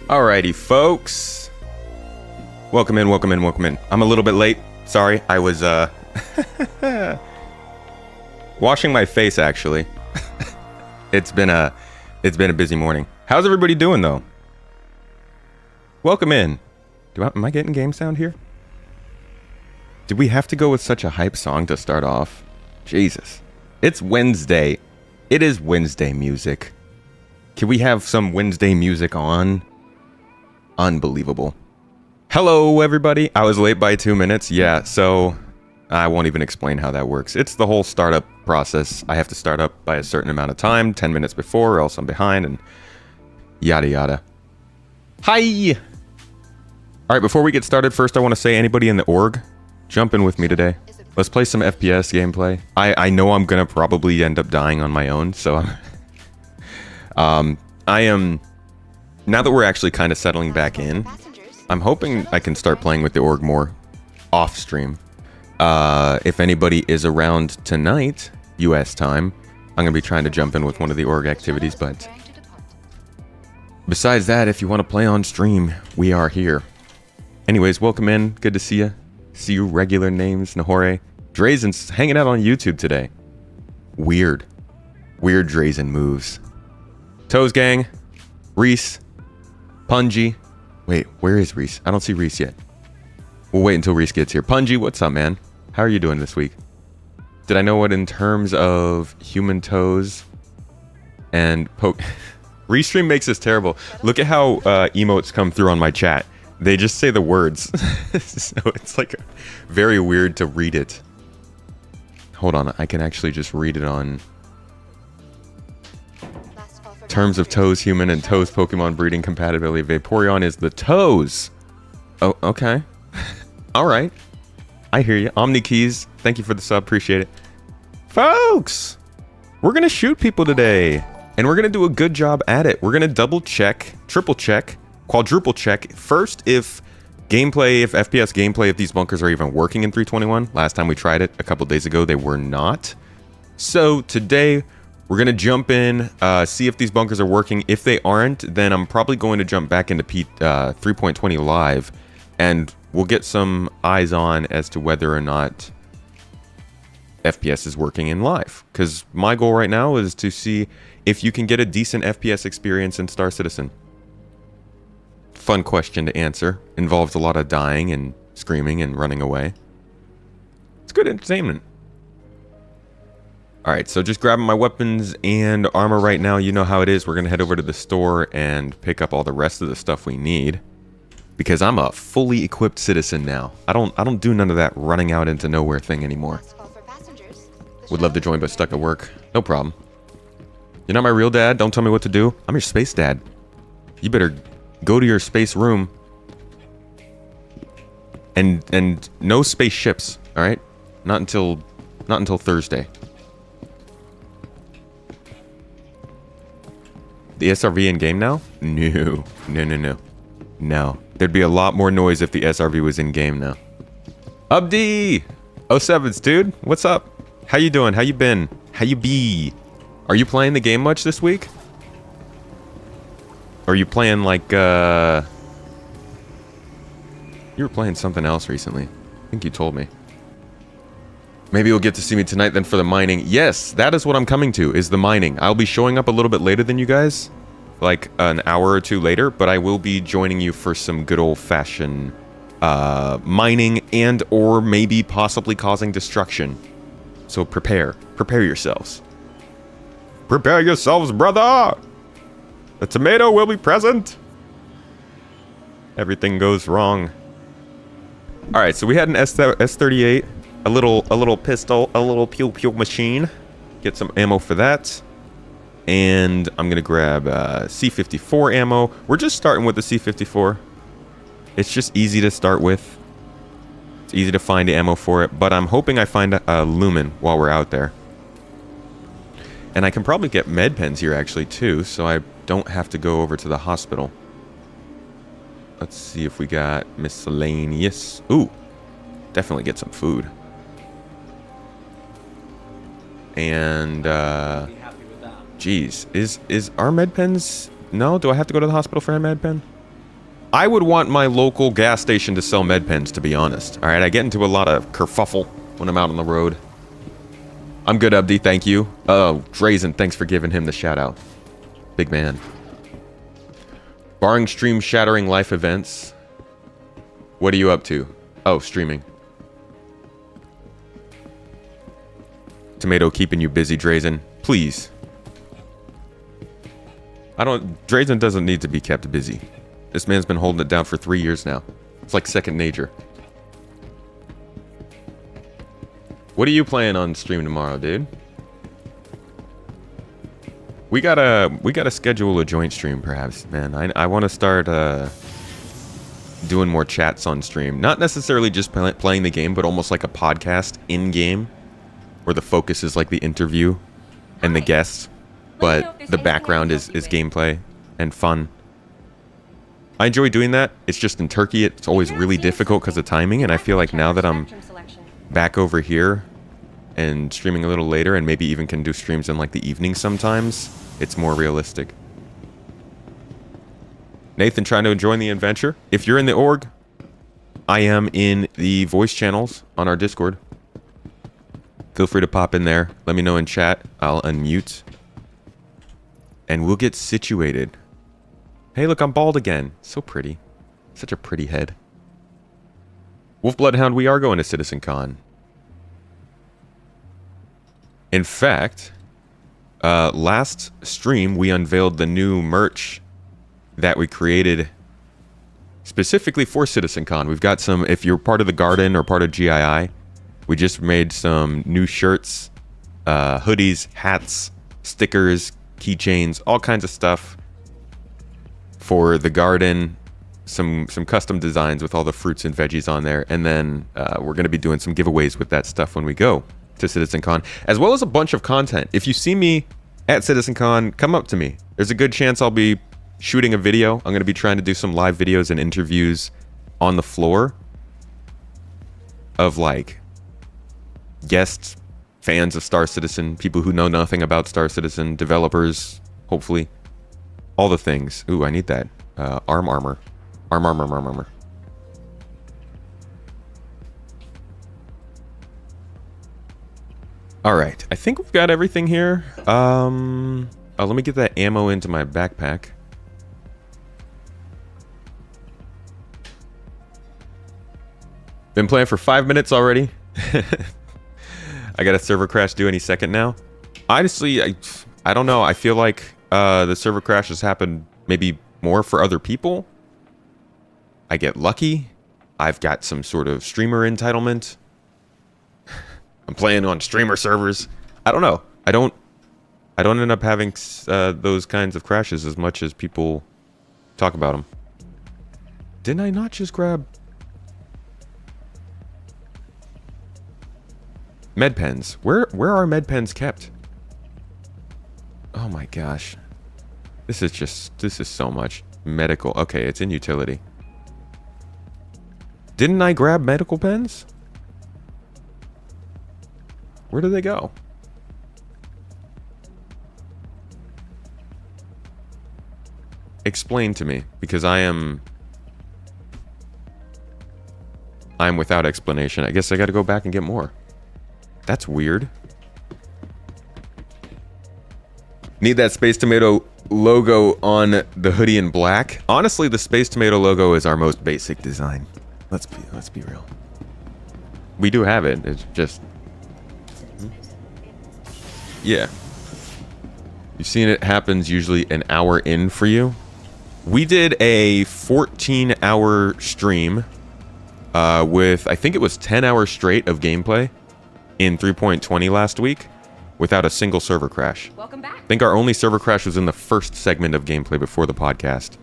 Alrighty, folks. Welcome in, welcome in, welcome in. I'm a little bit late. Sorry, I was washing my face actually. It's been a busy morning. How's everybody doing though? Welcome in. Am I getting game sound here? Did we have to go with such a hype song to start off? Jesus. It's Wednesday. It is Wednesday music. Can we have some Wednesday music on? Unbelievable. Hello, everybody. I was late by 2 minutes. Yeah, so I won't even explain how that works. It's the whole startup process. I have to start up by a certain amount of time, 10 minutes before, or else I'm behind, and yada yada. Hi! Alright, before we get started, first I want to say, anybody in the org, jump in with me today. Let's play some FPS gameplay. I know I'm gonna probably end up dying on my own, so I am, now that we're actually kind of settling back in, I'm hoping I can start playing with the org more off stream. If anybody is around tonight, US time, I'm gonna be trying to jump in with one of the org activities, but besides that, if you want to play on stream, we are here. Anyways, welcome in. Good to see you. See you regular names. Nahore. Drazen's hanging out on YouTube today. Weird Drazen moves. Toes Gang. Reese. Punji. Wait, where is Reese? I don't see Reese yet. We'll wait until Reese gets here. Punji, what's up, man? How are you doing this week? Did I know what in terms of human toes and poke... Restream makes this terrible. Look at how emotes come through on my chat. They just say the words. So it's like very weird to read it. Hold on, I can actually just read it on... Terms of toes human and toes Pokemon breeding compatibility. Vaporeon is the toes. Oh, okay. Alright. I hear you. OmniKeys, thank you for the sub. Appreciate it. Folks! We're going to shoot people today. And we're going to do a good job at it. We're going to double check, triple check, quadruple check. First, if FPS gameplay, if these bunkers are even working in 321. Last time we tried it a couple days ago, they were not. So today... we're going to jump in, see if these bunkers are working. If they aren't, then I'm probably going to jump back into 3.20 live, and we'll get some eyes on as to whether or not FPS is working in live. Because my goal right now is to see if you can get a decent FPS experience in Star Citizen. Fun question to answer. Involves a lot of dying and screaming and running away. It's good entertainment. Alright, so just grabbing my weapons and armor right now. You know how it is. We're going to head over to the store and pick up all the rest of the stuff we need. Because I'm a fully equipped citizen now. I don't do none of that running out into nowhere thing anymore. Would love to join but stuck at work. No problem. You're not my real dad. Don't tell me what to do. I'm your space dad. You better go to your space room. And no spaceships, alright? Not until Thursday. The SRV in game now? No. No. There'd be a lot more noise if the SRV was in game now. Abdi! 07s, dude. What's up? How you doing? How you been? How you be? Are you playing the game much this week? Or are you playing like, You were playing something else recently. I think you told me. Maybe you'll get to see me tonight then for the mining. Yes, that is what I'm coming to, is the mining. I'll be showing up a little bit later than you guys. Like an hour or two later. But I will be joining you for some good old-fashioned mining and or maybe possibly causing destruction. So prepare. Prepare yourselves. Prepare yourselves, brother! The tomato will be present. Everything goes wrong. Alright, so we had an S38. A little pistol, a little pew machine. Get some ammo for that. And I'm gonna grab C54 ammo. We're just starting with the C54. It's just easy to start with. It's easy to find ammo for it, but I'm hoping I find a lumen while we're out there. And I can probably get med pens here actually too, so I don't have to go over to the hospital. Let's see if we got miscellaneous. Ooh, definitely get some food. And geez, is our med pens? No, do I have to go to the hospital for a med pen? I would want my local gas station to sell med pens, to be honest. All right, I get into a lot of kerfuffle when I'm out on the road. I'm good, Abdi, thank you. Oh, Drazen, thanks for giving him the shout out. Big man. Barring stream-shattering life events, what are you up to? Oh, streaming. Tomato keeping you busy, Drazen. Please. Drazen doesn't need to be kept busy. This man's been holding it down for 3 years now. It's like second nature. What are you playing on stream tomorrow, dude? We gotta schedule a joint stream, perhaps, man. I want to start doing more chats on stream. Not necessarily just playing the game, but almost like a podcast in game, where the focus is like the interview and the guests, but the background is gameplay and fun. I enjoy doing that. It's just in Turkey, it's always really difficult because of timing, and I feel like now that I'm back over here and streaming a little later, and maybe even can do streams in like the evening sometimes, it's more realistic. Nathan trying to join the adventure. If you're in the org, I am in the voice channels on our Discord. Feel free to pop in there. Let me know in chat. I'll unmute. And we'll get situated. Hey, look, I'm bald again. So pretty. Such a pretty head. Wolf Bloodhound, we are going to CitizenCon. In fact, last stream, we unveiled the new merch that we created specifically for CitizenCon. We've got some, if you're part of the Garden or part of GII, we just made some new shirts, hoodies, hats, stickers, keychains, all kinds of stuff for the Garden, some custom designs with all the fruits and veggies on there, and then we're going to be doing some giveaways with that stuff when we go to CitizenCon, as well as a bunch of content. If you see me at CitizenCon, come up to me. There's a good chance I'll be shooting a video. I'm going to be trying to do some live videos and interviews on the floor of like guests, fans of Star Citizen, people who know nothing about Star Citizen, developers, hopefully. All the things. Ooh, I need that. Armor. Armor. Alright, I think we've got everything here. Oh, let me get that ammo into my backpack. Been playing for 5 minutes already. I got a server crash due any second now. Honestly, I don't know. I feel like the server crashes happen maybe more for other people. I get lucky. I've got some sort of streamer entitlement. I'm playing on streamer servers. I don't know. I don't end up having those kinds of crashes as much as people talk about them. Didn't I not just grab med pens? Where are med pens kept? Oh my gosh. This is so much. Medical. Okay, it's in utility. Didn't I grab medical pens? Where do they go? Explain to me, because I'm without explanation. I guess I gotta go back and get more. That's weird. Need that Space Tomato logo on the hoodie in black. Honestly, the Space Tomato logo is our most basic design. Let's be real. We do have it. It's just, yeah. You've seen it happens usually an hour in for you. We did a 14-hour stream with, I think it was 10 hours straight of gameplay in 3.20 last week without a single server crash. Welcome back. I think our only server crash was in the first segment of gameplay before the podcast.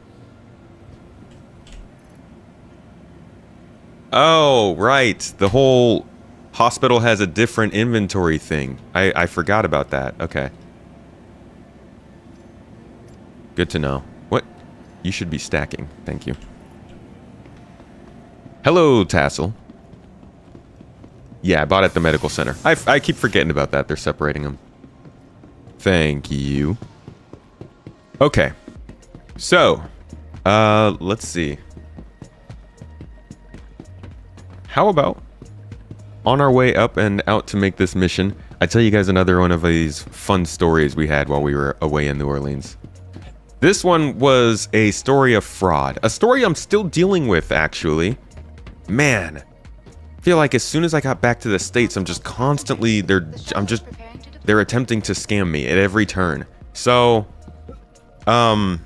Oh, right. The whole hospital has a different inventory thing. I forgot about that. Okay. Good to know. What? You should be stacking. Thank you. Hello, Tassel. Yeah, I bought it at the medical center. I keep forgetting about that. They're separating them. Thank you. Okay. So, let's see. how about on our way up and out to make this mission, I tell you guys another one of these fun stories we had while we were away in New Orleans. This one was a story of fraud. A story I'm still dealing with, actually. Man, I feel like as soon as I got back to the States, I'm just constantly, they're attempting to scam me at every turn. So, when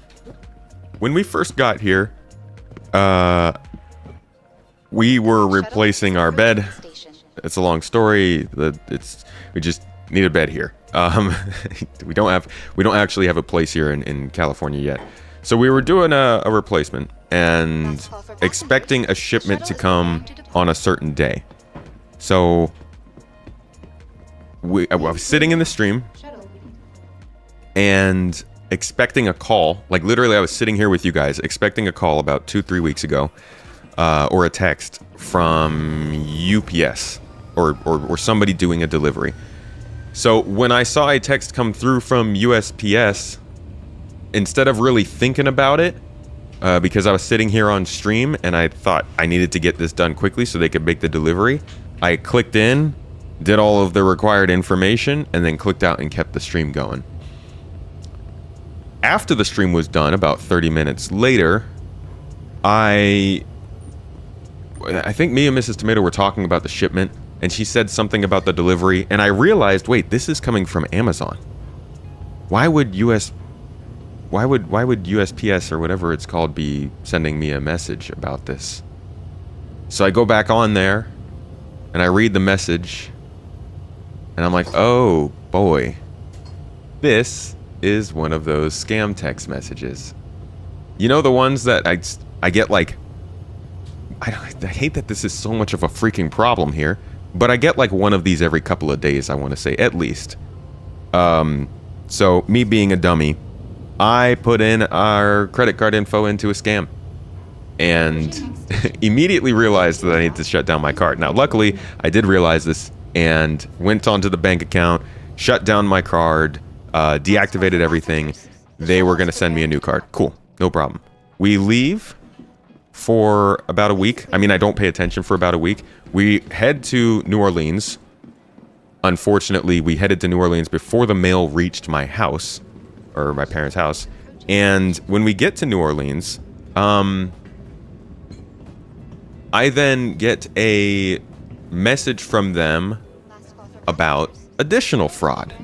we first got here, we were replacing our bed. It's a long story. We just need a bed here. We don't actually have a place here in California yet. So we were doing a replacement and expecting a shipment to come on a certain day. So I was sitting in the stream and expecting a call. Like literally I was sitting here with you guys expecting a call about 2-3 weeks ago, or a text from UPS or somebody doing a delivery. So when I saw a text come through from USPS, instead of really thinking about it, because I was sitting here on stream and I thought I needed to get this done quickly so they could make the delivery, I clicked in, did all of the required information, and then clicked out and kept the stream going. After the stream was done, about 30 minutes later, I think me and Mrs. Tomato were talking about the shipment, and she said something about the delivery, and I realized, wait, this is coming from Amazon. Why would USPS or whatever it's called be sending me a message about this? So I go back on there, and I read the message, and I'm like, oh boy, this is one of those scam text messages. You know, the ones that I get like, I hate that this is so much of a freaking problem here, but I get like one of these every couple of days, I want to say, at least. So me being a dummy, I put in our credit card info into a scam and immediately realized that I need to shut down my card. Now, luckily, I did realize this and went onto the bank account, shut down my card, deactivated everything. They were going to send me a new card. Cool. No problem. We leave for about a week. I mean, I don't pay attention for about a week. We head to New Orleans. Unfortunately, we headed to New Orleans before the mail reached my house, or my parents' house. And when we get to New Orleans, I then get a message from them about additional fraud.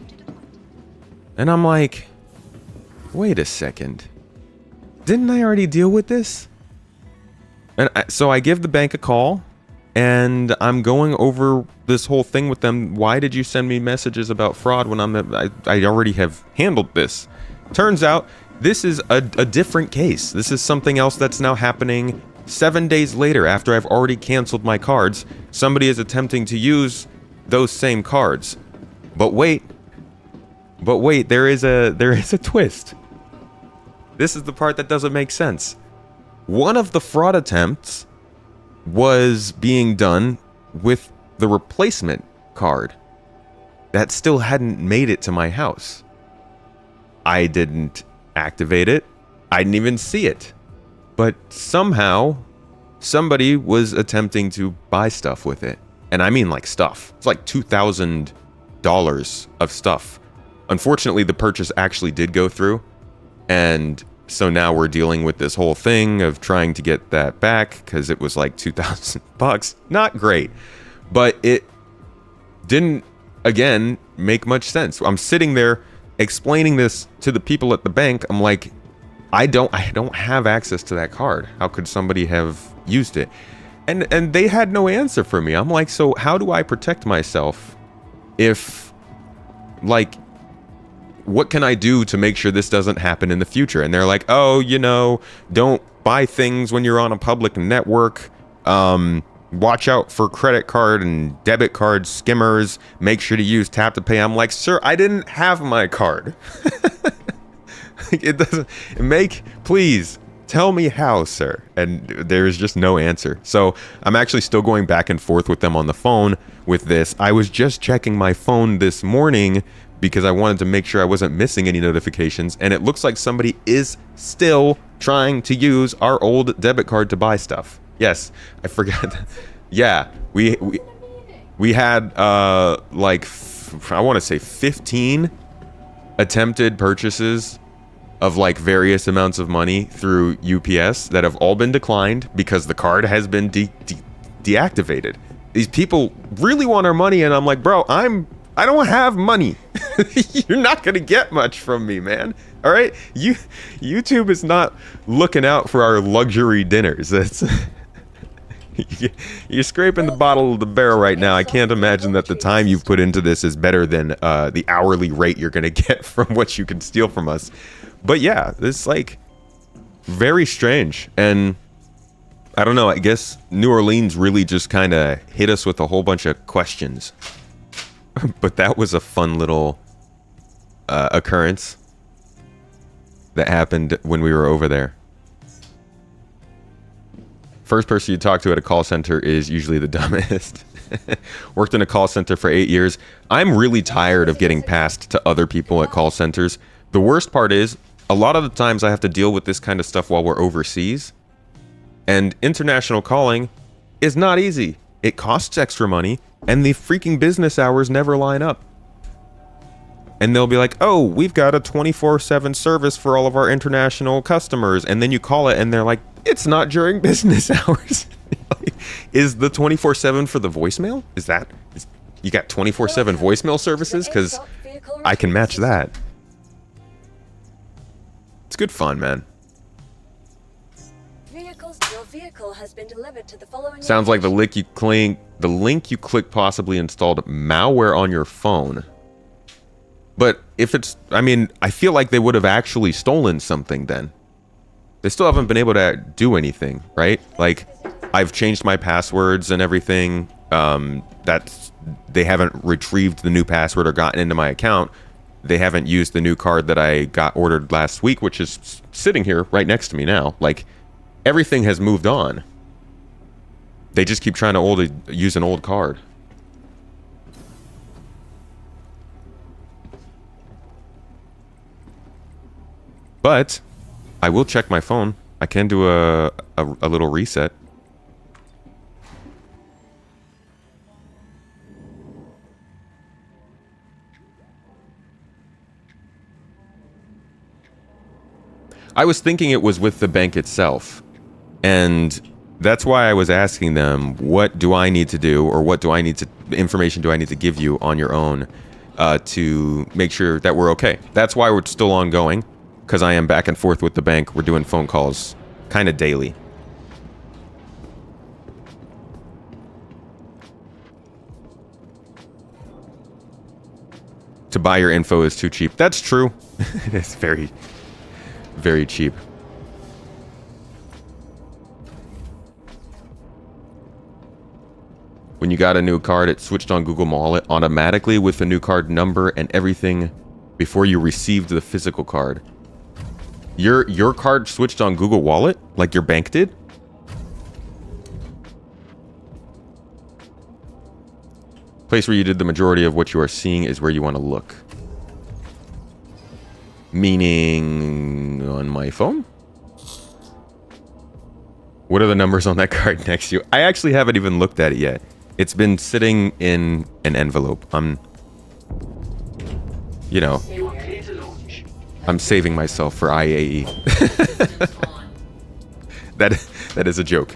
And I'm like, wait a second. Didn't I already deal with this? And so I give the bank a call, and I'm going over this whole thing with them. Why did you send me messages about fraud when I already have handled this? Turns out this is a different case. This is something else that's now happening 7 days later after I've already canceled my cards. Somebody is attempting to use those same cards. But wait, there is a twist. This is the part that doesn't make sense. One of the fraud attempts was being done with the replacement card that still hadn't made it to my house. I didn't activate it. I didn't even see it. But somehow, somebody was attempting to buy stuff with it. And I mean like stuff. It's like $2,000 of stuff. Unfortunately, the purchase actually did go through. And so now we're dealing with this whole thing of trying to get that back because it was like $2,000. Not great. But it didn't, again, make much sense. I'm sitting there explaining this to the people at the bank. I'm like, I don't have access to that card. How could somebody have used it? And they had no answer for me. I'm like, so how do I protect myself if, like, what can I do to make sure this doesn't happen in the future? And they're like, oh, you know, don't buy things when you're on a public network. Watch out for credit card and debit card skimmers. Make sure to use tap to pay. I'm like, sir, I didn't have my card. It doesn't please tell me how, sir. And there's just no answer. So I'm actually still going back and forth with them on the phone with this. I was just checking my phone this morning because I wanted to make sure I wasn't missing any notifications, and it looks like somebody is still trying to use our old debit card to buy stuff. Yes, I forgot. Yeah, we had like I want to say 15 attempted purchases of like various amounts of money through UPS that have all been declined because the card has been deactivated. These people really want our money, and I'm like, bro, I don't have money. You're not gonna get much from me, man. All right, YouTube is not looking out for our luxury dinners. That's you're scraping the bottom of the barrel right now. I can't imagine that the time you've put into this is better than the hourly rate you're gonna get from what you can steal from us. But yeah, it's like very strange, and I don't know. I guess New Orleans really just kind of hit us with a whole bunch of questions. But that was a fun little occurrence that happened when we were over there. First person you talk to at a call center is usually the dumbest. Worked in a call center for 8 years. I'm really tired of getting passed to other people at call centers. The worst part is, a lot of the times I have to deal with this kind of stuff while we're overseas. And international calling is not easy. It costs extra money, and the freaking business hours never line up. And they'll be like, oh, we've got a 24/7 service for all of our international customers. And then you call it, and they're like, it's not during business hours. Is the 24/7 for the voicemail? You got 24/7 voicemail services? Because I can match that. It's good fun, man. Your vehicle has been delivered to the following. Sounds like the link you click possibly installed malware on your phone. But if it's, I mean, I feel like they would have actually stolen something then. They still haven't been able to do anything, right? Like, I've changed my passwords and everything. They haven't retrieved the new password or gotten into my account. They haven't used the new card that I got ordered last week, which is sitting here right next to me now. Like, everything has moved on. They just keep trying to use an old card. But I will check my phone. I can do a little reset. I was thinking it was with the bank itself. And that's why I was asking them, what do I need to do, or what information do I need to give you on your own to make sure that we're okay? That's why we're still ongoing, because I am back and forth with the bank. We're doing phone calls kind of daily. To buy your info is too cheap. That's true. It's very, very cheap. When you got a new card, it switched on Google Wallet automatically with the new card number and everything before you received the physical card. Your card switched on Google Wallet? Like your bank did? Place where you did the majority of what you are seeing is where you want to look. Meaning on my phone? What are the numbers on that card next to you? I actually haven't even looked at it yet. It's been sitting in an envelope. You know, I'm saving myself for IAE. That is a joke.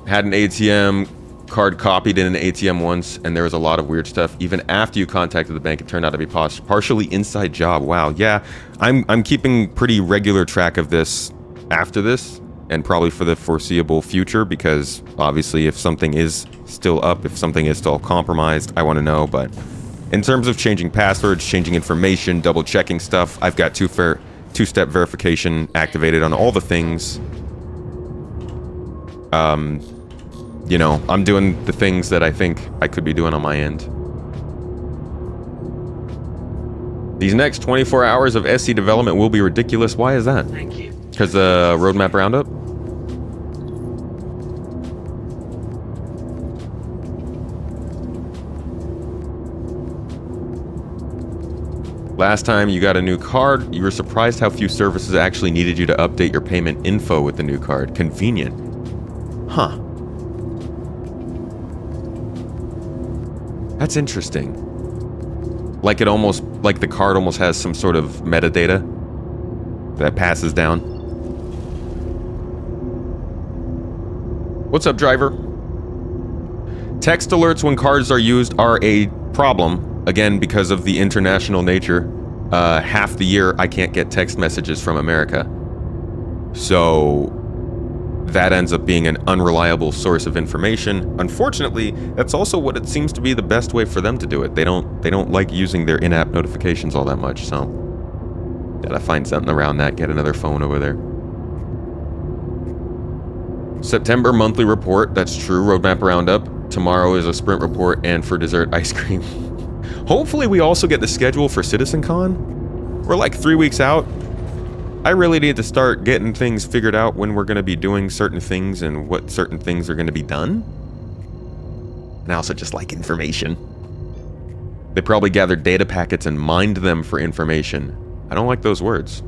Had an ATM card copied in an ATM once, and there was a lot of weird stuff. Even after you contacted the bank, it turned out to be partially inside job. Wow, yeah, I'm keeping pretty regular track of this after this, and probably for the foreseeable future, because obviously if something is still up, if something is still compromised, I want to know. But in terms of changing passwords, changing information, double checking stuff, I've got two-step verification activated on all the things. You know, I'm doing the things that I think I could be doing on my end. These next 24 hours of SC development will be ridiculous. Why is that? Thank you. Because the roadmap roundup? Last time you got a new card, you were surprised how few services actually needed you to update your payment info with the new card. Convenient. Huh. That's interesting. Like it almost, like the card almost has some sort of metadata that passes down. What's up, driver? Text alerts when cards are used are a problem, again, because of the international nature. Half the year, I can't get text messages from America. So that ends up being an unreliable source of information. Unfortunately, that's also what it seems to be the best way for them to do it. They don't like using their in-app notifications all that much, so gotta find something around that, get another phone over there. September monthly report, that's true, roadmap roundup. Tomorrow is a sprint report, and for dessert, ice cream. Hopefully we also get the schedule for CitizenCon. We're like 3 weeks out. I really need to start getting things figured out when we're going to be doing certain things and what certain things are going to be done. And I also just like information. They probably gathered data packets and mined them for information. I don't like those words.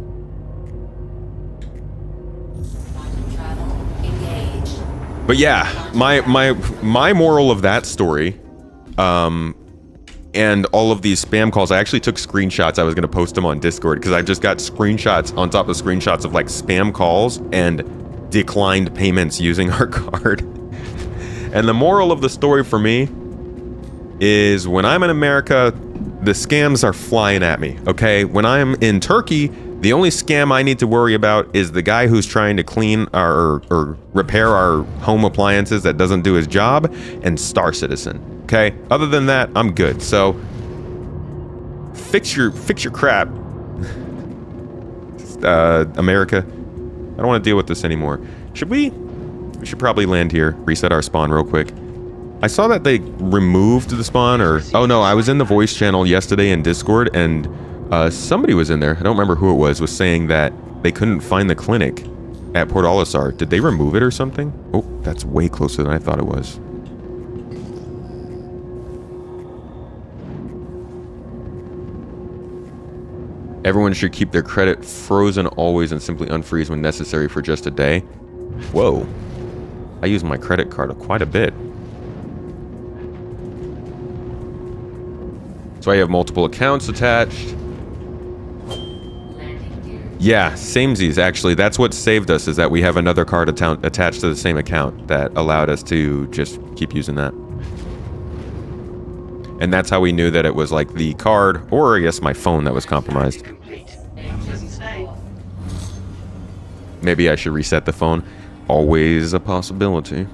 But yeah, my moral of that story, and all of these spam calls, I actually took screenshots. I was going to post them on Discord because I just got screenshots on top of screenshots of like spam calls and declined payments using our card. And the moral of the story for me is when I'm in America, the scams are flying at me, okay? When I'm in Turkey, the only scam I need to worry about is the guy who's trying to clean or repair our home appliances that doesn't do his job, and Star Citizen. Okay? Other than that, I'm good. So fix your crap. America. I don't want to deal with this anymore. Should we? We should probably land here. Reset our spawn real quick. I saw that they removed the spawn, or oh no, I was in the voice channel yesterday in Discord, and somebody was in there, I don't remember who it was saying that they couldn't find the clinic at Port Olisar. Did they remove it or something? Oh, that's way closer than I thought it was. Everyone should keep their credit frozen always and simply unfreeze when necessary for just a day. Whoa. I use my credit card quite a bit. So I have multiple accounts attached. Yeah, samesies, actually. That's what saved us, is that we have another card attached to the same account that allowed us to just keep using that. And that's how we knew that it was like the card, or I guess my phone, that was compromised. Maybe I should reset the phone. Always a possibility.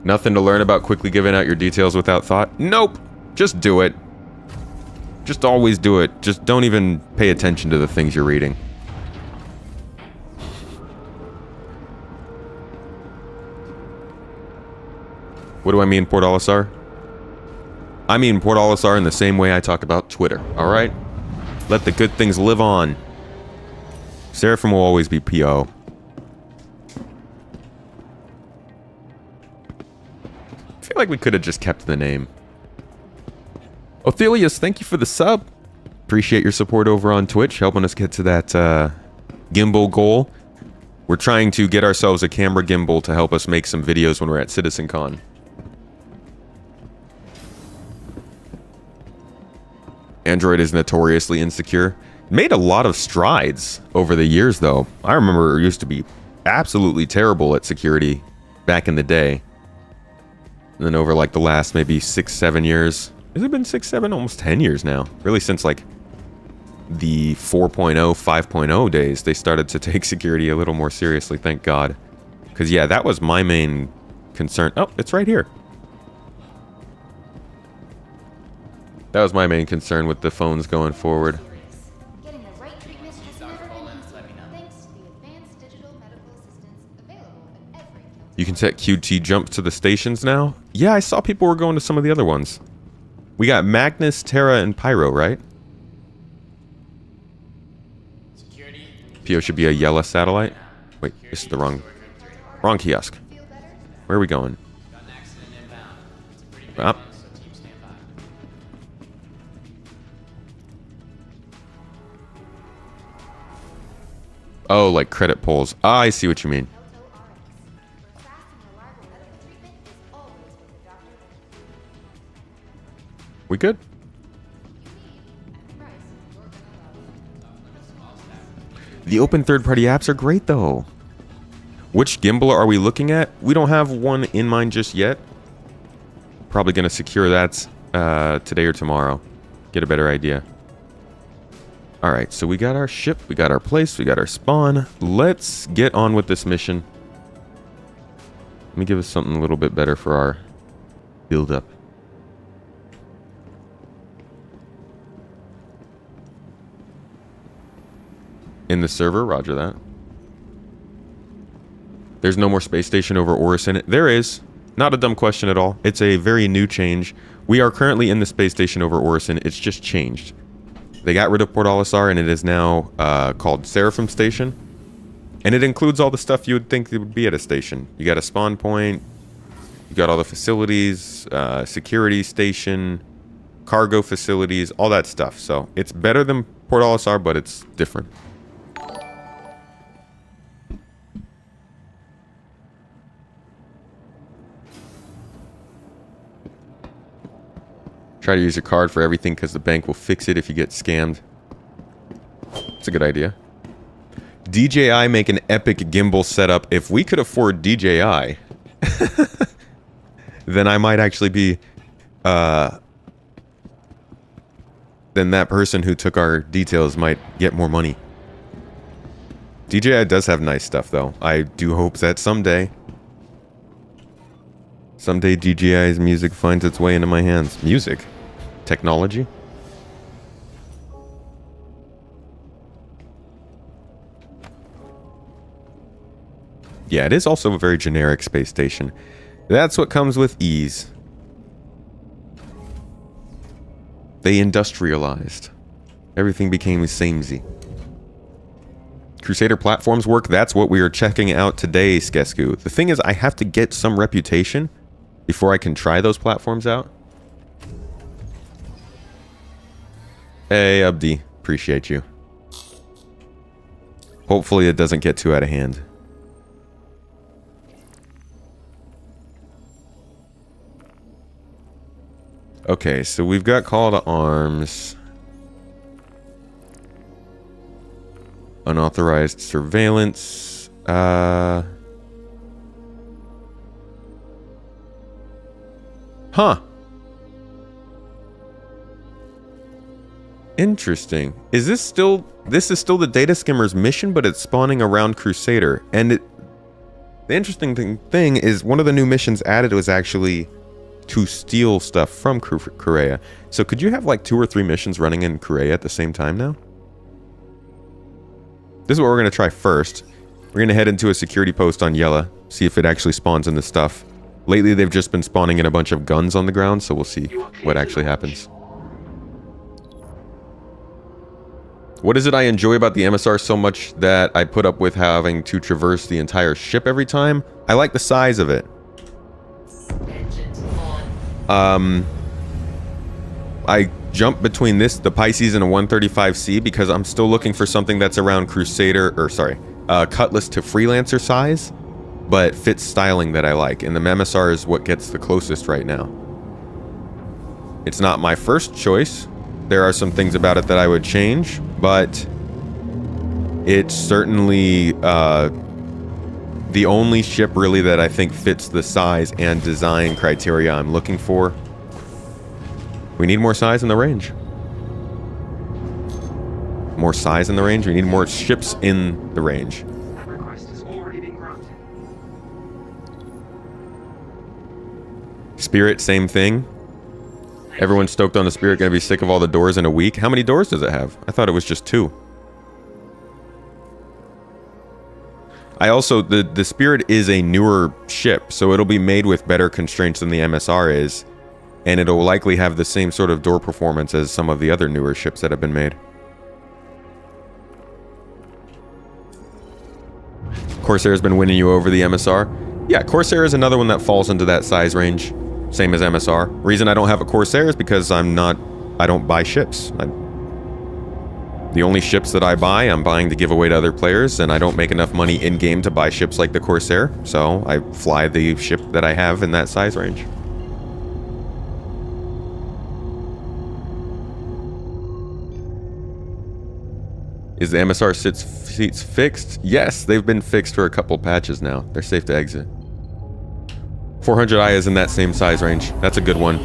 Nothing to learn about quickly giving out your details without thought? Nope. Just do it. Just always do it. Just don't even pay attention to the things you're reading. What do I mean, Port Olisar? I mean Port Olisar in the same way I talk about Twitter, alright? Let the good things live on. Seraphim will always be PO. I feel like we could have just kept the name. Othelius, thank you for the sub. Appreciate your support over on Twitch, helping us get to that gimbal goal. We're trying to get ourselves a camera gimbal to help us make some videos when we're at CitizenCon. Android is notoriously insecure. Made a lot of strides over the years, though. I remember it used to be absolutely terrible at security back in the day. And then over like the last maybe 6-7 years. Has it been 6-7? Almost 10 years now. Really since like the 4.0, 5.0 days, they started to take security a little more seriously, thank God. Because yeah, that was my main concern. Oh, it's right here. That was my main concern with the phones going forward. Getting the right treatment has never been easier, thanks to the advanced digital medical assistance available at every county. You can set QT jumps to the stations now? Yeah, I saw people were going to some of the other ones. We got Magnus, Terra, and Pyro, right? Security. PO should be a yellow satellite. Wait, this is the wrong kiosk. Where are we going? Got an accident inbound. It's a pretty big Up. one, so team stand by. Oh, like credit pulls. Ah, I see what you mean. Toto RX, where fast and reliable medical treatment is always what the doctor recommends. We good? You need at the price you're gonna love. The open third-party apps are great, though. Which gimbal are we looking at? We don't have one in mind just yet. Probably going to secure that today or tomorrow. Get a better idea. Alright, so we got our ship, we got our place, we got our spawn. Let's get on with this mission. Let me give us something a little bit better for our build-up. In the server, roger that. There's no more space station over Orison. There is. Not a dumb question at all. It's a very new change. We are currently in the space station over Orison. It's just changed. They got rid of Port Olisar and it is now called Seraphim Station. And it includes all the stuff you would think it would be at a station. You got a spawn point. You got all the facilities, security station, cargo facilities, all that stuff. So it's better than Port Olisar, but it's different. Try to use your card for everything because the bank will fix it if you get scammed. It's a good idea. DJI make an epic gimbal setup. If we could afford DJI, then I might actually be... then that person who took our details might get more money. DJI does have nice stuff, though. I do hope that someday DJI's music finds its way into my hands. Music? Technology? Yeah, it is also a very generic space station. That's what comes with ease. They industrialized. Everything became samey. Crusader platforms work. That's what we are checking out today, Skesku. The thing is, I have to get some reputation before I can try those platforms out. Hey, Abdi. Appreciate you. Hopefully it doesn't get too out of hand. Okay, so we've got call to arms. Unauthorized surveillance. Huh. Interesting. Is this still... This is still the data skimmer's mission, but it's spawning around Crusader. And it... The interesting thing is one of the new missions added was actually to steal stuff from Korea. So could you have like 2 or 3 missions running in Korea at the same time now? This is what we're going to try first. We're going to head into a security post on Yella, see if it actually spawns in the stuff. Lately, they've just been spawning in a bunch of guns on the ground, so we'll see what actually happens. What is it I enjoy about the MSR so much that I put up with having to traverse the entire ship every time? I like the size of it. I jump between the Pisces and a 135C because I'm still looking for something that's around Crusader, or sorry, Cutlass to Freelancer size, but fits styling that I like. And the MSR is what gets the closest right now. It's not my first choice. There are some things about it that I would change, but it's certainly the only ship really that I think fits the size and design criteria I'm looking for. We need more size in the range. More size in the range. We need more ships in the range. That request is already being granted. Spirit, same thing. Everyone's stoked on the Spirit, gonna be sick of all the doors in a week. How many doors does it have? I thought it was just 2. I also, the Spirit is a newer ship, so it'll be made with better constraints than the MSR is, and it'll likely have the same sort of door performance as some of the other newer ships that have been made. Corsair's been winning you over the MSR. Yeah, Corsair is another one that falls into that size range. Same as MSR. Reason I don't have a Corsair is because I don't buy ships. The only ships that I buy, I'm buying to give away to other players, and I don't make enough money in-game to buy ships like the Corsair, so I fly the ship that I have in that size range. Is the MSR seats fixed? Yes, they've been fixed for a couple patches now. They're safe to exit. 400i is in that same size range. That's a good one.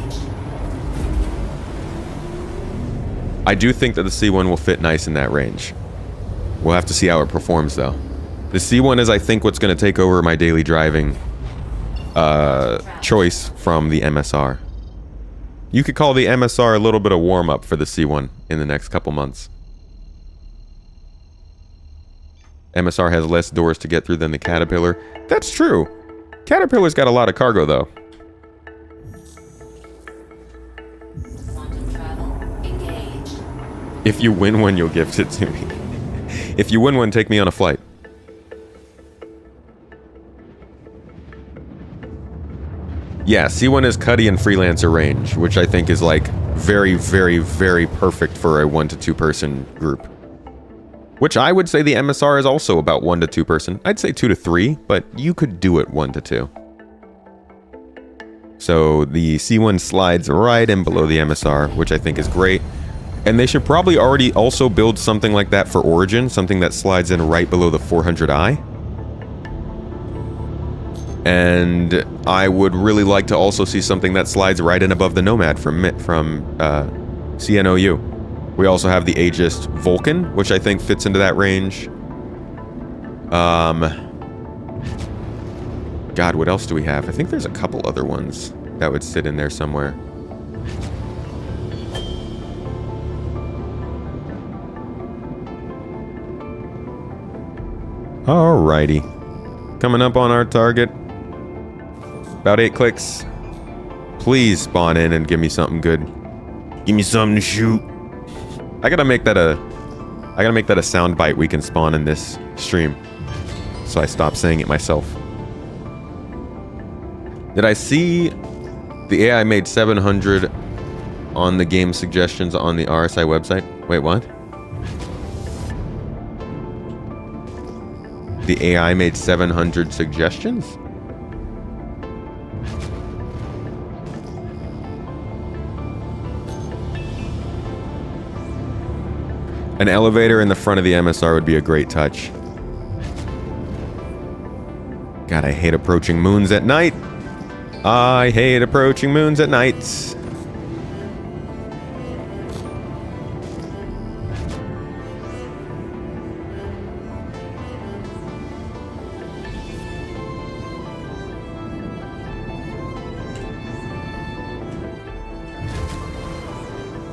I do think that the C1 will fit nice in that range. We'll have to see how it performs, though. The C1 is, I think, what's going to take over my daily driving choice from the MSR. You could call the MSR a little bit of warm-up for the C1 in the next couple months. MSR has less doors to get through than the Caterpillar. That's true. Caterpillar's got a lot of cargo, though. If you win one, you'll gift it to me. If you win one, take me on a flight. Yeah, C1 is Cuddy and Freelancer range, which I think is like very, very, very perfect for a 1 to 2 person group. Which I would say the MSR is also about 1 to 2 person. I'd say 2 to 3, but you could do it 1 to 2. So the C1 slides right in below the MSR, which I think is great. And they should probably already also build something like that for Origin, something that slides in right below the 400i. And I would really like to also see something that slides right in above the Nomad from CNOU. We also have the Aegis Vulcan, which I think fits into that range. God, what else do we have? I think there's a couple other ones that would sit in there somewhere. Alrighty. Coming up on our target. About 8 clicks. Please spawn in and give me something good. Give me something to shoot. I gotta make that a soundbite we can spawn in this stream. So I stop saying it myself. Did I see the AI made 700 on the game suggestions on the RSI website? Wait, what? The AI made 700 suggestions? An elevator in the front of the MSR would be a great touch. God, I hate approaching moons at night. I hate approaching moons at night.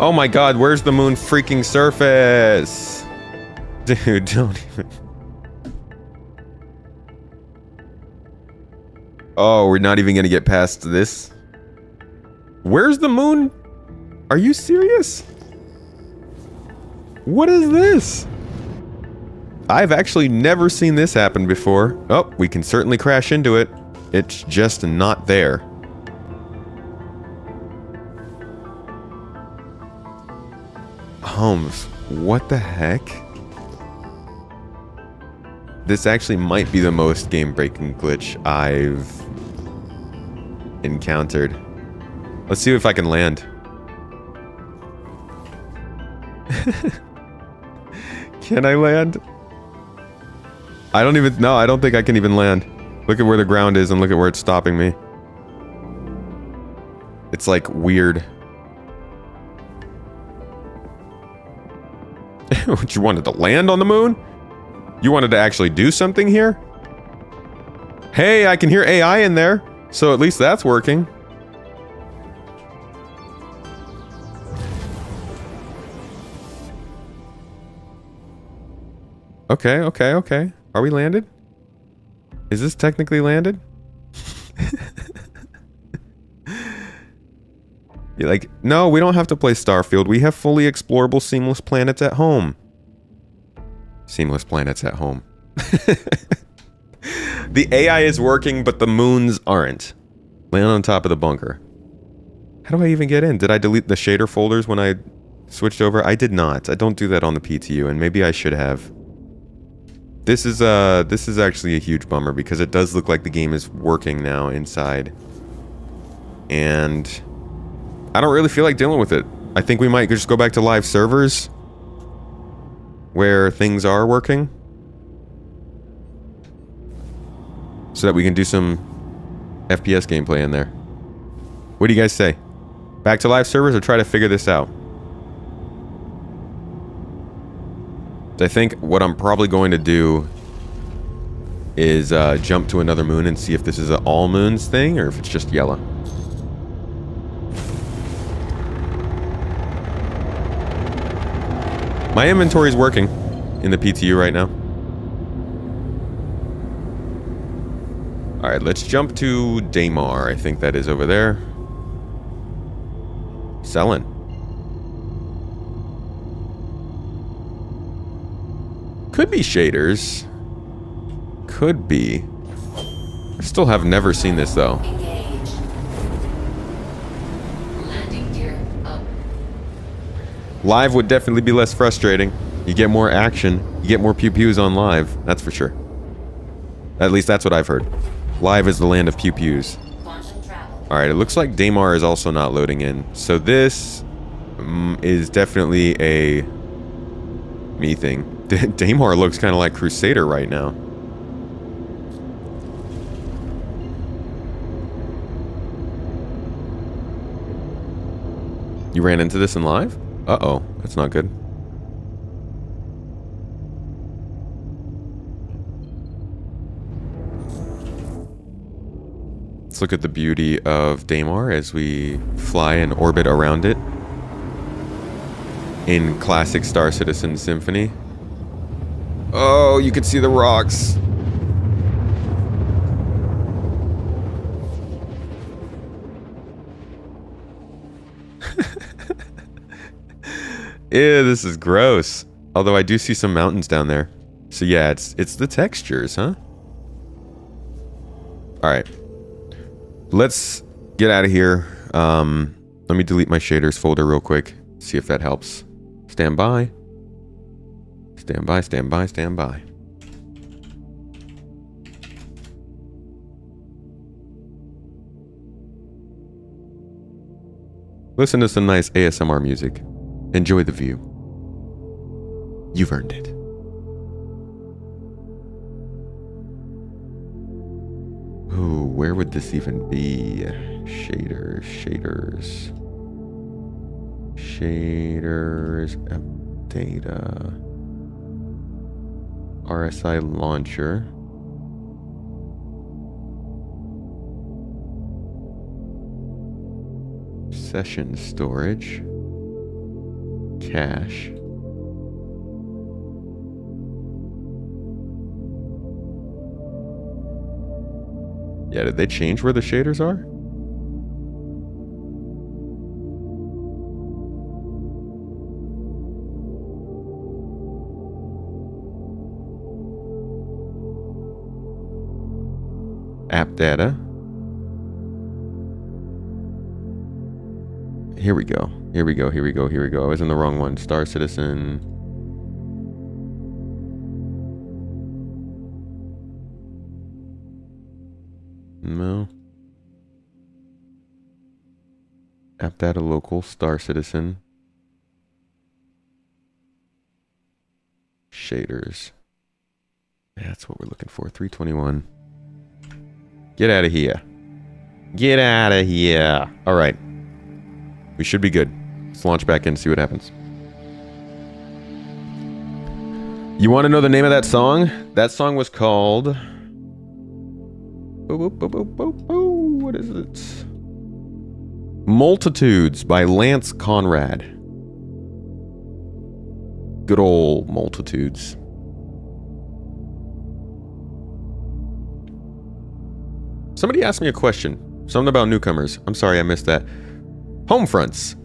Oh my god, where's the moon freaking surface? Dude, don't even... Oh, we're not even gonna get past this? Where's the moon? Are you serious? What is this? I've actually never seen this happen before. Oh, we can certainly crash into it. It's just not there. Holmes, what the heck? This actually might be the most game-breaking glitch I've encountered. Let's see if I can land. Can I land? I don't even... No, I don't think I can even land. Look at where the ground is and look at where it's stopping me. It's like weird. What, you wanted to land on the moon? You wanted to actually do something here? Hey, I can hear AI in there, so at least that's working. Okay, okay, okay. Are we landed? Is this technically landed? You're like, no, we don't have to play Starfield. We have fully explorable seamless planets at home. Seamless planets at home. The AI is working, but the moons aren't. Land on top of the bunker. How do I even get in? Did I delete the shader folders when I switched over? I did not. I don't do that on the PTU, and maybe I should have. This is actually a huge bummer because it does look like the game is working now inside. And I don't really feel like dealing with it. I think we might just go back to live servers where things are working so that we can do some FPS gameplay in there. What do you guys say? Back to live servers or try to figure this out? I think what I'm probably going to do is jump to another moon and see if this is an all moons thing or if it's just yellow. My inventory is working in the PTU right now. Alright, let's jump to Daymar. I think that is over there. Selling. Could be shaders. Could be. I still have never seen this though. Engage. Landing gear up. Live would definitely be less frustrating. You get more action. You get more pew-pews on live. That's for sure. At least that's what I've heard. Live is the land of pew-pews. Quantum travel. Alright, it looks like Daymar is also not loading in. So this is definitely a me thing. Daymar looks kind of like Crusader right now. You ran into this in live? Uh-oh, that's not good. Let's look at the beauty of Daymar as we fly and orbit around it in classic Star Citizen Symphony. Oh, you can see the rocks. Ew, this is gross. Although I do see some mountains down there. So yeah, it's the textures, huh? Alright. Let's get out of here. Let me delete my shaders folder real quick. See if that helps. Stand by. Stand by, stand by, stand by. Listen to some nice ASMR music. Enjoy the view. You've earned it. Ooh, where would this even be? Shaders, shaders. Shaders, data. RSI launcher. Session storage. Cache. Yeah, did they change where the shaders are? App data. Here we go. Here we go. Here we go. Here we go. I was in the wrong one. Star Citizen. No. App data local. Star Citizen. Shaders. Yeah, that's what we're looking for. 321. Get out of here. Get out of here. All right. We should be good. Let's launch back in and see what happens. You want to know the name of that song? That song was called... What is it? Multitudes by Lance Conrad. Good old Multitudes. Somebody asked me a question. Something about newcomers. I'm sorry I missed that. Homefronts.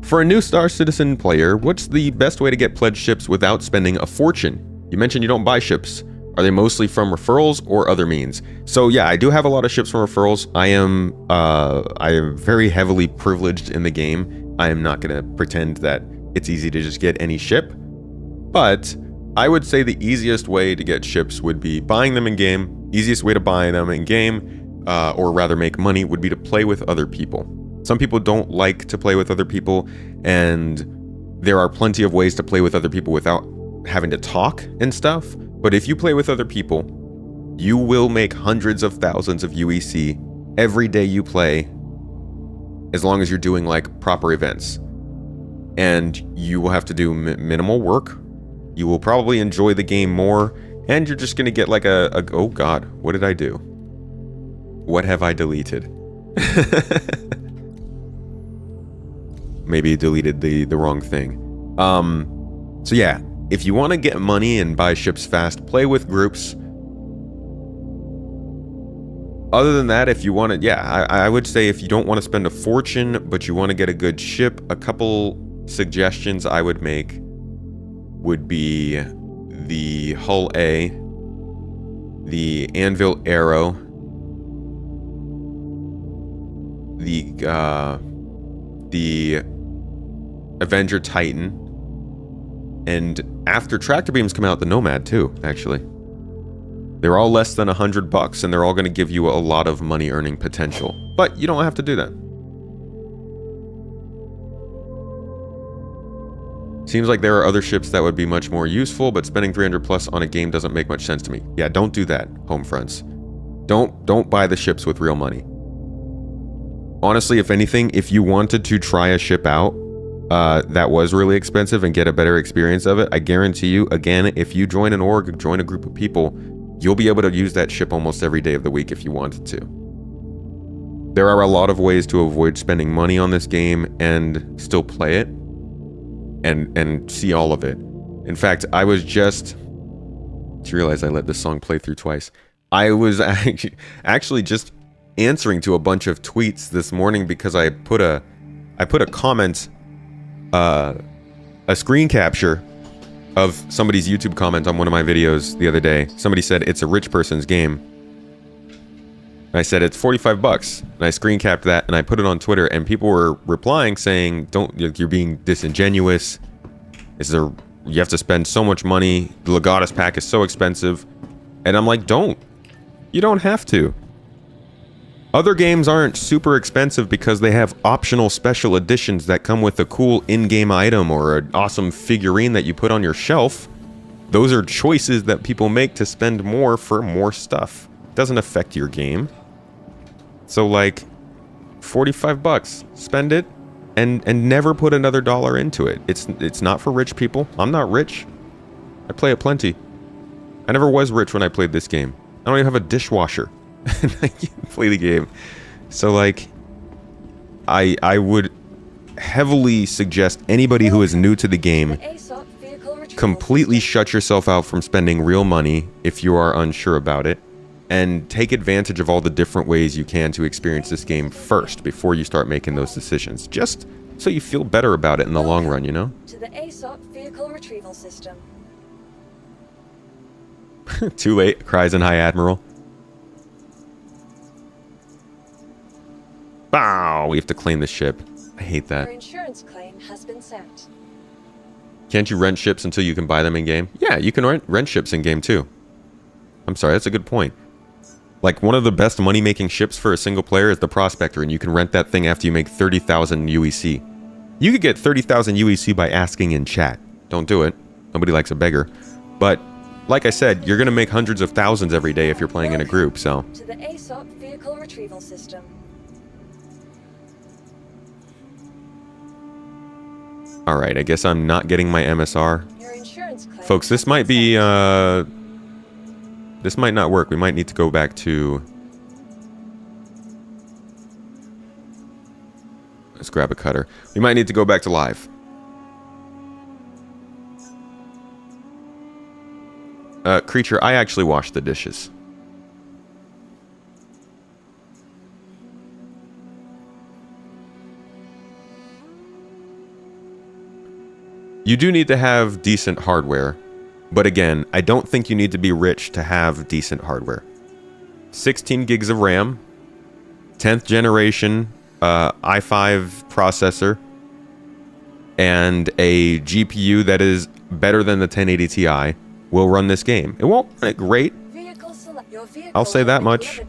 For a new Star Citizen player, what's the best way to get pledged ships without spending a fortune? You mentioned you don't buy ships. Are they mostly from referrals or other means? So yeah, I do have a lot of ships from referrals. I am very heavily privileged in the game. I am not going to pretend that it's easy to just get any ship. But I would say the easiest way to get ships would be buying them in game. Easiest way to buy them in game, or rather make money, would be to play with other people. Some people don't like to play with other people, and there are plenty of ways to play with other people without having to talk and stuff. But if you play with other people, you will make hundreds of thousands of UEC every day you play, as long as you're doing like proper events. And you will have to do minimal work. You will probably enjoy the game more, and you're just gonna get like a oh god, what did I do? What have I deleted? Maybe deleted the wrong thing. So yeah, if you want to get money and buy ships fast, play with groups. Other than that, if you want to, yeah, I would say if you don't want to spend a fortune, but you want to get a good ship, a couple suggestions I would make would be the Hull A, the Anvil Arrow, the Avenger Titan, and after tractor beams come out, the Nomad too, actually. They're all less than $100, and they're all going to give you a lot of money earning potential. But you don't have to do that. Seems like there are other ships that would be much more useful, but spending 300 plus on a game doesn't make much sense to me. Yeah, don't do that, home friends. Don't buy the ships with real money. Honestly, if anything, if you wanted to try a ship out that was really expensive and get a better experience of it, I guarantee you, again, if you join an org, join a group of people, you'll be able to use that ship almost every day of the week if you wanted to. There are a lot of ways to avoid spending money on this game and still play it and see all of it. In fact, I was just realized I let this song play through twice. I was actually just answering to a bunch of tweets this morning because I put a comment, a screen capture of somebody's YouTube comment on one of my videos the other day. Somebody said it's a rich person's game. And I said it's $45, and I screen capped that and I put it on Twitter, and people were replying saying, you're being disingenuous. You have to spend so much money. The Legatus pack is so expensive. And I'm like, you don't have to. Other games aren't super expensive because they have optional special editions that come with a cool in-game item or an awesome figurine that you put on your shelf. Those are choices that people make to spend more for more stuff. It doesn't affect your game. So like, $45, spend it and never put another dollar into it. It's not for rich people. I'm not rich. I play it plenty. I never was rich when I played this game. I don't even have a dishwasher. And I can't play the game. So like, I would heavily suggest anybody who is new to the game completely shut yourself out from spending real money if you are unsure about it, and take advantage of all the different ways you can to experience this game first before you start making those decisions, just so you feel better about it in the long run, you know? To the ASOP vehicle retrieval system. Too late, cries in High Admiral. Bow! We have to claim the ship. I hate that. Your insurance claim has been sent. Can't you rent ships until you can buy them in game? Yeah, you can rent ships in game too. I'm sorry, that's a good point. Like, one of the best money-making ships for a single player is the Prospector, and you can rent that thing after you make 30,000 UEC. You could get 30,000 UEC by asking in chat. Don't do it. Nobody likes a beggar. But, like I said, you're going to make hundreds of thousands every day if you're playing in a group, so... To the ASOP vehicle retrieval system. Alright, I guess I'm not getting my MSR. Your insurance claim Folks, this might be, this might not work. We might need to go back to... Let's grab a cutter. We might need to go back to live. Creature, I actually washed the dishes. You do need to have decent hardware, but again, I don't think you need to be rich to have decent hardware. 16 gigs of RAM, 10th generation i5 processor, and a GPU that is better than the 1080 Ti will run this game. It won't run it great. I'll say that much.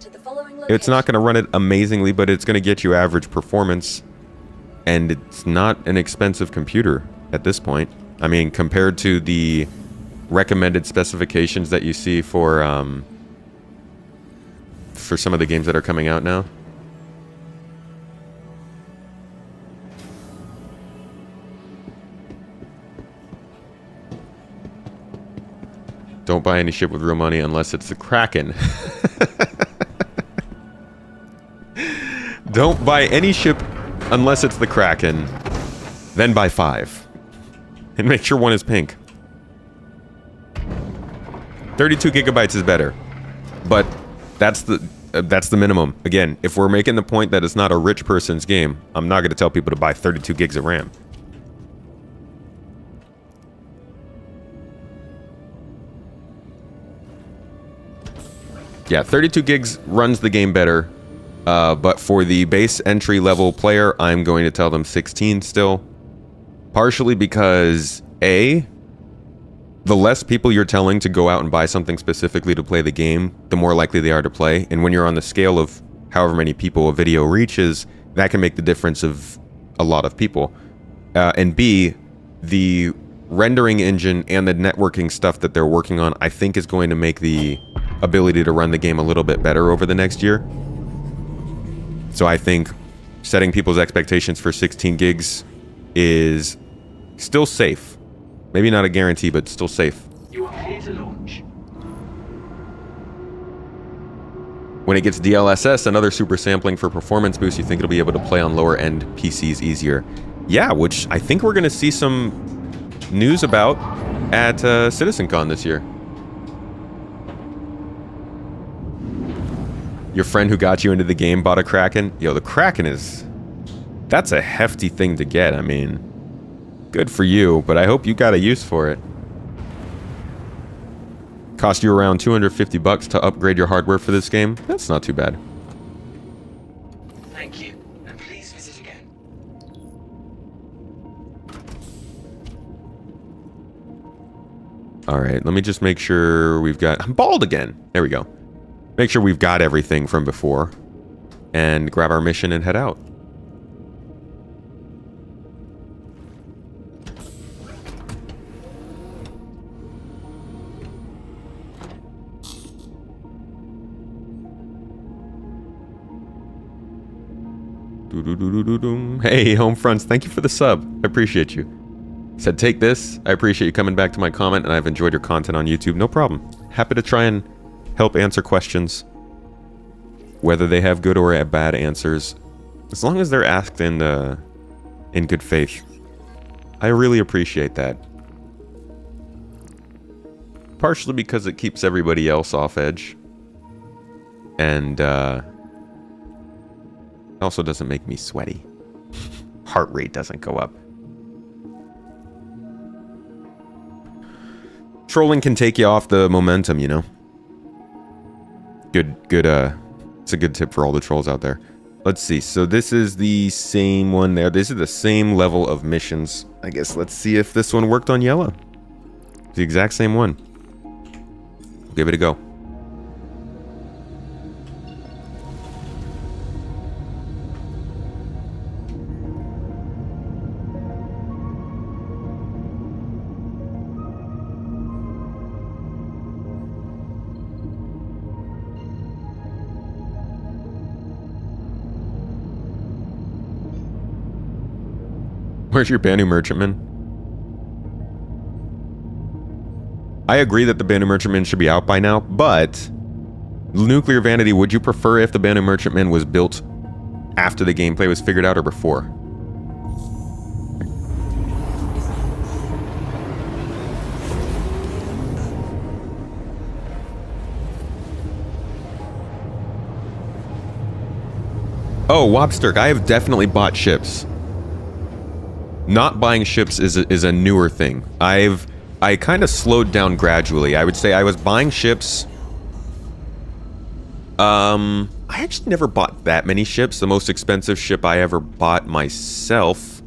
It's not going to run it amazingly, but it's going to get you average performance. And it's not an expensive computer at this point. I mean, compared to the recommended specifications that you see for some of the games that are coming out now. Don't buy any ship with real money unless it's the Kraken. Don't buy any ship unless it's the Kraken. Then buy 5. And make sure one is pink. 32 gigabytes is better. But that's the minimum. Again, if we're making the point that it's not a rich person's game, I'm not going to tell people to buy 32 gigs of RAM. Yeah, 32 gigs runs the game better, but for the base entry-level player, I'm going to tell them 16 still. Partially because, A, the less people you're telling to go out and buy something specifically to play the game, the more likely they are to play. And when you're on the scale of however many people a video reaches, that can make the difference of a lot of people. And B, the rendering engine and the networking stuff that they're working on, I think is going to make the ability to run the game a little bit better over the next year. So I think setting people's expectations for 16 gigs is still safe. Maybe not a guarantee, but still safe. You are clear to launch. When it gets DLSS, another super sampling for performance boost, you think it'll be able to play on lower end PCs easier. Yeah, which I think we're going to see some news about at CitizenCon this year. Your friend who got you into the game bought a Kraken? Yo, the Kraken is... That's a hefty thing to get. I mean, good for you, but I hope you got a use for it. Cost you around $250 to upgrade your hardware for this game? That's not too bad. Thank you, and please visit again. Alright, let me just make sure we've got... I'm bald again! There we go. Make sure we've got everything from before. And grab our mission and head out. Hey, Homefronts, thank you for the sub. I appreciate you. Said, take this. I appreciate you coming back to my comment, and I've enjoyed your content on YouTube. No problem. Happy to try and help answer questions, whether they have good or bad answers, as long as they're asked in good faith. I really appreciate that. Partially because it keeps everybody else off edge, and also doesn't make me sweaty. Heart rate doesn't go up. Trolling can take you off the momentum, you know. It's a good tip for all the trolls out there. Let's see. So this is the same one there. This is the same level of missions. I guess let's see if this one worked on yellow. It's the exact same one. We'll give it a go. Where's your Banu Merchantman? I agree that the Banu Merchantman should be out by now, but Nuclear Vanity, would you prefer if the Banu Merchantman was built after the gameplay was figured out or before? Oh, Wobsterk, I have definitely bought ships. Not buying ships is a newer thing. I kind of slowed down gradually. I would say I was buying ships. I actually never bought that many ships. The most expensive ship I ever bought myself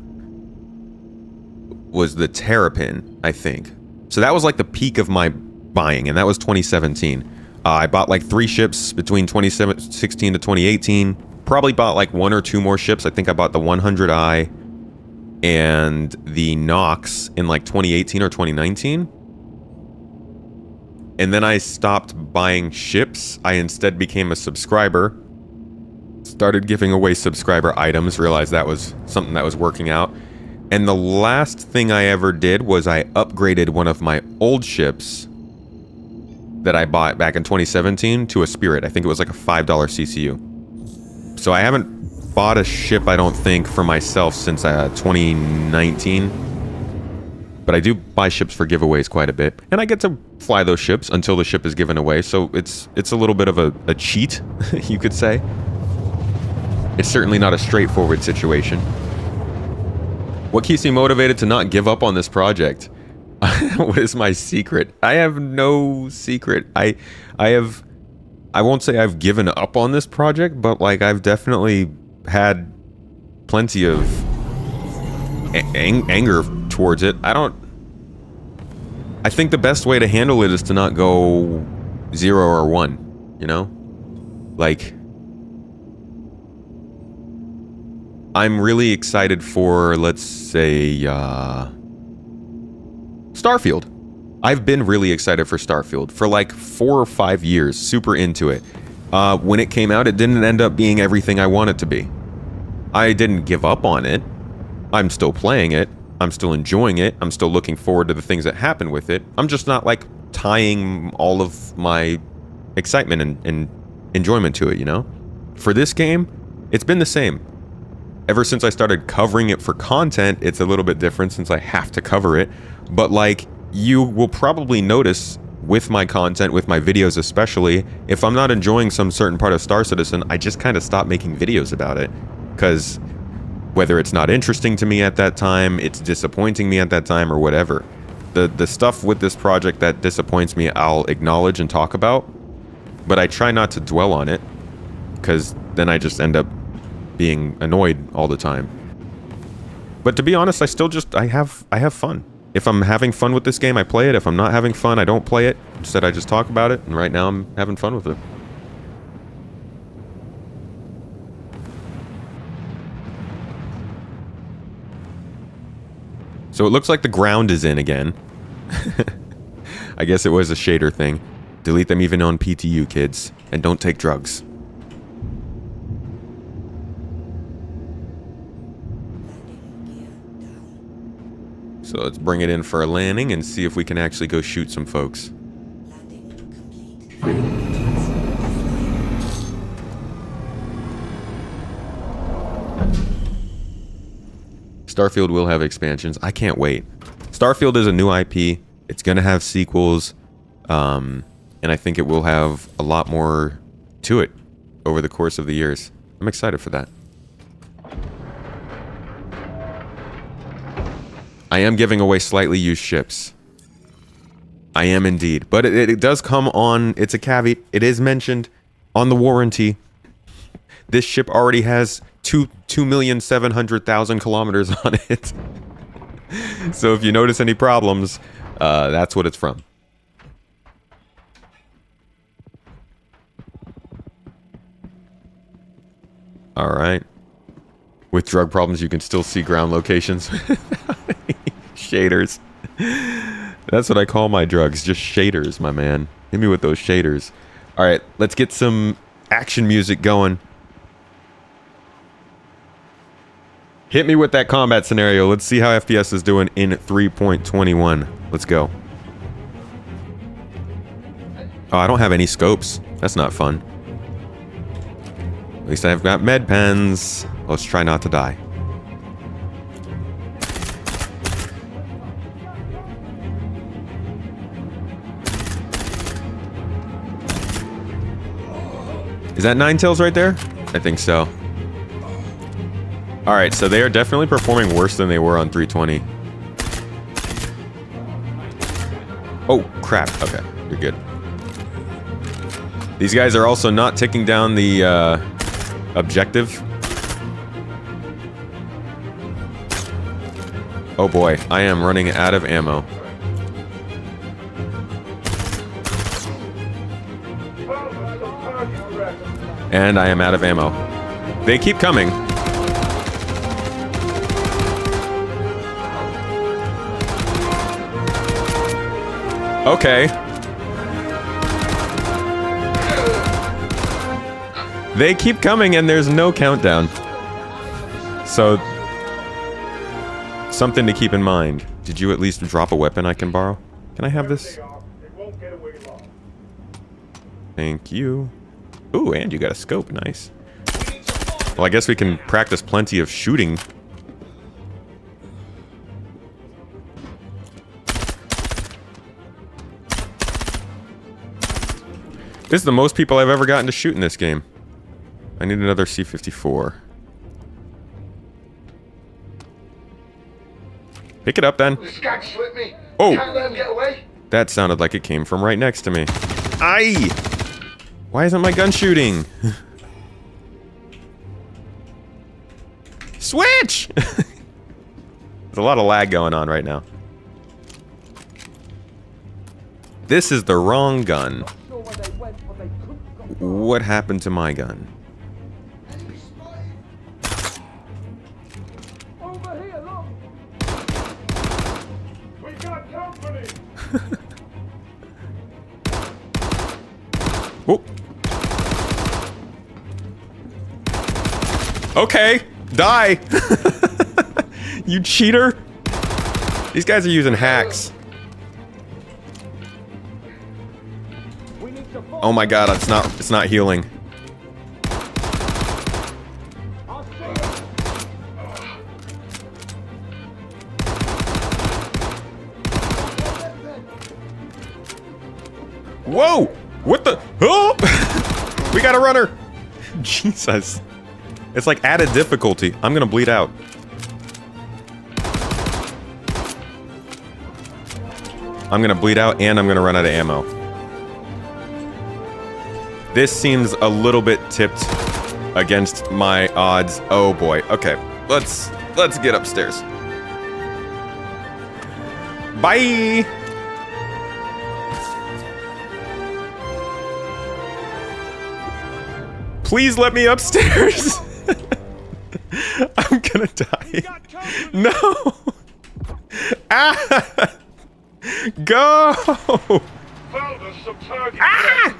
was the Terrapin, I think. So that was like the peak of my buying, and that was 2017. I bought like 3 ships between 2016 to 2018. Probably bought like 1 or 2 more ships. I think I bought the 100i and the Nox in like 2018 or 2019. And then I stopped buying ships. I instead became a subscriber. Started giving away subscriber items. Realized that was something that was working out. And the last thing I ever did was I upgraded one of my old ships that I bought back in 2017 to a Spirit. I think it was like a $5 CCU. So I haven't bought a ship, I don't think, for myself since 2019. But I do buy ships for giveaways quite a bit. And I get to fly those ships until the ship is given away. So it's a little bit of a cheat, you could say. It's certainly not a straightforward situation. What keeps me motivated to not give up on this project? What is my secret? I have no secret. I won't say I've given up on this project, but like I've definitely had plenty of anger towards it. I think the best way to handle it is to not go 0 or 1, you know? Like, I'm really excited for, let's say, Starfield. I've been really excited for Starfield for like 4 or 5 years, super into it. When it came out, it didn't end up being everything I want it to be. I didn't give up on it. I'm still playing it. I'm still enjoying it. I'm still looking forward to the things that happen with it. I'm just not like tying all of my excitement and enjoyment to it, you know? For this game, it's been the same. Ever since I started covering it for content, it's a little bit different since I have to cover it. But like, you will probably notice with my content, with my videos especially, if I'm not enjoying some certain part of Star Citizen, I just kind of stop making videos about it. Because whether it's not interesting to me at that time, it's disappointing me at that time, or whatever. The stuff with this project that disappoints me, I'll acknowledge and talk about. But I try not to dwell on it, because then I just end up being annoyed all the time. But to be honest, I have fun. If I'm having fun with this game, I play it. If I'm not having fun, I don't play it. Instead, I just talk about it, and right now I'm having fun with it. So it looks like the ground is in again. I guess it was a shader thing. Delete them even on PTU, kids. And don't take drugs. So let's bring it in for a landing and see if we can actually go shoot some folks. Starfield will have expansions. I can't wait. Starfield is a new IP. It's going to have sequels. And I think it will have a lot more to it over the course of the years. I'm excited for that. I am giving away slightly used ships. I am indeed. But it does come on, it's a caveat. It is mentioned on the warranty. This ship already has 2,700,000 kilometers on it. So if you notice any problems, that's what it's from. Alright. With drug problems, you can still see ground locations. Shaders. That's what I call my drugs. Just shaders, my man. Hit me with those shaders. Alright, let's get some action music going. Hit me with that combat scenario. Let's see how FPS is doing in 3.21. Let's go. Oh, I don't have any scopes. That's not fun. At least I've got med pens. Let's try not to die. Is that Ninetales right there? I think so. Alright, so they are definitely performing worse than they were on 320. Oh, crap. Okay, you're good. These guys are also not ticking down the objective. Oh boy, I am running out of ammo. And I am out of ammo. They keep coming. Okay. They keep coming and there's no countdown. So, something to keep in mind. Did you at least drop a weapon I can borrow? Can I have this? Thank you. Ooh, and you got a scope. Nice. Well, I guess we can practice plenty of shooting. This is the most people I've ever gotten to shoot in this game. I need another C-54. Pick it up then. The skag slipped me. Oh! Can't let him get away. That sounded like it came from right next to me. Aye! Why isn't my gun shooting? Switch! There's a lot of lag going on right now. This is the wrong gun. What happened to my gun? Over here, look! We got company! Oh. Okay, die! You cheater! These guys are using hacks. Oh my god, it's not healing. Whoa! What the? Oh! We got a runner! Jesus. It's like added difficulty. I'm gonna bleed out. I'm gonna bleed out and I'm gonna run out of ammo. This seems a little bit tipped against my odds. Oh boy. Okay. Let's get upstairs. Bye! Please let me upstairs. I'm gonna die. No. Ah! Go! Found us some target. Ah!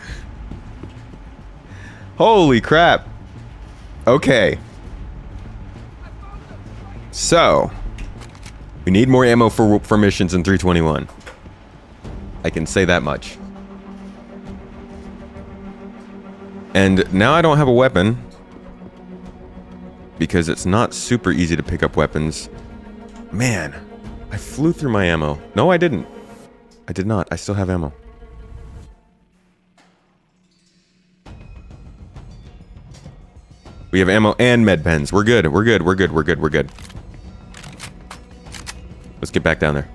Holy crap. Okay. So, we need more ammo for missions in 321. I can say that much. And now I don't have a weapon because it's not super easy to pick up weapons. Man, I flew through my ammo. No, I didn't. I did not. I still have ammo. We have ammo and med pens. We're good. We're good. We're good. We're good. We're good. Let's get back down there.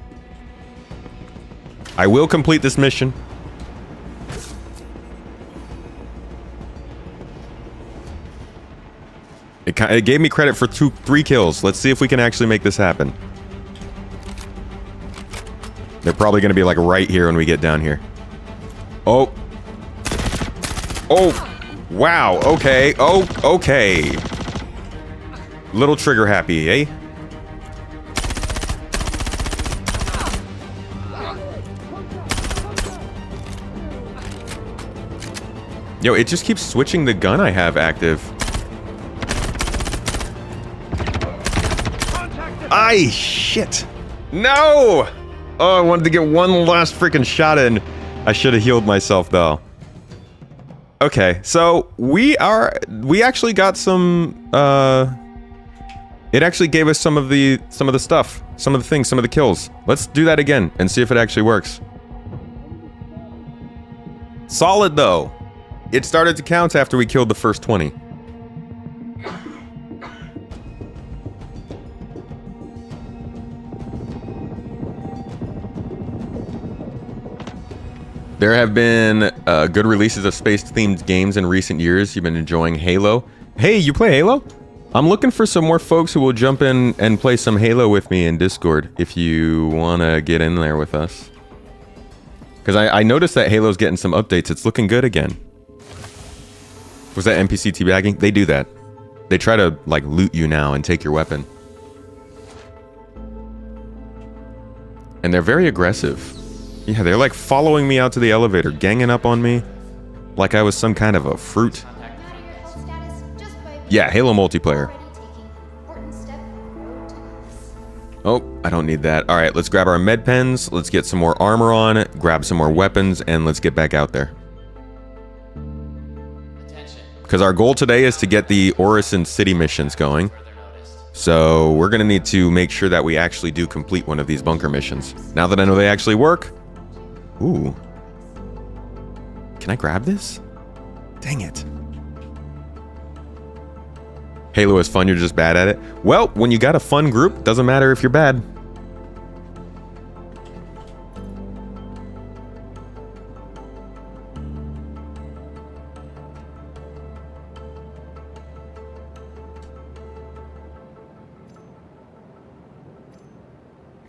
I will complete this mission. It gave me credit for 3 kills. Let's see if we can actually make this happen. They're probably going to be like right here when we get down here. Oh. Oh. Wow. Okay. Oh, okay. Little trigger happy, eh? Yo, it just keeps switching the gun I have active. Aye, shit. No! Oh, I wanted to get one last freaking shot in. I should have healed myself, though. Okay, so we actually got some, it actually gave us some of the stuff, some of the things, some of the kills. Let's do that again and see if it actually works. Solid, though. It started to count after we killed the first 20. There have been good releases of space-themed games in recent years. You've been enjoying Halo. Hey, you play Halo? I'm looking for some more folks who will jump in and play some Halo with me in Discord if you want to get in there with us. Because I noticed that Halo's getting some updates. It's looking good again. Was that NPC teabagging? They do that. They try to, like, loot you now and take your weapon. And they're very aggressive. Yeah, they're, like, following me out to the elevator, ganging up on me like I was some kind of a fruit. Yeah, Halo multiplayer. Oh, I don't need that. All right, let's grab our med pens. Let's get some more armor on, grab some more weapons, and let's get back out there. Because our goal today is to get the Orison city missions going. So we're going to need to make sure that we actually do complete one of these bunker missions. Now that I know they actually work. Ooh. Can I grab this? Dang it. Halo is fun, you're just bad at it. Well, when you got a fun group, doesn't matter if you're bad.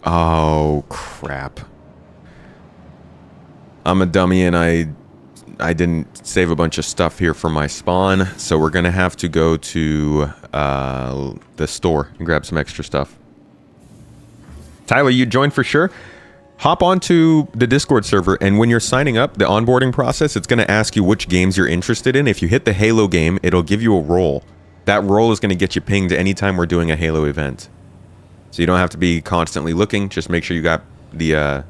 Oh, crap. I'm a dummy and I didn't save a bunch of stuff here for my spawn, so we're gonna have to go to the store and grab some extra stuff. Tyler, you joined for sure. Hop onto the Discord server, and when you're signing up, the onboarding process, it's gonna ask you which games you're interested in. If you hit the Halo game, it'll give you a role. That role is gonna get you pinged anytime we're doing a Halo event. So you don't have to be constantly looking. Just make sure you got the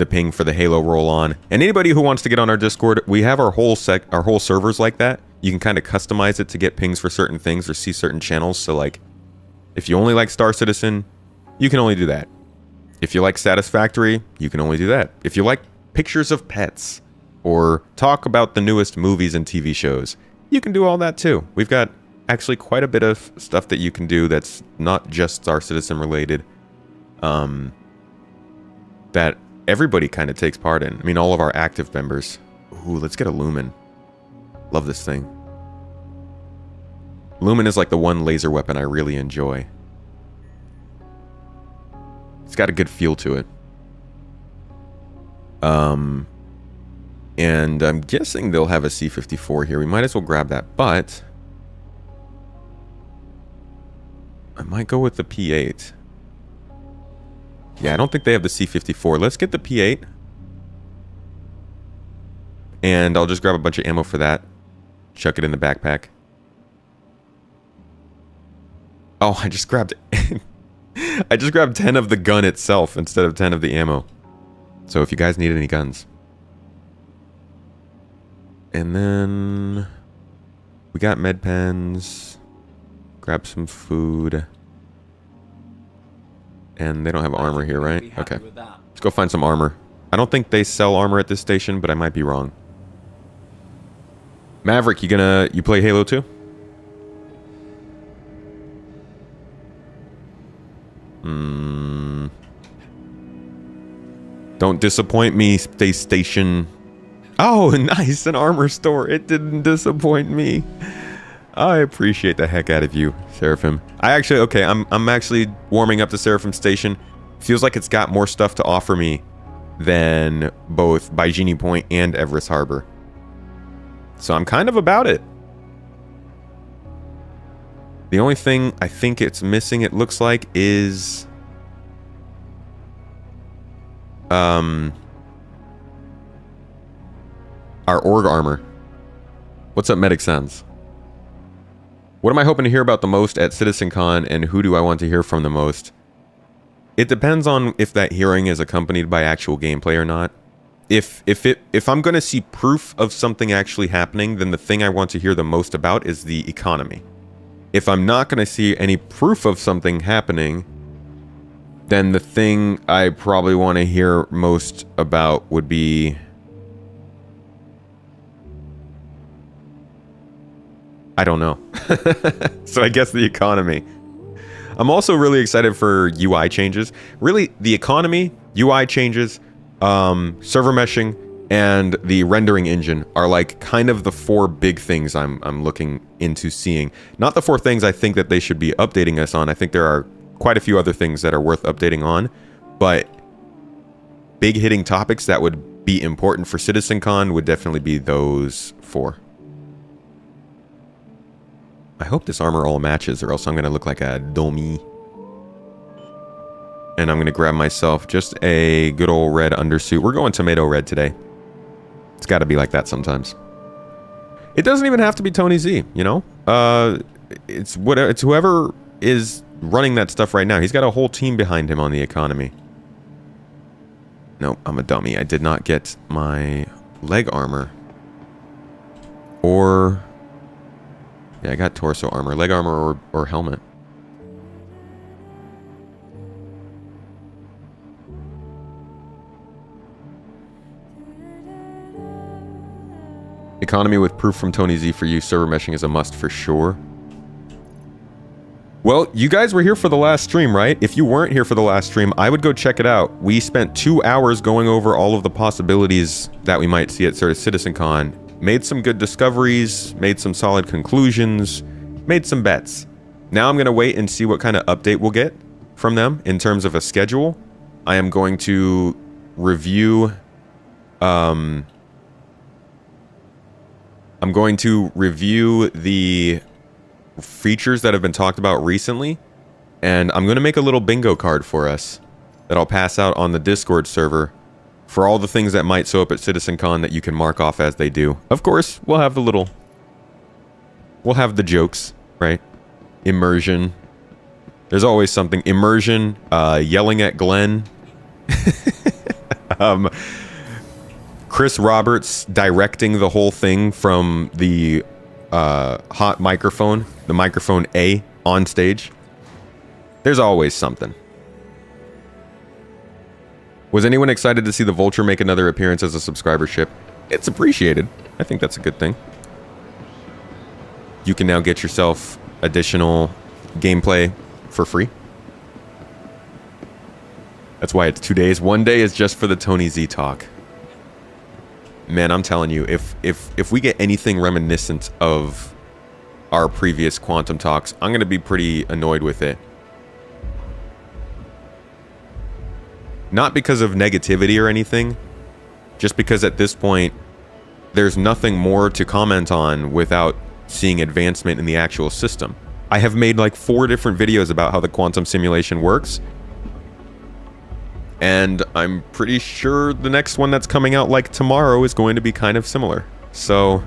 ping for the Halo roll on. And anybody who wants to get on our Discord, we have our whole servers like that. You can kind of customize it to get pings for certain things or see certain channels. So like, if you only like Star Citizen, you can only do that. If you like Satisfactory, you can only do that. If you like pictures of pets or talk about the newest movies and TV shows, you can do all that too. We've got actually quite a bit of stuff that you can do that's not just Star Citizen related. That everybody kind of takes part in. I mean, all of our active members. Ooh, let's get a Lumen. Love this thing. Lumen is like the one laser weapon I really enjoy. It's got a good feel to it. And I'm guessing they'll have a C-54 here. We might as well grab that, but I might go with the P8. Yeah, I don't think they have the C-54. Let's get the P8. And I'll just grab a bunch of ammo for that. Chuck it in the backpack. Oh, I just grabbed I just grabbed 10 of the gun itself instead of 10 of the ammo. So if you guys need any guns. And then we got med pens. Grab some food. And they don't have armor here, right? Okay. Let's go find some armor. I don't think they sell armor at this station, but I might be wrong. Maverick, you play Halo 2? Don't disappoint me, Space Station. Oh, nice, an armor store. It didn't disappoint me. I appreciate the heck out of you, Seraphim. I'm actually warming up to Seraphim Station. Feels like it's got more stuff to offer me than both Baijini Point and Everest Harbor. So I'm kind of about it. The only thing I think it's missing, it looks like, is our org armor. What's up, Medic Sans? What am I hoping to hear about the most at CitizenCon, and who do I want to hear from the most? It depends on if that hearing is accompanied by actual gameplay or not. If I'm going to see proof of something actually happening, then the thing I want to hear the most about is the economy. If I'm not going to see any proof of something happening, then the thing I probably want to hear most about would be... I don't know. So I guess the economy. I'm also really excited for UI changes. Really, the economy, UI changes, server meshing, and the rendering engine are like kind of the 4 big things I'm looking into seeing. Not the 4 things I think that they should be updating us on. I think there are quite a few other things that are worth updating on, but big hitting topics that would be important for CitizenCon would definitely be those 4. I hope this armor all matches, or else I'm going to look like a dummy. And I'm going to grab myself just a good old red undersuit. We're going tomato red today. It's got to be like that sometimes. It doesn't even have to be Tony Z, you know? It's whoever is running that stuff right now. He's got a whole team behind him on the economy. Nope, I'm a dummy. I did not get my leg armor. Or... yeah, I got torso armor. Leg armor or helmet. Economy with proof from Tony Z for you. Server meshing is a must for sure. Well, you guys were here for the last stream, right? If you weren't here for the last stream, I would go check it out. We spent 2 hours going over all of the possibilities that we might see at CitizenCon. Made some good discoveries, made some solid conclusions, made some bets. Now I'm going to wait and see what kind of update we'll get from them in terms of a schedule. I am going to review... I'm going to review the features that have been talked about recently, and I'm going to make a little bingo card for us that I'll pass out on the Discord server for all the things that might show up at CitizenCon that you can mark off as they do. Of course, we'll have the jokes, right? Immersion. There's always something. Immersion, yelling at Glenn. Chris Roberts directing the whole thing from the hot microphone, the microphone A on stage. There's always something. Was anyone excited to see the Vulture make another appearance as a subscriber ship? It's appreciated. I think that's a good thing. You can now get yourself additional gameplay for free. That's why it's 2 days. 1 day is just for the Tony Z talk. Man, I'm telling you, if we get anything reminiscent of our previous Quantum talks, I'm going to be pretty annoyed with it. Not because of negativity or anything, just because at this point, there's nothing more to comment on without seeing advancement in the actual system. I have made like 4 different videos about how the quantum simulation works, and I'm pretty sure the next one that's coming out like tomorrow is going to be kind of similar. So,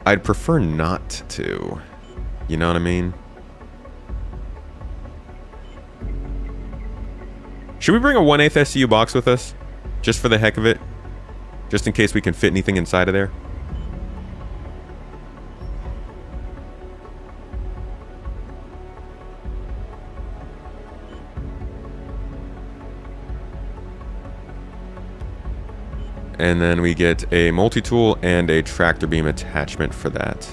I'd prefer not to. You know what I mean? Should we bring a 1/8 SCU box with us? Just for the heck of it? Just in case we can fit anything inside of there? And then we get a multi-tool and a tractor beam attachment for that.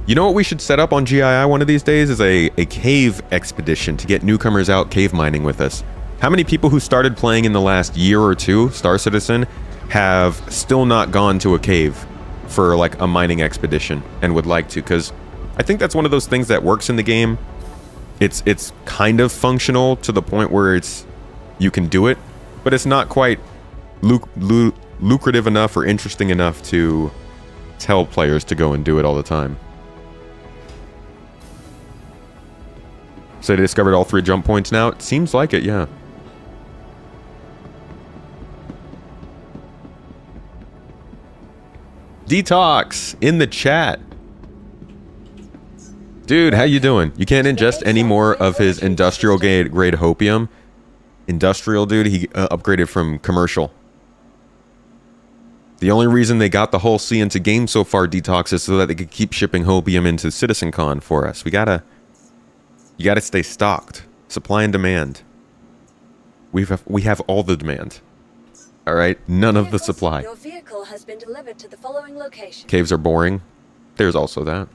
You know what we should set up on GII one of these days is a cave expedition to get newcomers out cave mining with us. How many people who started playing in the last year or two, Star Citizen, have still not gone to a cave for like a mining expedition and would like to? Because I think that's one of those things that works in the game. It's kind of functional to the point where you can do it, but it's not quite lucrative enough or interesting enough to tell players to go and do it all the time. So they discovered all 3 jump points now? It seems like it, yeah. Detox in the chat. Dude, how you doing? You can't ingest any more of his industrial grade hopium. Industrial, dude, he upgraded from commercial. The only reason they got the whole C into game so far, Detox, is so that they could keep shipping hopium into CitizenCon for us. You gotta stay stocked. Supply and demand. We have all the demand. All right, none of the supply. Your vehicle has been delivered to the following location. Caves are boring. There's also that.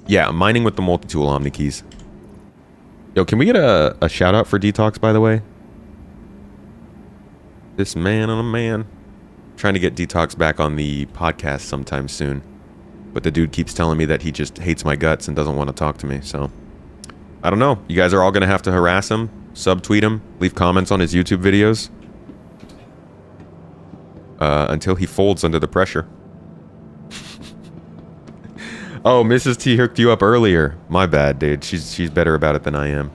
Yeah, mining with the multi-tool Omni keys. Yo, can we get a shout out for Detox, by the way? This man on a man. Trying to get Detox back on the podcast sometime soon. But the dude keeps telling me that he just hates my guts and doesn't want to talk to me, so... I don't know. You guys are all going to have to harass him, subtweet him, leave comments on his YouTube videos. Until he folds under the pressure. Oh, Mrs. T hooked you up earlier. My bad, dude. She's better about it than I am.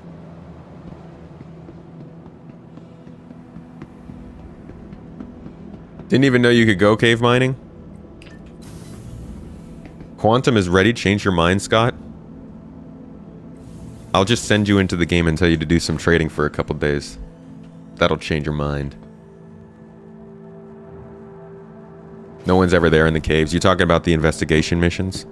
Didn't even know you could go cave mining. Quantum is ready. Change your mind, Scott. I'll just send you into the game and tell you to do some trading for a couple days. That'll change your mind. No one's ever there in the caves. You talking about the investigation missions?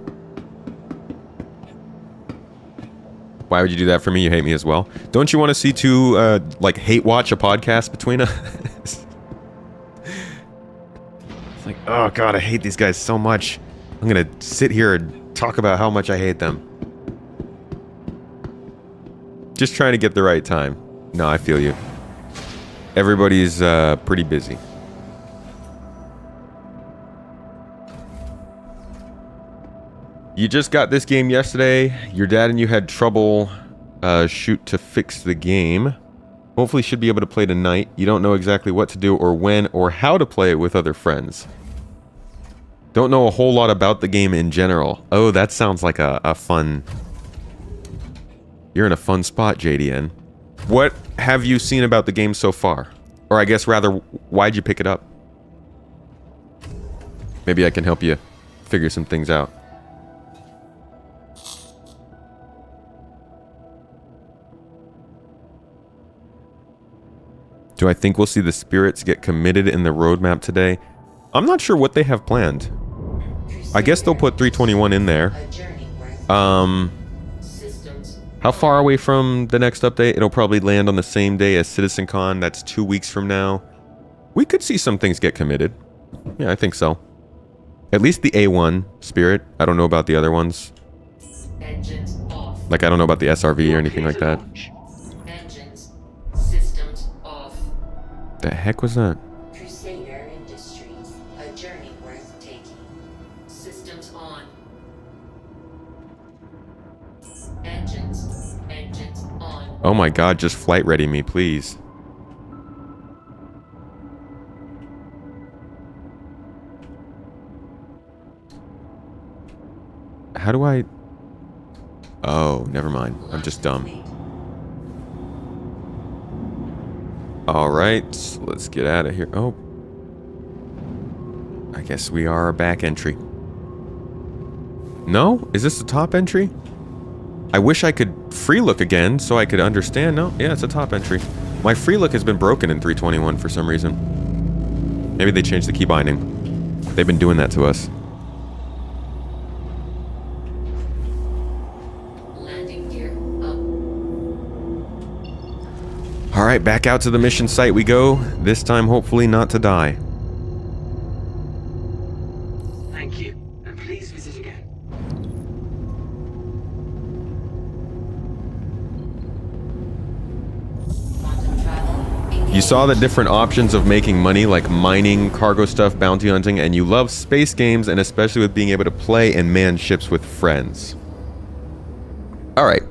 Why would you do that for me? You hate me as well. Don't you want to see two, like, hate watch a podcast between us? It's like, oh god, I hate these guys so much. I'm gonna sit here and talk about how much I hate them. Just trying to get the right time. No, I feel you. Everybody's pretty busy. You just got this game yesterday. Your dad and you had trouble shoot to fix the game. Hopefully should be able to play tonight. You don't know exactly what to do or when or how to play it with other friends. Don't know a whole lot about the game in general. Oh, that sounds like a fun... You're in a fun spot, JDN. What have you seen about the game so far? Or I guess rather, why'd you pick it up? Maybe I can help you figure some things out. Do I think we'll see the spirits get committed in the roadmap today? I'm not sure what they have planned. I guess they'll put 321 in there. How far away from the next update? It'll probably land on the same day as CitizenCon. That's 2 weeks from now. We could see some things get committed. Yeah, I think so. At least the A1 spirit. I don't know about the other ones. Engines off. Like, I don't know about the SRV or anything like that. Engines. Systems off. The heck was that? Crusader Industries. A journey worth taking. Systems on. Engines. Engines on. Oh my god, just flight ready me, please. How do I... Oh, never mind. I'm just dumb. Alright, let's get out of here. Oh. I guess we are a back entry. No? Is this the top entry? I wish I could free look again so I could understand. No, yeah, it's a top entry. My free look has been broken in 321 for some reason. Maybe they changed the key binding. They've been doing that to us. Landing gear up. Alright, back out to the mission site we go. This time, hopefully not to die. Thank you, and please visit again. Quantum travel. You saw the different options of making money, like mining, cargo stuff, bounty hunting, and you love space games, and especially with being able to play and man ships with friends. Alright.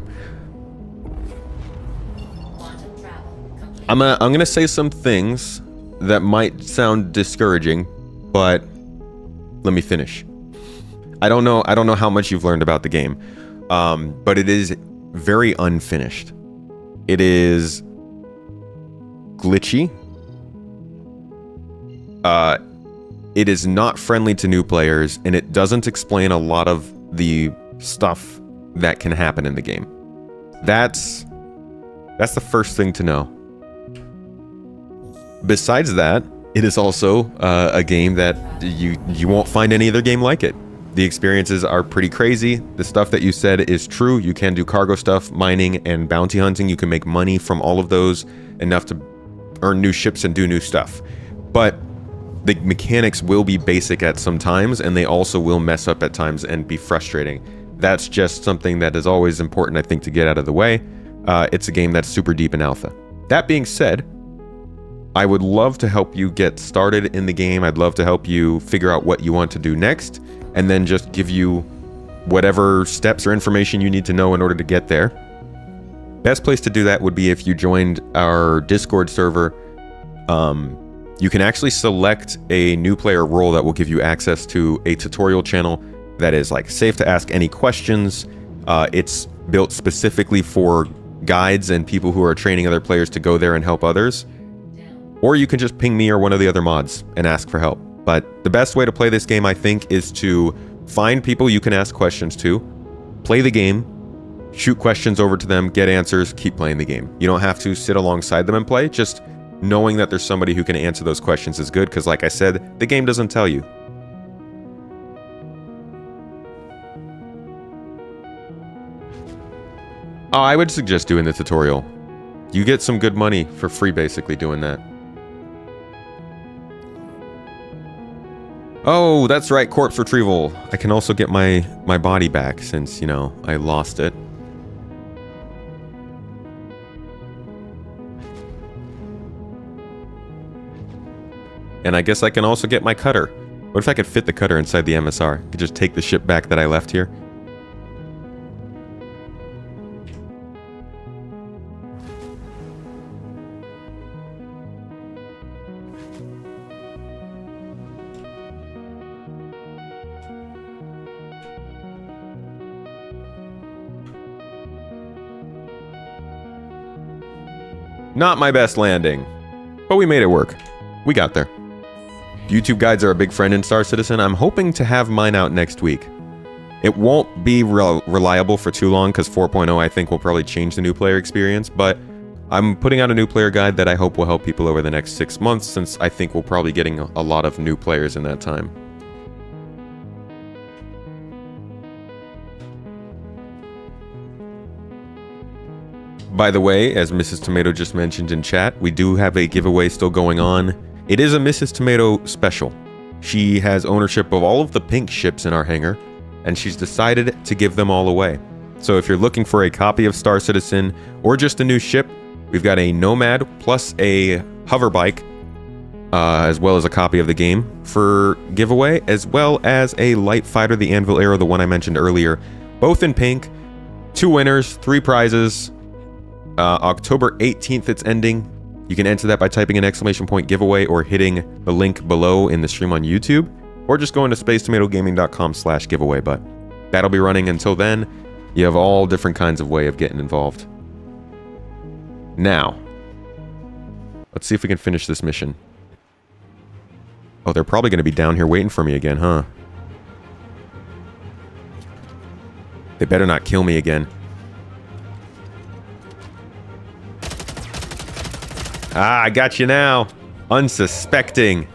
Quantum travel. Complete. I'm gonna say some things that might sound discouraging, but let me finish. I don't know how much you've learned about the game, but it is very unfinished. It is glitchy. It is not friendly to new players, and it doesn't explain a lot of the stuff that can happen in the game. That's the first thing to know. Besides that, it is also a game that you won't find any other game like it. The experiences are pretty crazy. The stuff that you said is true. You can do cargo stuff, mining, and bounty hunting. You can make money from all of those, enough to earn new ships and do new stuff. But the mechanics will be basic at some times, and they also will mess up at times and be frustrating. That's just something that is always important, I think, to get out of the way. It's a game that's super deep in alpha. That being said, I would love to help you get started in the game. I'd love to help you figure out what you want to do next, and then just give you whatever steps or information you need to know in order to get there. Best place to do that would be if you joined our Discord server. You can actually select a new player role that will give you access to a tutorial channel that is like safe to ask any questions. It's built specifically for guides and people who are training other players to go there and help others. Or you can just ping me or one of the other mods and ask for help. But the best way to play this game, I think, is to find people you can ask questions to, play the game, shoot questions over to them, get answers, keep playing the game. You don't have to sit alongside them and play. Just knowing that there's somebody who can answer those questions is good, because like I said, the game doesn't tell you. Oh, I would suggest doing the tutorial. You get some good money for free basically doing that. Oh, that's right, corpse retrieval. I can also get my body back since, you know, I lost it. And I guess I can also get my cutter. What if I could fit the cutter inside the MSR? I could just take the ship back that I left here. Not my best landing, but we made it work. We got there. YouTube guides are a big friend in Star Citizen. I'm hoping to have mine out next week. It won't be reliable for too long because 4.0 I think will probably change the new player experience, but I'm putting out a new player guide that I hope will help people over the next 6 months, since I think we'll probably getting a lot of new players in that time. By the way, as Mrs. Tomato just mentioned in chat, we do have a giveaway still going on. It is a Mrs. Tomato special. She has ownership of all of the pink ships in our hangar, and she's decided to give them all away. So if you're looking for a copy of Star Citizen or just a new ship, we've got a Nomad plus a hover bike, as well as a copy of the game for giveaway, as well as a light fighter, the Anvil Arrow, the one I mentioned earlier, both in pink. 2 winners, 3 prizes. October 18th it's ending. You can enter that by typing an exclamation point giveaway or hitting the link below in the stream on YouTube, or just going to spacetomatogaming.com/giveaway. But that'll be running until then. You have all different kinds of way of getting involved. Now, let's see if we can finish this mission. Oh, they're probably going to be down here waiting for me again, huh? They better not kill me again. Ah, I got you now. Unsuspecting.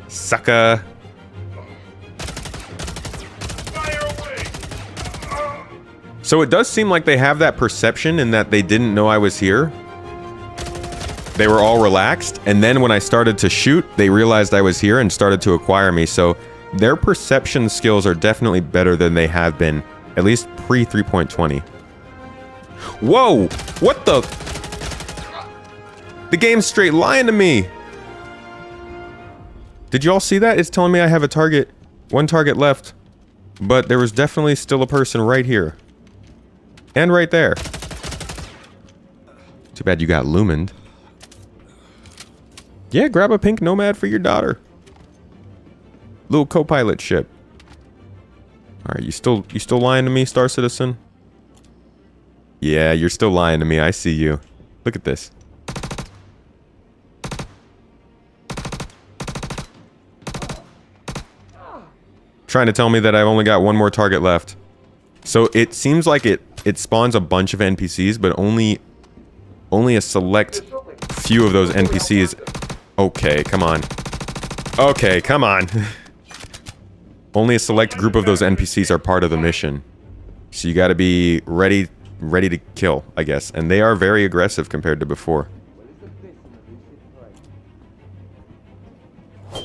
Sucker. So it does seem like they have that perception in that they didn't know I was here. They were all relaxed, and then when I started to shoot, they realized I was here and started to acquire me. So their perception skills are definitely better than they have been, at least pre 3.20. Whoa! What the? The game's straight lying to me. Did you all see that? It's telling me I have a target, 1 target left, but there was definitely still a person right here. And right there. Too bad you got lumened. Yeah, grab a pink Nomad for your daughter. Little co-pilot ship. Alright, you still lying to me, Star Citizen? Yeah, you're still lying to me. I see you. Look at this. Trying to tell me that I've only got 1 more target left. So it seems like it spawns a bunch of NPCs, but only a select few of those NPCs. Okay, come on. Okay, come on. Only a select group of those NPCs are part of the mission. So you gotta be ready to kill, I guess. And they are very aggressive compared to before.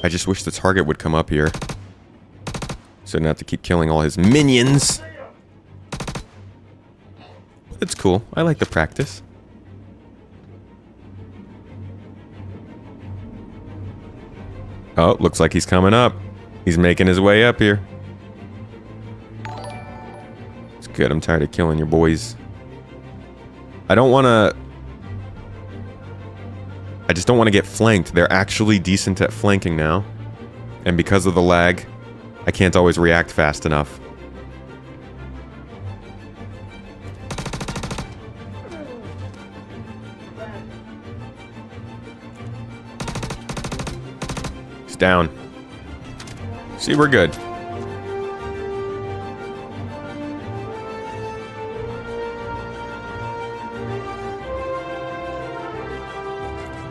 I just wish the target would come up here, so I don't have to keep killing all his minions. It's cool. I like the practice. Oh, looks like he's coming up. He's making his way up here. It's good. I'm tired of killing your boys. I just don't want to get flanked. They're actually decent at flanking now. And because of the lag, I can't always react fast enough. He's down. See, we're good.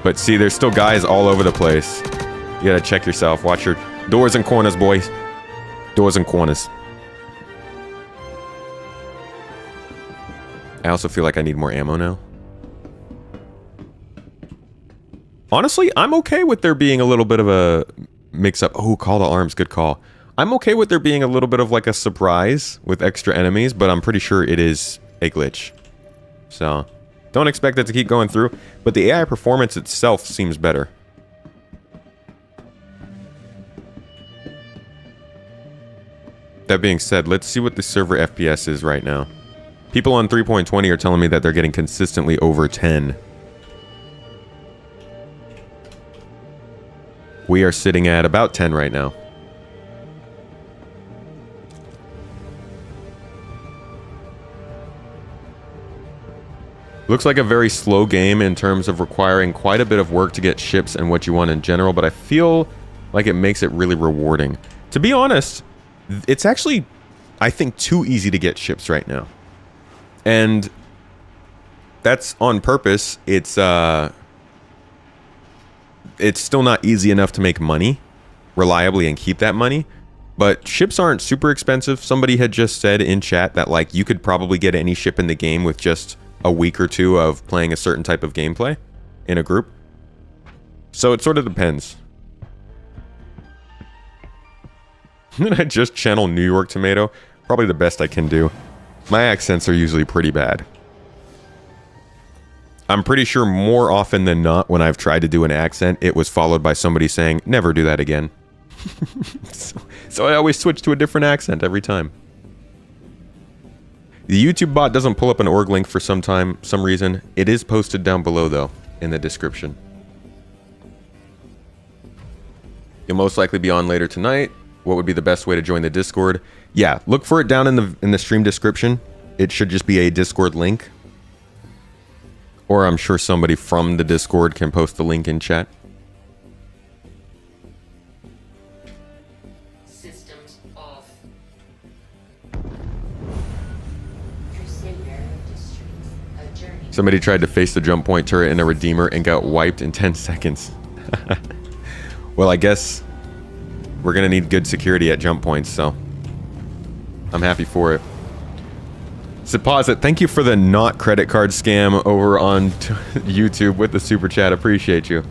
But see, there's still guys all over the place. You gotta check yourself. Watch your doors and corners, boys. Doors and corners. I also feel like I need more ammo now. Honestly, I'm okay with there being a little bit of a mix-up. Oh, call to arms. Good call. I'm okay with there being a little bit of like a surprise with extra enemies, but I'm pretty sure it is a glitch. So, don't expect it to keep going through, but the AI performance itself seems better. That being said, let's see what the server FPS is right now. People on 3.20 are telling me that they're getting consistently over 10. We are sitting at about 10 right now. Looks like a very slow game in terms of requiring quite a bit of work to get ships and what you want in general, but I feel like it makes it really rewarding. To be honest, it's actually, I think, too easy to get ships right now. And that's on purpose. It's still not easy enough to make money reliably and keep that money. But ships aren't super expensive. Somebody had just said in chat that like you could probably get any ship in the game with just a week or two of playing a certain type of gameplay in a group. So it sort of depends. Did I just channel New York Tomato? Probably the best I can do. My accents are usually pretty bad. I'm pretty sure more often than not when I've tried to do an accent, it was followed by somebody saying, never do that again. So I always switch to a different accent every time. The YouTube bot doesn't pull up an org link for some reason. It is posted down below though, in the description. You'll most likely be on later tonight. What would be the best way to join the Discord? Yeah, look for it down in the stream description. It should just be a Discord link. Or I'm sure somebody from the Discord can post the link in chat. Systems off. Crusader Industries. A journey. Somebody tried to face the jump point turret in a Redeemer and got wiped in 10 seconds. Well, I guess we're gonna need good security at jump points, so I'm happy for it. Supposit, thank you for the not credit card scam over on YouTube with the super chat. Appreciate you.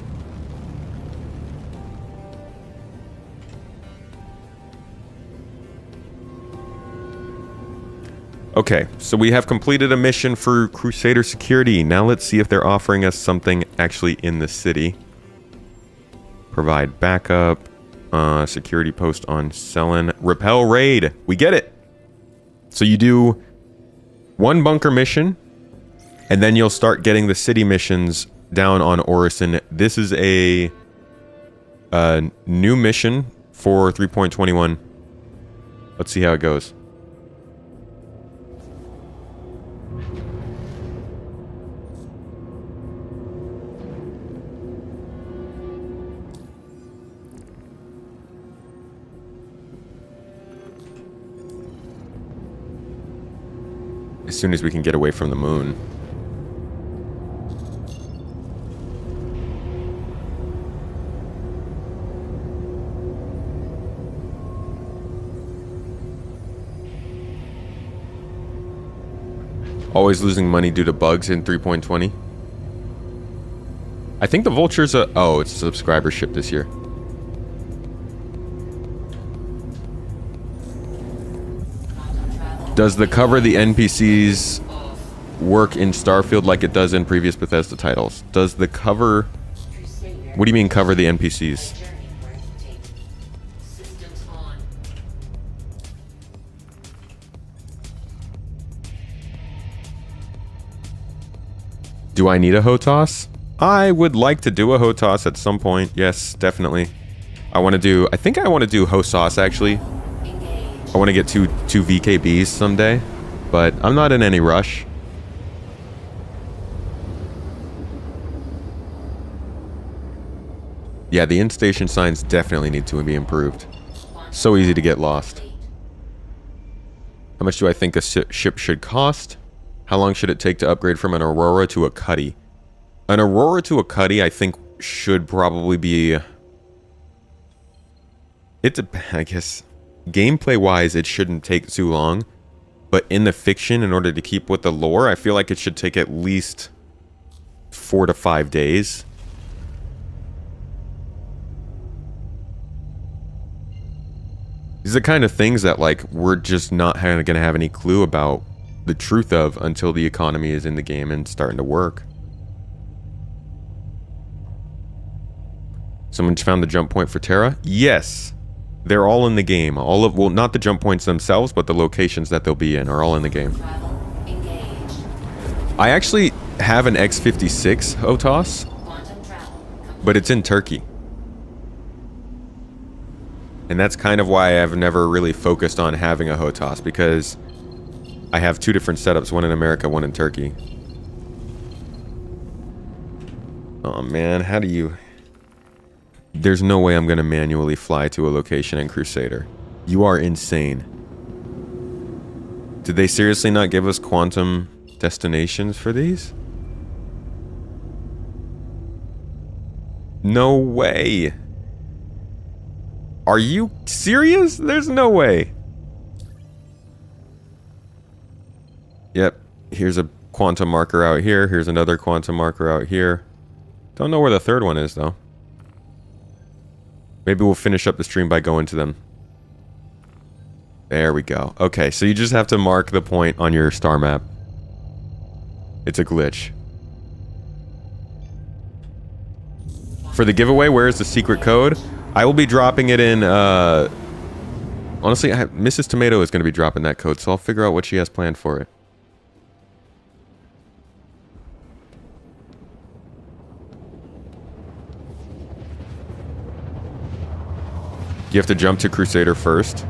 Okay, so we have completed a mission for Crusader Security. Now let's see if they're offering us something actually in the city. Provide backup. Security post on Selen. Repel raid. We get it. So you do one bunker mission, and then you'll start getting the city missions down on Orison. This is a new mission for 3.21. Let's see how it goes. As soon as we can get away from the moon. Always losing money due to bugs in 3.20. I think the Vulture's a... Oh, it's a subscribership this year. Does the cover the NPCs work in Starfield like it does in previous Bethesda titles? Does the cover... What do you mean cover the NPCs? Do I need a HOTAS? I would like to do a HOTAS at some point. Yes, definitely. I think I want to do HOSAS actually. I want to get two VKBs someday, but I'm not in any rush. Yeah, the in-station signs definitely need to be improved. So easy to get lost. How much do I think a ship should cost? How long should it take to upgrade from an Aurora to a Cuddy? An Aurora to a Cuddy, I think, should probably be... I guess, gameplay-wise, it shouldn't take too long. But in the fiction, in order to keep with the lore, I feel like it should take at least 4 to 5 days. These are the kind of things that, like, we're just not going to have any clue about the truth of until the economy is in the game and starting to work. Someone found the jump point for Terra? Yes. They're all in the game. Well, not the jump points themselves, but the locations that they'll be in are all in the game. I actually have an X-56 HOTAS, but it's in Turkey. And that's kind of why I've never really focused on having a HOTAS, because I have 2 different setups, one in America, one in Turkey. Oh man, how do you... There's no way I'm going to manually fly to a location in Crusader. You are insane. Did they seriously not give us quantum destinations for these? No way. Are you serious? There's no way. Yep. Here's a quantum marker out here. Here's another quantum marker out here. Don't know where the third one is, though. Maybe we'll finish up the stream by going to them. There we go. Okay, so you just have to mark the point on your star map. It's a glitch. For the giveaway, where is the secret code? I will be dropping it in, honestly, Mrs. Tomato is going to be dropping that code, so I'll figure out what she has planned for it. You have to jump to Crusader first.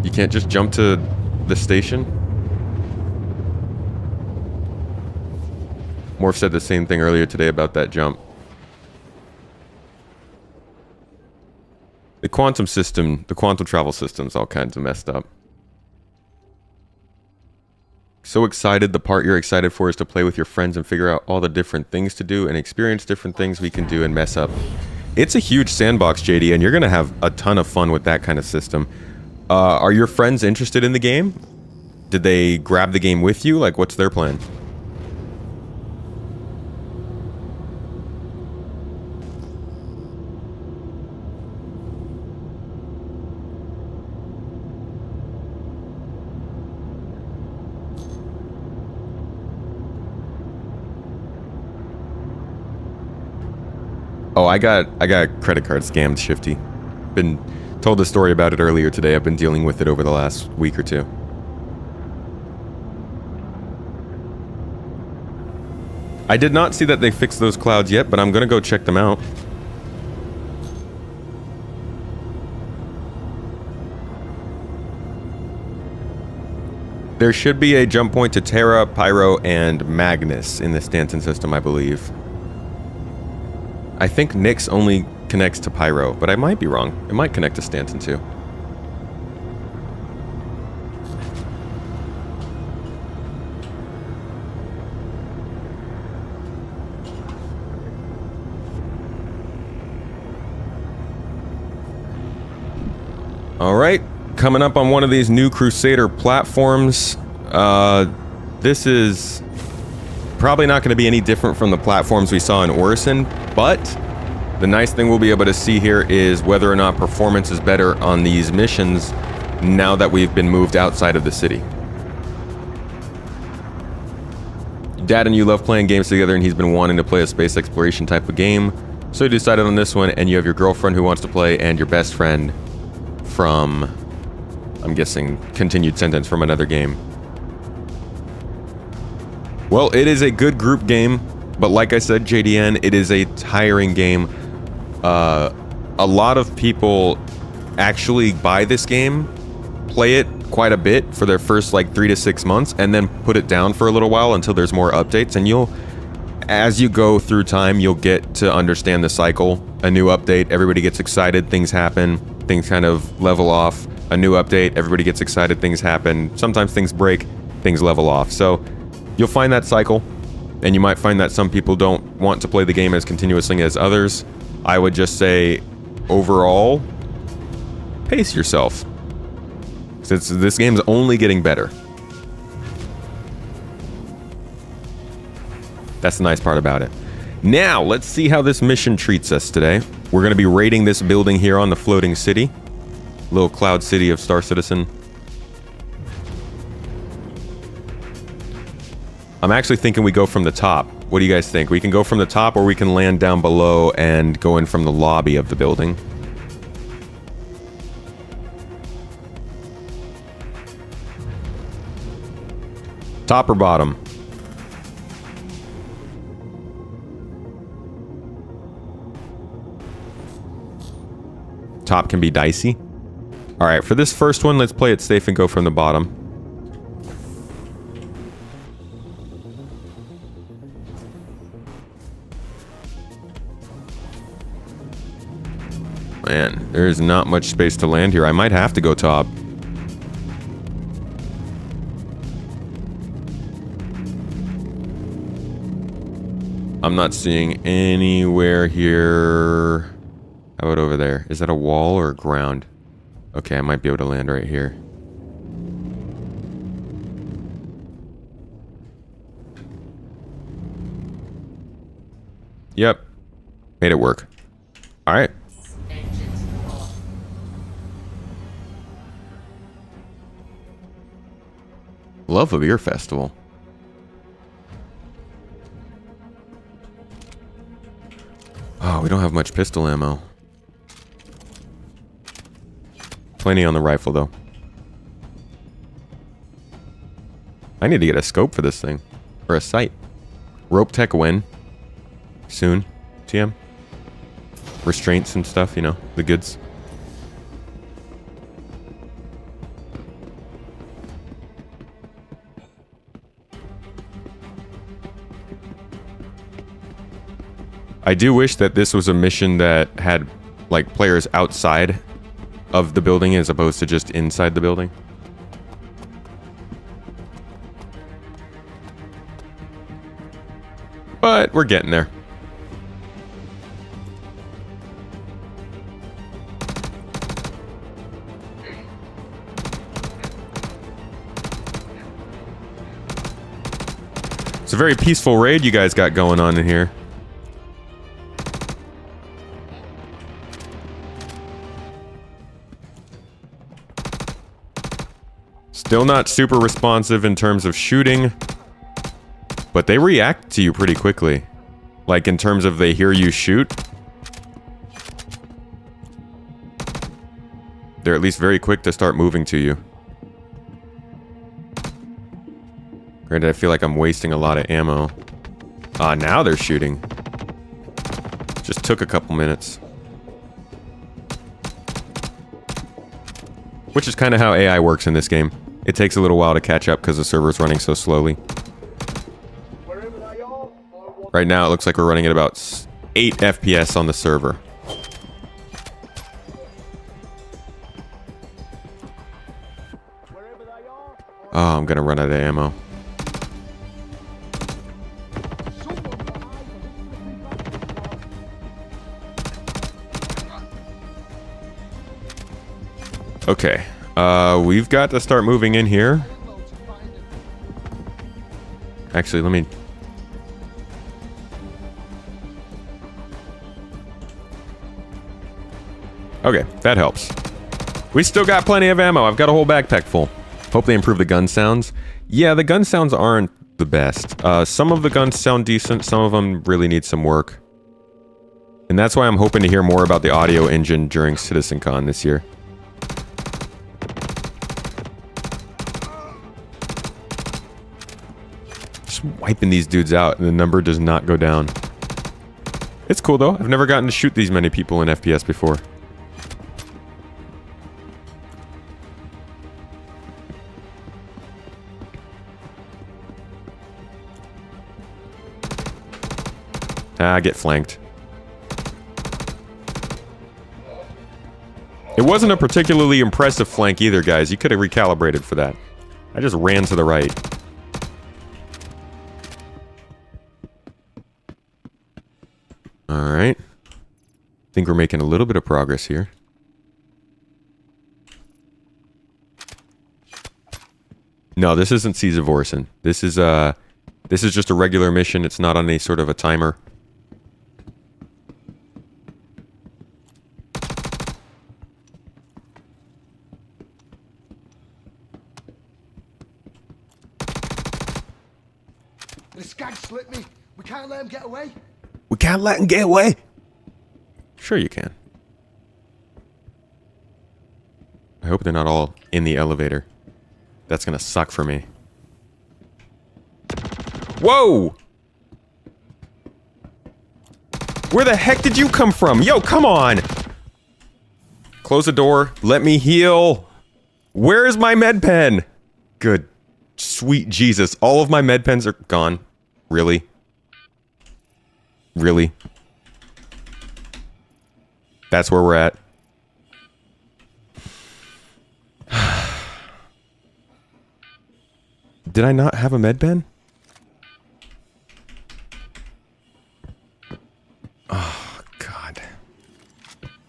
You can't just jump to the station. Morph said the same thing earlier today about that jump. The quantum system, the quantum travel system's all kinds of messed up. So excited. The part you're excited for is to play with your friends and figure out all the different things to do and experience different things we can do and mess up. It's a huge sandbox, JD, and you're going to have a ton of fun with that kind of system. Are your friends interested in the game? Did they grab the game with you? Like, what's their plan? Oh, I got credit card scammed, Shifty. Been told the story about it earlier today. I've been dealing with it over the last week or two. I did not see that they fixed those clouds yet, but I'm gonna go check them out. There should be a jump point to Terra, Pyro, and Magnus in the Stanton system, I believe. I think Nyx only connects to Pyro, but I might be wrong. It might connect to Stanton too. Alright, coming up on one of these new Crusader platforms. This is probably not going to be any different from the platforms we saw in Orison, but the nice thing we'll be able to see here is whether or not performance is better on these missions now that we've been moved outside of the city. Dad and you love playing games together, and he's been wanting to play a space exploration type of game, so you decided on this one, and you have your girlfriend who wants to play and your best friend from, I'm guessing, continued sentence from another game. Well, it is a good group game, but like I said, JDN, it is a tiring game. A lot of people actually buy this game, play it quite a bit for their first like 3 to 6 months, and then put it down for a little while until there's more updates. And as you go through time, you'll get to understand the cycle. A new update, everybody gets excited, things happen, things kind of level off. A new update, everybody gets excited, things happen. Sometimes things break, things level off. So you'll find that cycle, and you might find that some people don't want to play the game as continuously as others. I would just say, overall, pace yourself. Since this game's only getting better. That's the nice part about it. Now, let's see how this mission treats us today. We're going to be raiding this building here on the floating city. Little cloud city of Star Citizen. I'm actually thinking we go from the top. What do you guys think? We can go from the top, or we can land down below and go in from the lobby of the building. Top or bottom? Top can be dicey. Alright, for this first one, let's play it safe and go from the bottom. Man, there's not much space to land here. I might have to go top. I'm not seeing anywhere here. How about over there? Is that a wall or ground? Okay, I might be able to land right here. Yep. Made it work. Alright. Love a beer festival. Oh, we don't have much pistol ammo. Plenty on the rifle, though. I need to get a scope for this thing. Or a sight. Rope tech win. Soon. TM. Restraints and stuff, you know. The goods. I do wish that this was a mission that had, like, players outside of the building as opposed to just inside the building. But we're getting there. It's a very peaceful raid you guys got going on in here. Still not super responsive in terms of shooting, but they react to you pretty quickly. Like in terms of they hear you shoot. They're at least very quick to start moving to you. Granted, I feel like I'm wasting a lot of ammo. Now they're shooting. Just took a couple minutes. Which is kind of how AI works in this game. It takes a little while to catch up because the server's running so slowly. Right now, it looks like we're running at about 8 FPS on the server. Oh, I'm gonna run out of ammo. Okay. We've got to start moving in here. Actually, let me... Okay, that helps. We still got plenty of ammo. I've got a whole backpack full. Hope they improve the gun sounds. Yeah, the gun sounds aren't the best. Some of the guns sound decent. Some of them really need some work. And that's why I'm hoping to hear more about the audio engine during CitizenCon this year. Just wiping these dudes out, and the number does not go down. It's cool, though. I've never gotten to shoot these many people in FPS before. Ah, get flanked. It wasn't a particularly impressive flank either, guys. You could have recalibrated for that. I just ran to the right. Alright. Think we're making a little bit of progress here. No, this isn't Seas of Orison. This is just a regular mission. It's not on any sort of a timer. This skag slipped me. We can't let him get away. We can't let him get away. Sure you can. I hope they're not all in the elevator. That's gonna suck for me. Whoa! Where the heck did you come from? Yo, come on! Close the door. Let me heal. Where is my med pen? Good. Sweet Jesus. All of my med pens are gone. Really? Really? That's where we're at. Did I not have a med pen? Oh, God.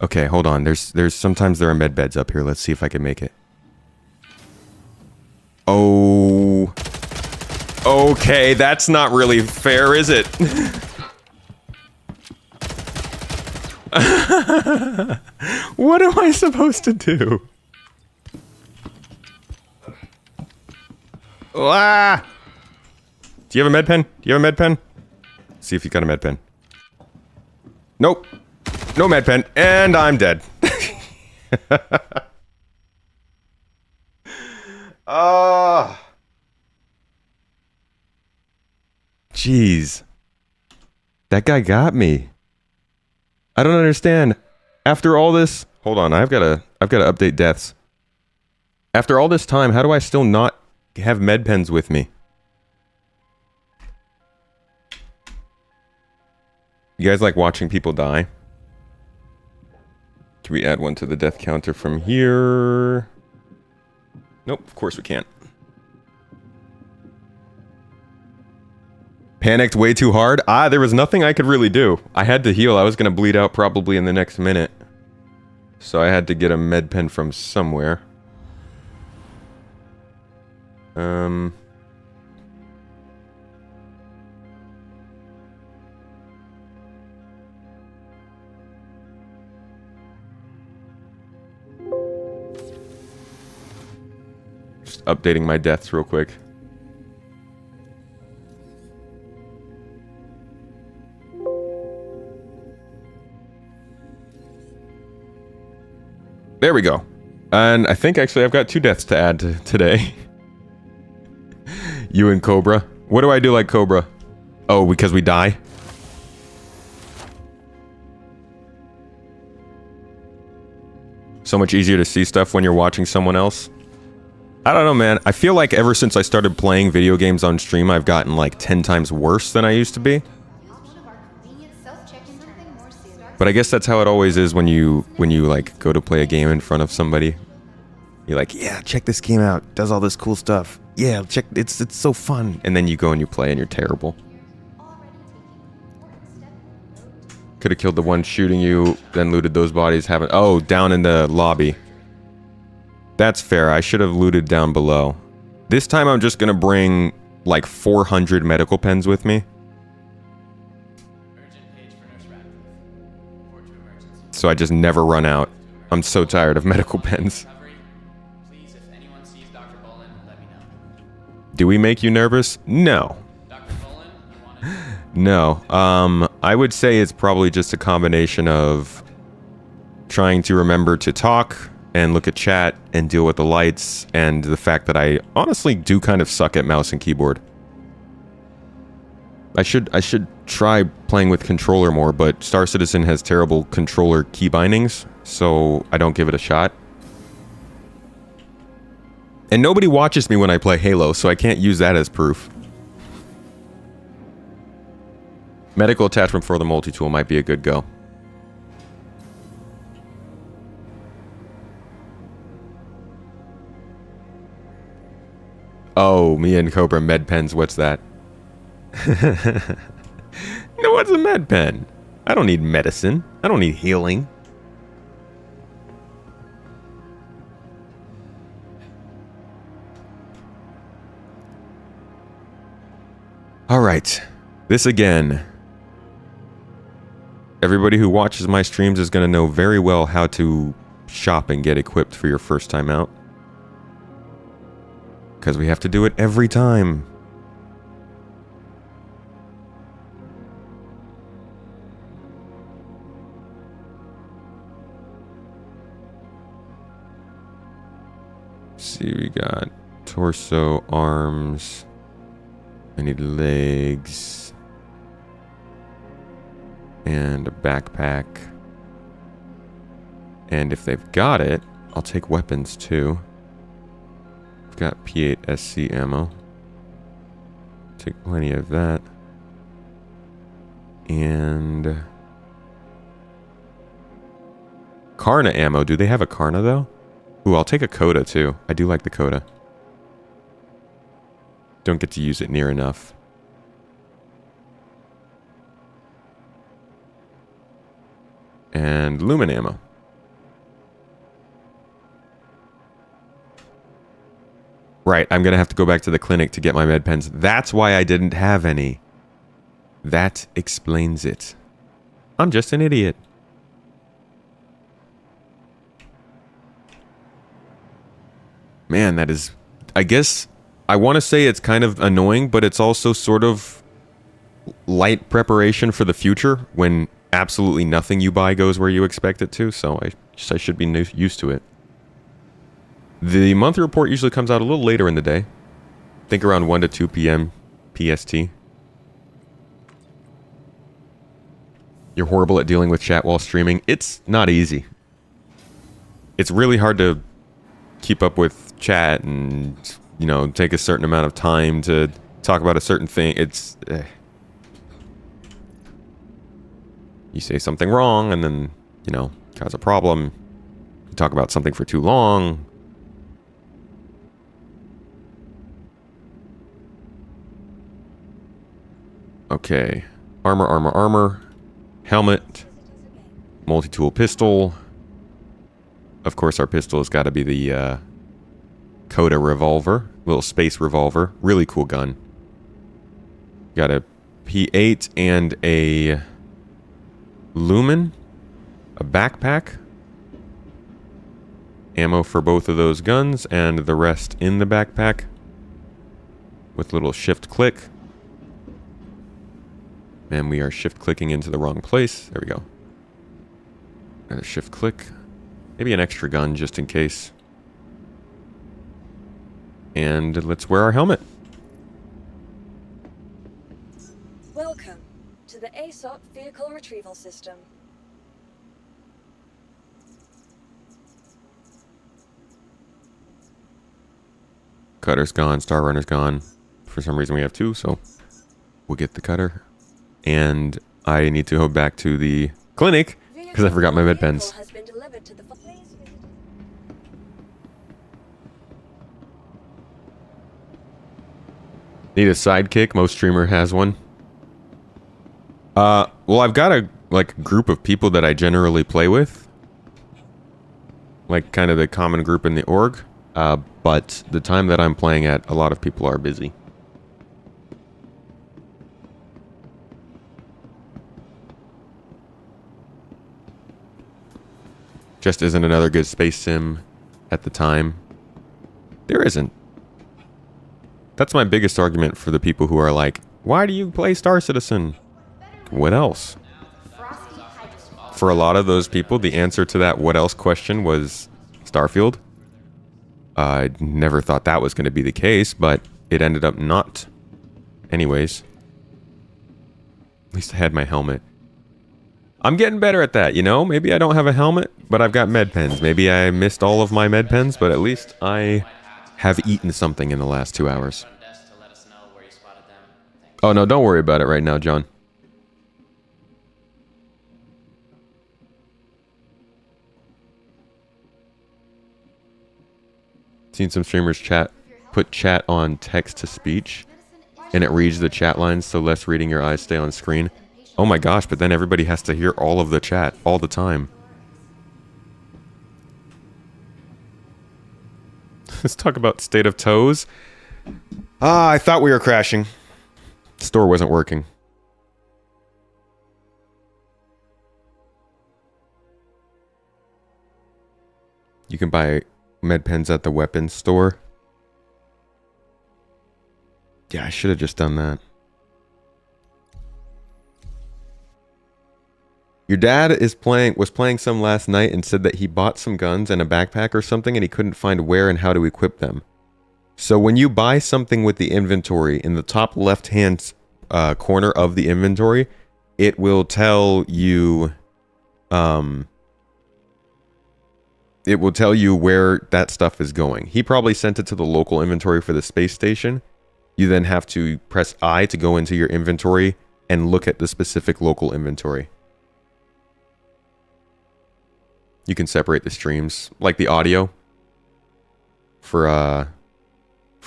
Okay, hold on. There's sometimes there are med beds up here. Let's see if I can make it. Oh. Okay, that's not really fair, is it? What am I supposed to do? Ah! Do you have a med pen? Do you have a med pen? See if you got a med pen. Nope. No med pen. And I'm dead. Ah. Jeez. That guy got me. I don't understand. After all this... Hold on, I've got to update deaths. After all this time, how do I still not have med pens with me? You guys like watching people die? Can we add one to the death counter from here? Nope, of course we can't. Panicked way too hard? Ah, there was nothing I could really do. I had to heal. I was going to bleed out probably in the next minute. So I had to get a med pen from somewhere. Just updating my deaths real quick. There we go. And I think actually I've got 2 deaths to add to today. You and Cobra. What do I do like Cobra? Oh, because we die? So much easier to see stuff when you're watching someone else. I don't know, man. I feel like ever since I started playing video games on stream, I've gotten like 10 times worse than I used to be. But I guess that's how it always is when you like go to play a game in front of somebody. You're like, yeah, check this game out. Does all this cool stuff. Yeah, check. It's so fun. And then you go and you play and you're terrible. Could have killed the one shooting you, then looted those bodies. Haven't. Oh, down in the lobby. That's fair. I should have looted down below. This time I'm just gonna bring like 400 medical pens with me. So I just never run out. I'm so tired of medical pens. Please, if anyone sees Dr. Bolin, let me know. Do we make you nervous? No. Dr. Bolin, you want to... No. I would say it's probably just a combination of trying to remember to talk and look at chat and deal with the lights and the fact that I honestly do kind of suck at mouse and keyboard. I should try playing with controller more, but Star Citizen has terrible controller key bindings, so I don't give it a shot. And nobody watches me when I play Halo, so I can't use that as proof. Medical attachment for the multi-tool might be a good go. Oh, me and Cobra med pens, what's that? No, what's a med pen? I don't need medicine. I don't need healing. All right, this again. Everybody who watches my streams is going to know very well how to shop and get equipped for your first time out. Because we have to do it every time. See, we got torso, arms. I need legs. And a backpack. And if they've got it, I'll take weapons too. I've got P8 SC ammo. Take plenty of that. And Karna ammo. Do they have a Karna though? Ooh, I'll take a Coda too. I do like the Coda. Don't get to use it near enough. And Lumen ammo. Right, I'm gonna have to go back to the clinic to get my med pens. That's why I didn't have any. That explains it. I'm just an idiot. Man, that is... I guess I want to say it's kind of annoying, but it's also sort of light preparation for the future when absolutely nothing you buy goes where you expect it to, so I should be used to it. The monthly report usually comes out a little later in the day. I think around 1 to 2 p.m. PST. You're horrible at dealing with chat while streaming. It's not easy. It's really hard to keep up with chat and, you know, take a certain amount of time to talk about a certain thing. It's... You say something wrong and then, you know, cause a problem. You talk about something for too long. Okay. Armor, armor, armor. Helmet. Multi-tool pistol. Of course, our pistol has got to be the Coda revolver. Little space revolver. Really cool gun. Got a P8 and a Lumen. A backpack. Ammo for both of those guns and the rest in the backpack. With little shift click. And we are shift clicking into the wrong place. There we go. Another shift click. Maybe an extra gun just in case. And let's wear our helmet. Welcome to the ASOP Vehicle Retrieval System. Cutter's gone. Star Runner's gone. For some reason we have two, so we'll get the cutter. And I need to go back to the clinic because I forgot my med pens. Need a sidekick. Most streamer has one. Well, I've got a group of people that I generally play with, like kind of the common group in the org. But the time that I'm playing at, a lot of people are busy. Just isn't another good space sim at the time. There isn't. That's my biggest argument for the people who are like, why do you play Star Citizen? What else? For a lot of those people, the answer to that what else question was Starfield. I never thought that was going to be the case, but it ended up not. Anyways. At least I had my helmet. I'm getting better at that, you know? Maybe I don't have a helmet, but I've got med pens. Maybe I missed all of my med pens, but at least I have eaten something in the last 2 hours. Front desk to let us know where you spotted them. Thanks. Oh, no, don't worry about it right now, John. Seen some streamers put chat on text to speech, and it reads the chat lines, so less reading your eyes stay on screen. Oh my gosh, but then everybody has to hear all of the chat all the time. Let's talk about state of toes. Ah, I thought we were crashing. Store wasn't working. You can buy med pens at the weapons store. Yeah, I should have just done that. Your dad was playing some last night and said that he bought some guns and a backpack or something and he couldn't find where and how to equip them. So when you buy something with the inventory, in the top left-hand corner of the inventory, it will tell you where that stuff is going. He probably sent it to the local inventory for the space station. You then have to press I to go into your inventory and look at the specific local inventory. You can separate the streams, like the audio for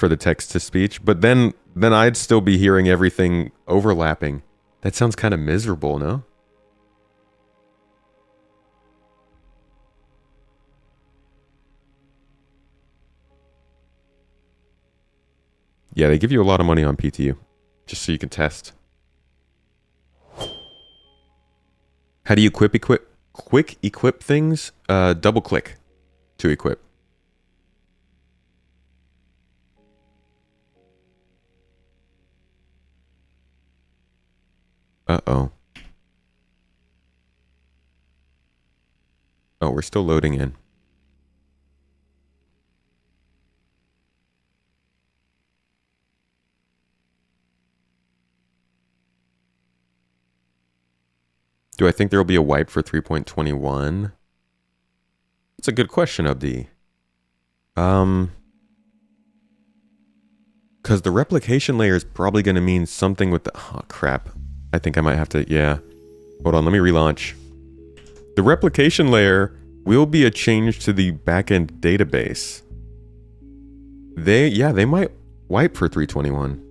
the text to speech, but then I'd still be hearing everything overlapping. That sounds kind of miserable, no? Yeah, they give you a lot of money on PTU, just so you can test. How do you quick equip things? Double click to equip. Uh-oh. Oh, we're still loading in. Do I think there will be a wipe for 3.21? That's a good question, Abdi. Because the replication layer is probably going to mean something with the... Oh, crap. I think I might have to... Yeah. Hold on, let me relaunch. The replication layer will be a change to the backend database. They might wipe for 321.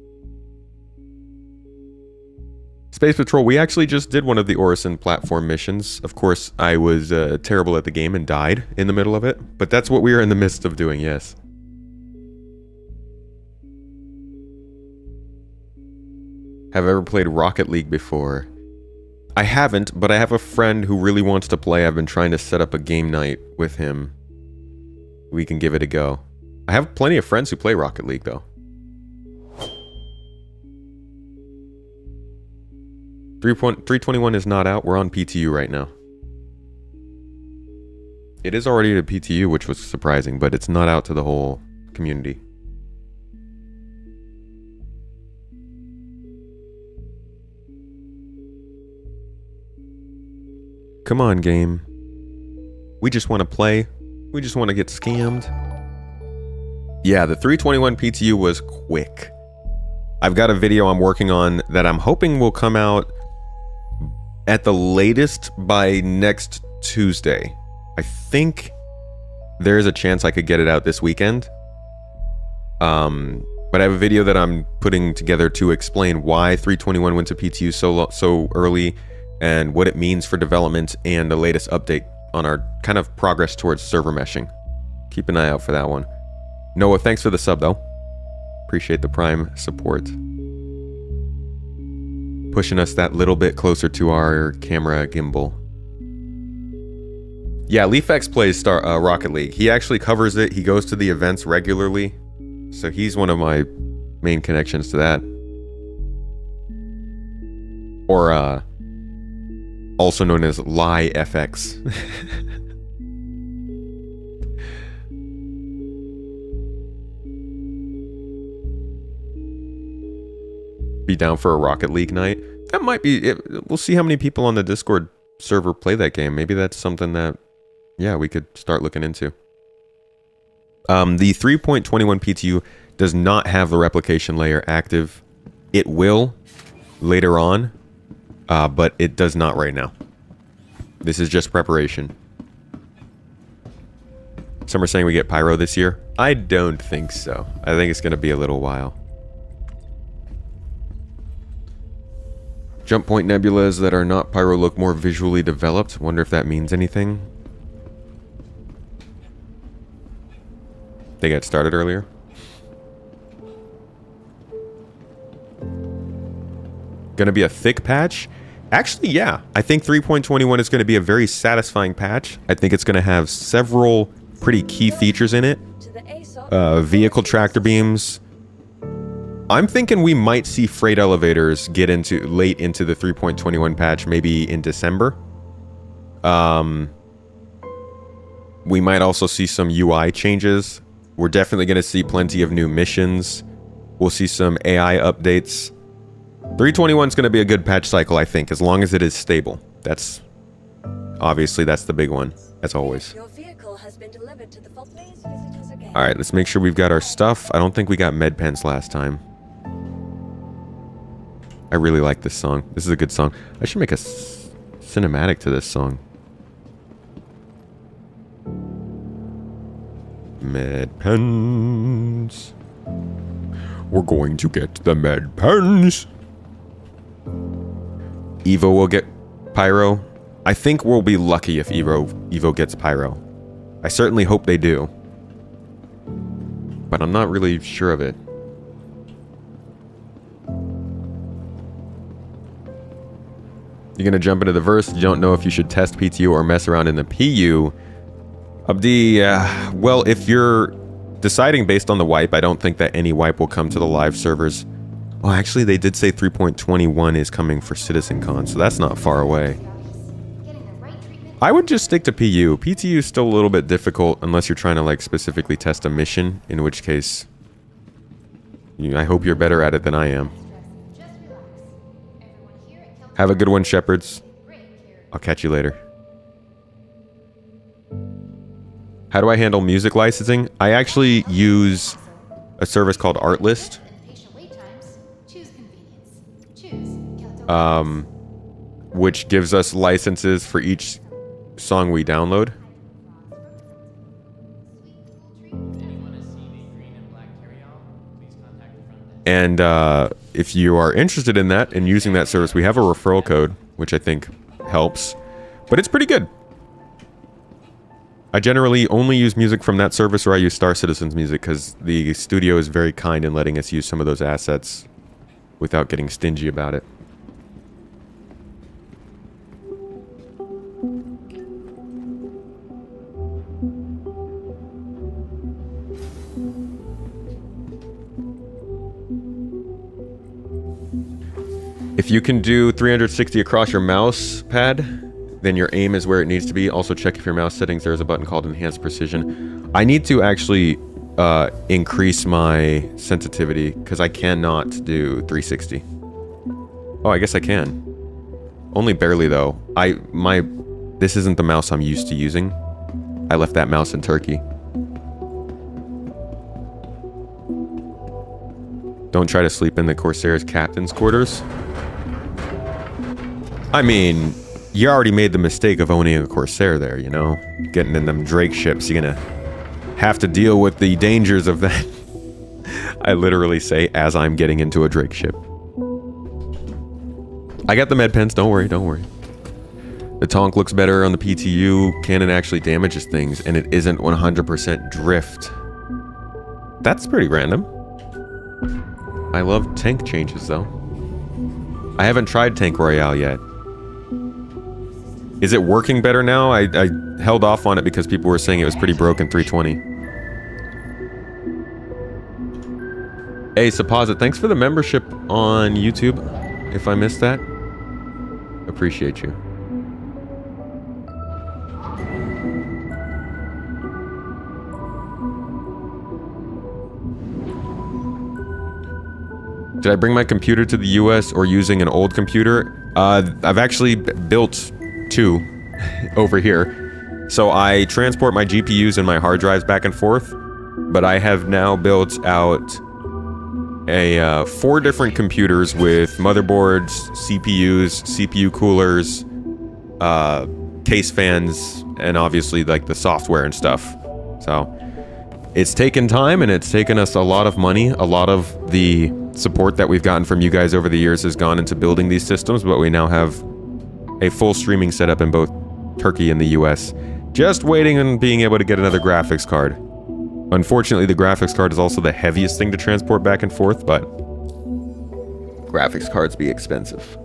Space Patrol, we actually just did one of the Orison platform missions. Of course, I was terrible at the game and died in the middle of it. But that's what we are in the midst of doing, yes. Have I ever played Rocket League before? I haven't, but I have a friend who really wants to play. I've been trying to set up a game night with him. We can give it a go. I have plenty of friends who play Rocket League, though. 321 is not out. We're on PTU right now. It is already at PTU, which was surprising, but it's not out to the whole community. Come on, game. We just want to play. We just want to get scammed. Yeah, the 321 PTU was quick. I've got a video I'm working on that I'm hoping will come out at the latest by next Tuesday. I think there's a chance I could get it out this weekend. But I have a video that I'm putting together to explain why 321 went to PTU so early and what it means for development and the latest update on our kind of progress towards server meshing. Keep an eye out for that one. Noah, thanks for the sub though. Appreciate the Prime support. Pushing us that little bit closer to our camera gimbal. Yeah, LeafX plays Rocket League. He actually covers it. He goes to the events regularly. So he's one of my main connections to that. Or, also known as LieFX. Be down for a Rocket League night. That might be it. We'll see how many people on the Discord server play that game. Maybe that's something that, yeah, we could start looking into. The 3.21 PTU does not have the replication layer active. It will later on, but it does not right now. This is just preparation. Some are saying we get Pyro this year. I don't think so. I think it's going to be a little while. Jump point nebulas that are not Pyro look more visually developed. Wonder if that means anything. They got started earlier. Gonna be a thick patch? Actually, yeah. I think 3.21 is gonna be a very satisfying patch. I think it's gonna have several pretty key features in it. Vehicle tractor beams. I'm thinking we might see freight elevators get into late into the 3.21 patch, maybe in December. We might also see some UI changes. We're definitely going to see plenty of new missions. We'll see some AI updates. 3.21 is going to be a good patch cycle, I think, as long as it is stable. That's obviously that's the big one, as always. Your vehicle has been delivered to the vault. Please visit us again. All right, let's make sure we've got our stuff. I don't think we got med pens last time. I really like this song. This is a good song. I should make a cinematic to this song. Med pens. We're going to get the med pens. Evo will get Pyro. I think we'll be lucky if Evo gets Pyro. I certainly hope they do. But I'm not really sure of it. You're gonna jump into the verse. You don't know if you should test PTU or mess around in the PU. Abdi, well, if you're deciding based on the wipe, I don't think that any wipe will come to the live servers. Oh, actually, they did say 3.21 is coming for CitizenCon, so that's not far away. I would just stick to PU. PTU is still a little bit difficult unless you're trying to like specifically test a mission, in which case, I hope you're better at it than I am. Have a good one, Shepherds. I'll catch you later. How do I handle music licensing? I actually use a service called Artlist. Which gives us licenses for each song we download. And if you are interested in that and using that service, we have a referral code, which I think helps. But it's pretty good. I generally only use music from that service, or I use Star Citizen's music, because the studio is very kind in letting us use some of those assets without getting stingy about it. If you can do 360 across your mouse pad, then your aim is where it needs to be. Also check if your mouse settings, there's a button called Enhanced Precision. I need to actually increase my sensitivity because I cannot do 360. Oh, I guess I can. Only barely though. This isn't the mouse I'm used to using. I left that mouse in Turkey. Don't try to sleep in the Corsair's captain's quarters. I mean, you already made the mistake of owning a Corsair there, you know? Getting in them Drake ships, you're gonna have to deal with the dangers of that. I literally say as I'm getting into a Drake ship. I got the med pens, don't worry, don't worry. The Tonk looks better on the PTU. Cannon actually damages things, and it isn't 100% drift. That's pretty random. I love tank changes, though. I haven't tried Tank Royale yet. Is it working better now? I held off on it because people were saying it was pretty broken 320. Hey, Supposit, thanks for the membership on YouTube. If I missed that, appreciate you. Did I bring my computer to the US or using an old computer? I've actually built 2 over here. So I transport my GPUs and my hard drives back and forth, but I have now built out 4 different computers with motherboards, CPUs, CPU coolers, case fans, and obviously like the software and stuff. So it's taken time and it's taken us a lot of money. A lot of the support that we've gotten from you guys over the years has gone into building these systems, but we now have a full streaming setup in both Turkey and the US. Just waiting on being able to get another graphics card. Unfortunately, the graphics card is also the heaviest thing to transport back and forth, but graphics cards be expensive.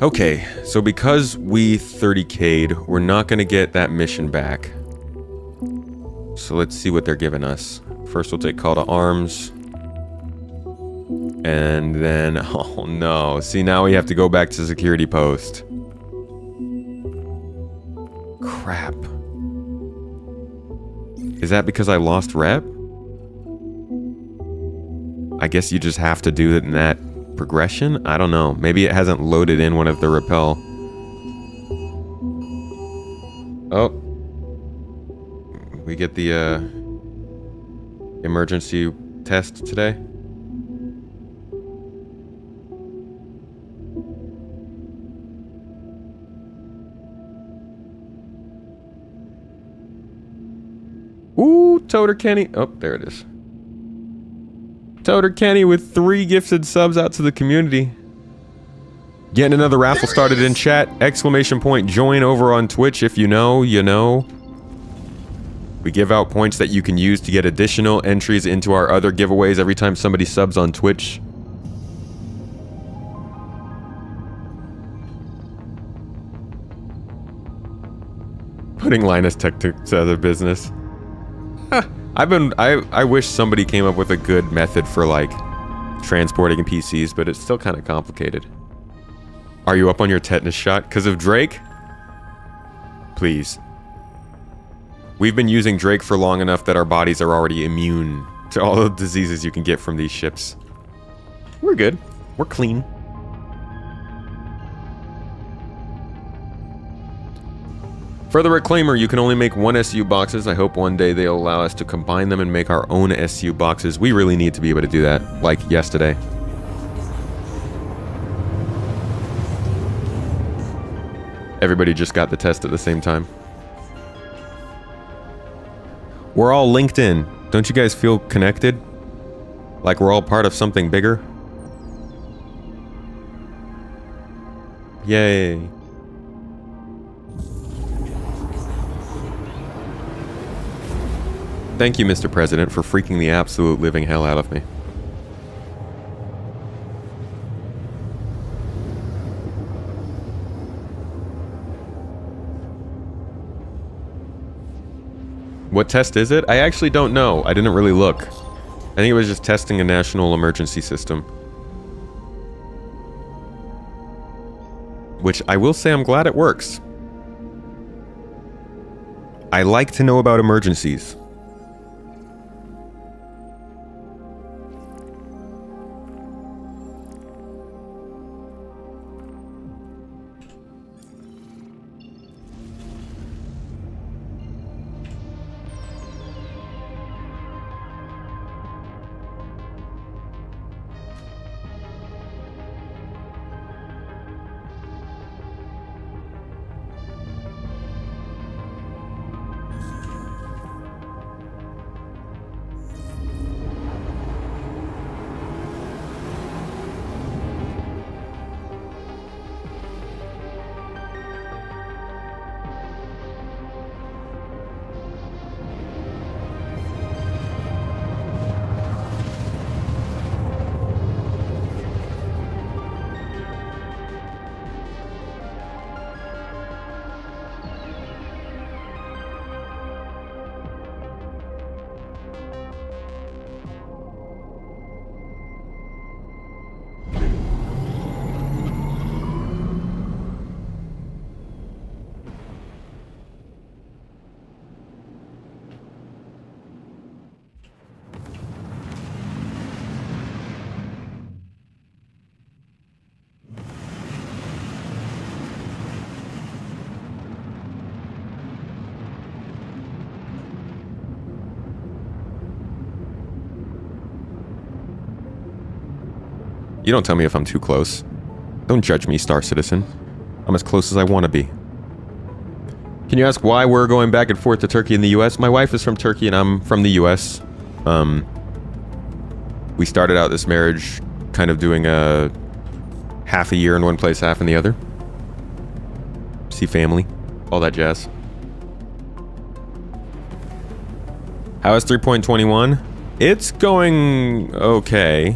Okay, so because we 30k'd, we're not going to get that mission back. So let's see what they're giving us. First we'll take call to arms. And then, oh no, see now we have to go back to security post. Crap. Is that because I lost rep? I guess you just have to do it in that progression? I don't know. Maybe it hasn't loaded in one of the rappel. Oh. We get the emergency test today. Ooh, Toter Kenny. Oh, there it is. Toter Kenny with 3 gifted subs out to the community. Getting another raffle started in chat. Exclamation point join over on Twitch. If you know, you know. We give out points that you can use to get additional entries into our other giveaways every time somebody subs on Twitch. Putting Linus Tech Tips out of business. I wish somebody came up with a good method for like transporting PCs, but it's still kind of complicated. Are you up on your tetanus shot because of Drake? Please. We've been using Drake for long enough that our bodies are already immune to all the diseases you can get from these ships. We're good. We're clean. For the Reclaimer, you can only make 1 SU boxes. I hope one day they'll allow us to combine them and make our own SU boxes. We really need to be able to do that, like yesterday. Everybody just got the test at the same time. We're all linked in. Don't you guys feel connected? Like we're all part of something bigger? Yay. Thank you, Mr. President, for freaking the absolute living hell out of me. What test is it? I actually don't know. I didn't really look. I think it was just testing a national emergency system. Which I will say I'm glad it works. I like to know about emergencies. You don't tell me if I'm too close. Don't judge me, Star Citizen. I'm as close as I want to be. Can you ask why we're going back and forth to Turkey and the US? My wife is from Turkey and I'm from the US. We started out this marriage kind of doing a half a year in one place, half in the other. See family, all that jazz. How is 3.21? It's going okay.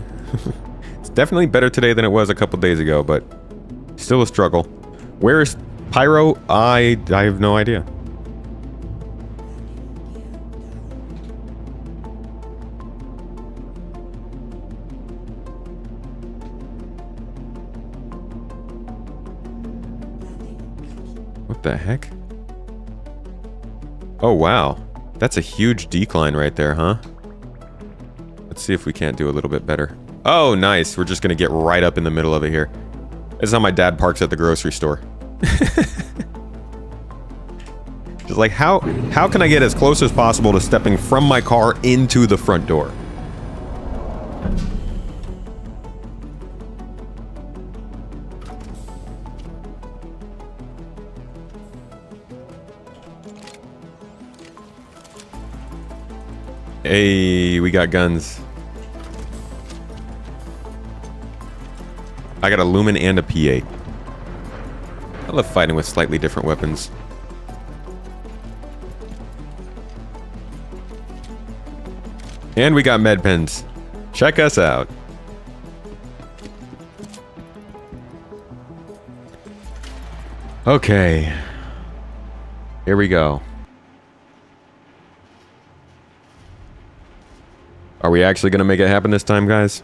It's definitely better today than it was a couple days ago, but still a struggle. Where is Pyro? I have no idea. What the heck? Oh, wow. That's a huge decline right there, huh? Let's see if we can't do a little bit better. Oh, nice. We're just gonna get right up in the middle of it here. This is how my dad parks at the grocery store. Just like, how can I get as close as possible to stepping from my car into the front door? Hey, we got guns. I got a Lumen and a P8. I love fighting with slightly different weapons. And we got med pens. Check us out. Okay. Here we go. Are we actually going to make it happen this time, guys?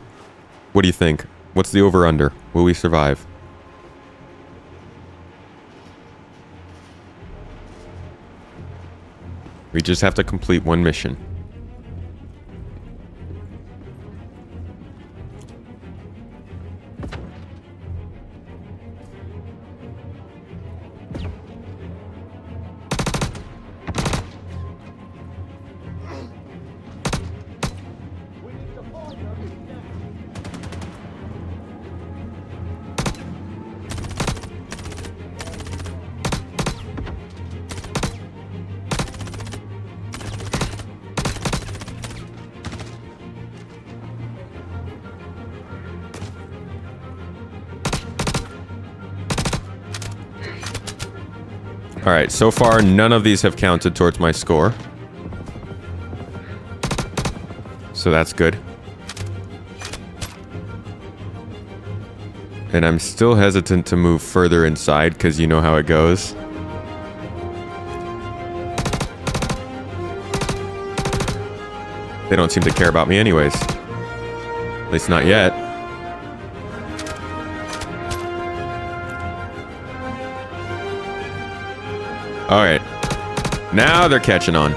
What do you think? What's the over-under? Will we survive? We just have to complete one mission. Alright, so far none of these have counted towards my score. So that's good. And I'm still hesitant to move further inside because you know how it goes. They don't seem to care about me anyways. At least not yet. Alright. Now they're catching on.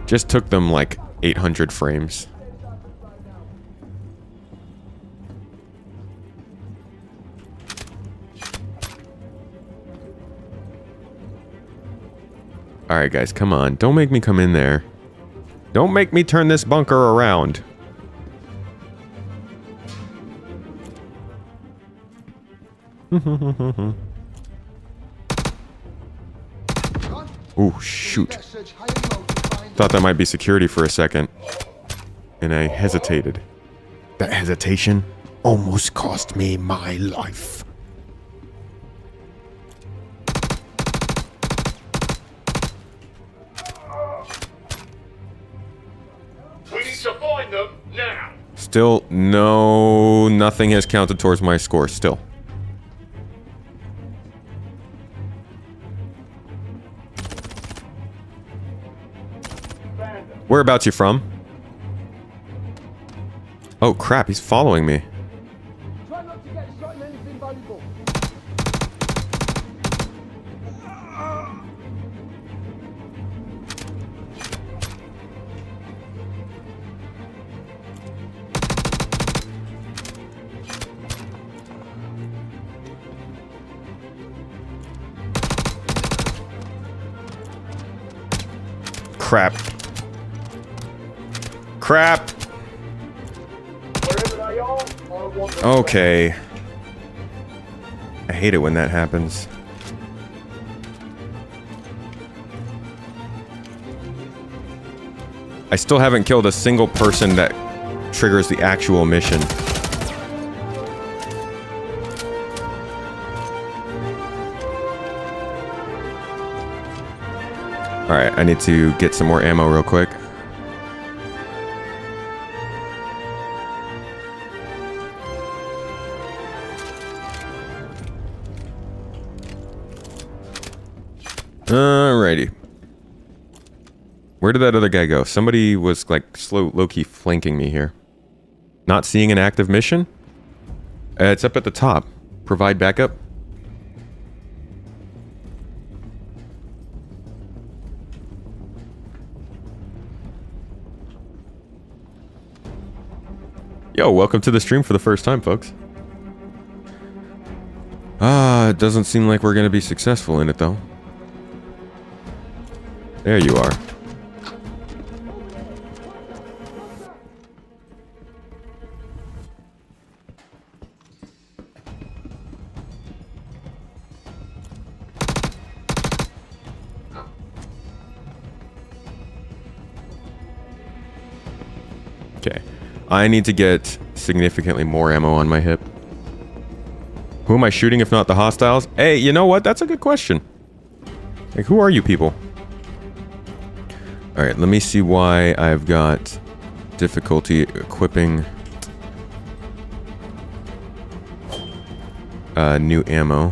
Just took them like 800 frames. Alright guys, come on. Don't make me come in there. Don't make me turn this bunker around. Oh, shoot. Thought that might be security for a second. And I hesitated. That hesitation almost cost me my life. We need to find them now. Still, no, nothing has counted towards my score, still. Whereabouts you from? Oh crap, he's following me. Try not to get shot in anything valuable. Crap. Crap. Wherever Okay. I hate it when that happens. I still haven't killed a single person that triggers the actual mission. Alright, I need to get some more ammo real quick. Alrighty. Where did that other guy go? Somebody was like low-key flanking me here. Not seeing an active mission? It's up at the top. Provide backup. Yo, welcome to the stream for the first time, folks. It doesn't seem like we're gonna be successful in it, though. There you are. Okay. I need to get significantly more ammo on my hip. Who am I shooting if not the hostiles? Hey, you know what? That's a good question. Like, who are you people? Alright, let me see why I've got difficulty equipping new ammo.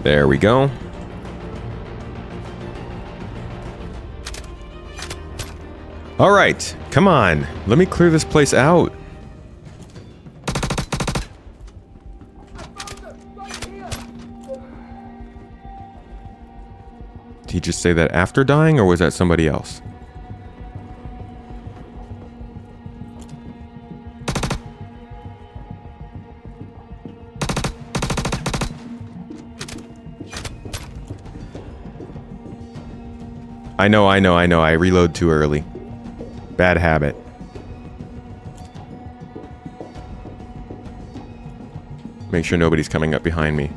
There we go. All right, come on. Let me clear this place out. Did he just say that after dying, or was that somebody else? I know. I reload too early. Bad habit. Make sure nobody's coming up behind me.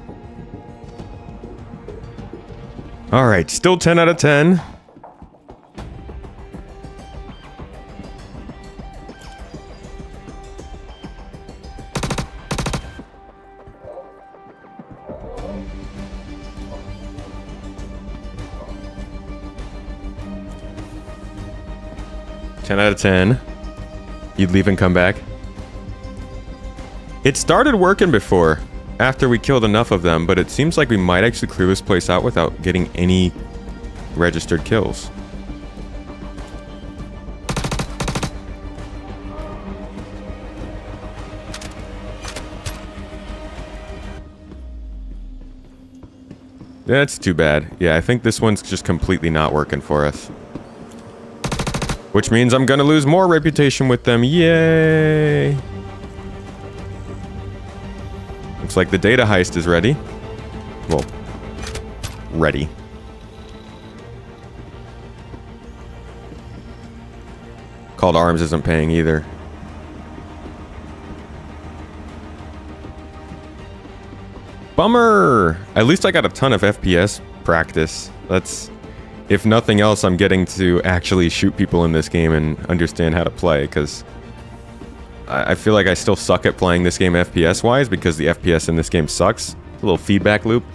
Alright, still 10 out of 10. Out of 10. You'd leave and come back. It started working before, after we killed enough of them, but it seems like we might actually clear this place out without getting any registered kills. That's too bad. Yeah, I think this one's just completely not working for us. Which means I'm gonna lose more reputation with them. Yay! Looks like the data heist is ready. Well, ready. Called Arms isn't paying either. Bummer! At least I got a ton of FPS practice. That's... If nothing else, I'm getting to actually shoot people in this game and understand how to play, because I feel like I still suck at playing this game FPS-wise, because the FPS in this game sucks. A little feedback loop.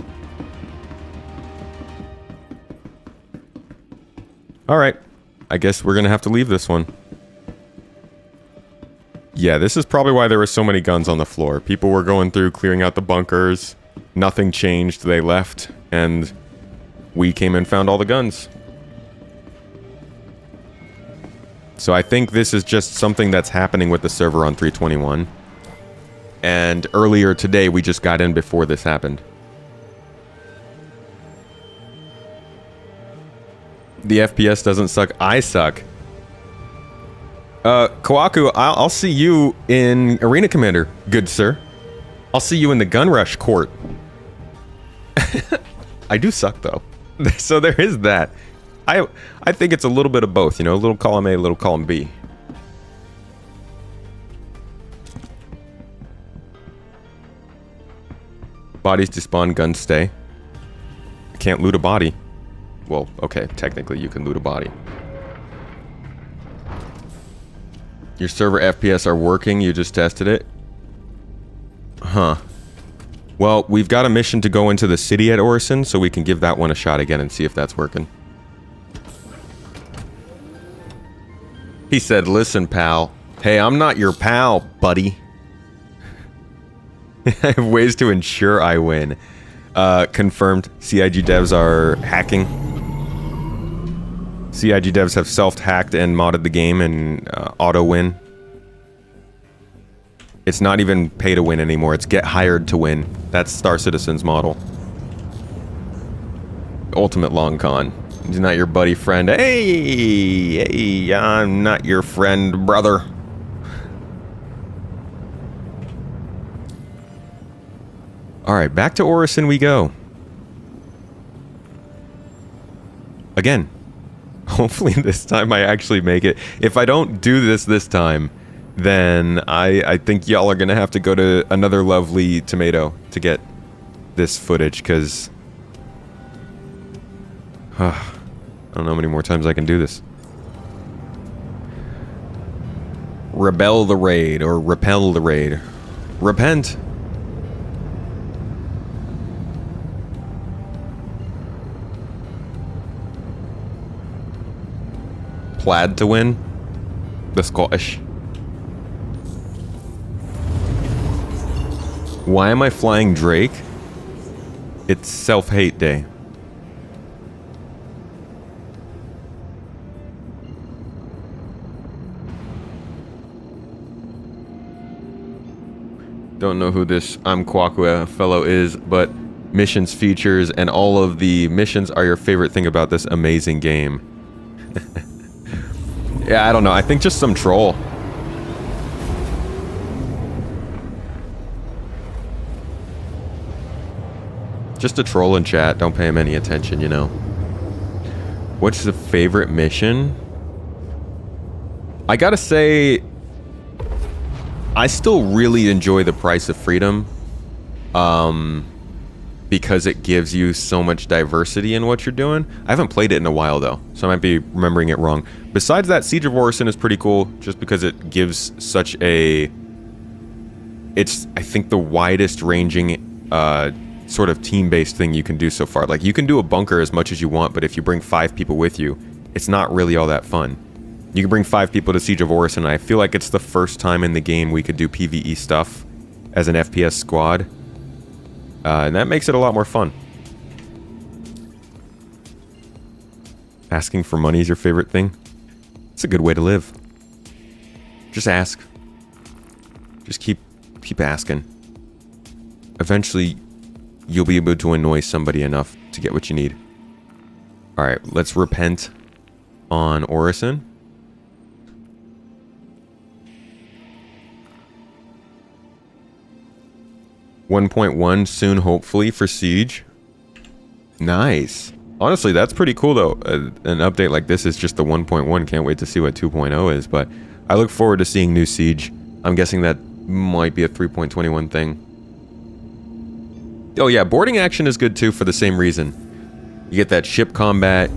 Alright. I guess we're gonna have to leave this one. Yeah, this is probably why there were so many guns on the floor. People were going through, clearing out the bunkers. Nothing changed, they left, and... we came and found all the guns. So I think this is just something that's happening with the server on 321. And earlier today, we just got in before this happened. The FPS doesn't suck. I suck. Kawaku, I'll see you in Arena Commander, good sir. I'll see you in the Gun Rush Court. I do suck, though. So there is that. I think it's a little bit of both, you know, a little column A, a little column B. Bodies despawn, guns stay. Can't loot a body. Well, okay, technically you can loot a body. Your server FPS are working, you just tested it? Huh. Well, we've got a mission to go into the city at Orison, so we can give that one a shot again and see if that's working. He said, listen, pal. Hey, I'm not your pal, buddy. I have ways to ensure I win. Confirmed. CIG devs are hacking. CIG devs have self-hacked and modded the game and auto-win. It's not even pay to win anymore. It's get hired to win. That's Star Citizen's model. Ultimate long con. He's not your buddy friend. Hey, I'm not your friend, brother. Alright, back to Orison we go. Again. Hopefully this time I actually make it. If I don't do this time, then I think y'all are gonna have to go to another lovely tomato to get this footage, because I don't know how many more times I can do this. Rebel the raid, or repel the raid. Repent. Plaid to win. The Scottish. Why am I flying Drake? It's self-hate day. Don't know who this I'm Kwakwa fellow is, but missions, features, and all of the missions are your favorite thing about this amazing game. Yeah, I don't know. I think just some troll. Just a troll in chat. Don't pay him any attention, you know. What's the favorite mission? I gotta say, I still really enjoy The Price of Freedom. Because it gives you so much diversity in what you're doing. I haven't played it in a while, though, so I might be remembering it wrong. Besides that, Siege of Orison is pretty cool, just because it gives such a... It's, I think, the widest ranging sort of team-based thing you can do so far. Like, you can do a bunker as much as you want, but if you bring 5 people with you, it's not really all that fun. You can bring 5 people to Siege of Orison, and I feel like it's the first time in the game we could do PvE stuff as an FPS squad. And that makes it a lot more fun. Asking for money is your favorite thing? It's a good way to live. Just ask. Just keep asking. Eventually, you'll be able to annoy somebody enough to get what you need. Alright, let's repent on Orison. .1 soon, hopefully, for Siege. Nice. Honestly, that's pretty cool, though. An update like this is just the 1.1. Can't wait to see what 2.0 is, but I look forward to seeing new Siege. I'm guessing that might be a 3.21 thing. Oh yeah, boarding action is good, too, for the same reason. You get that ship combat,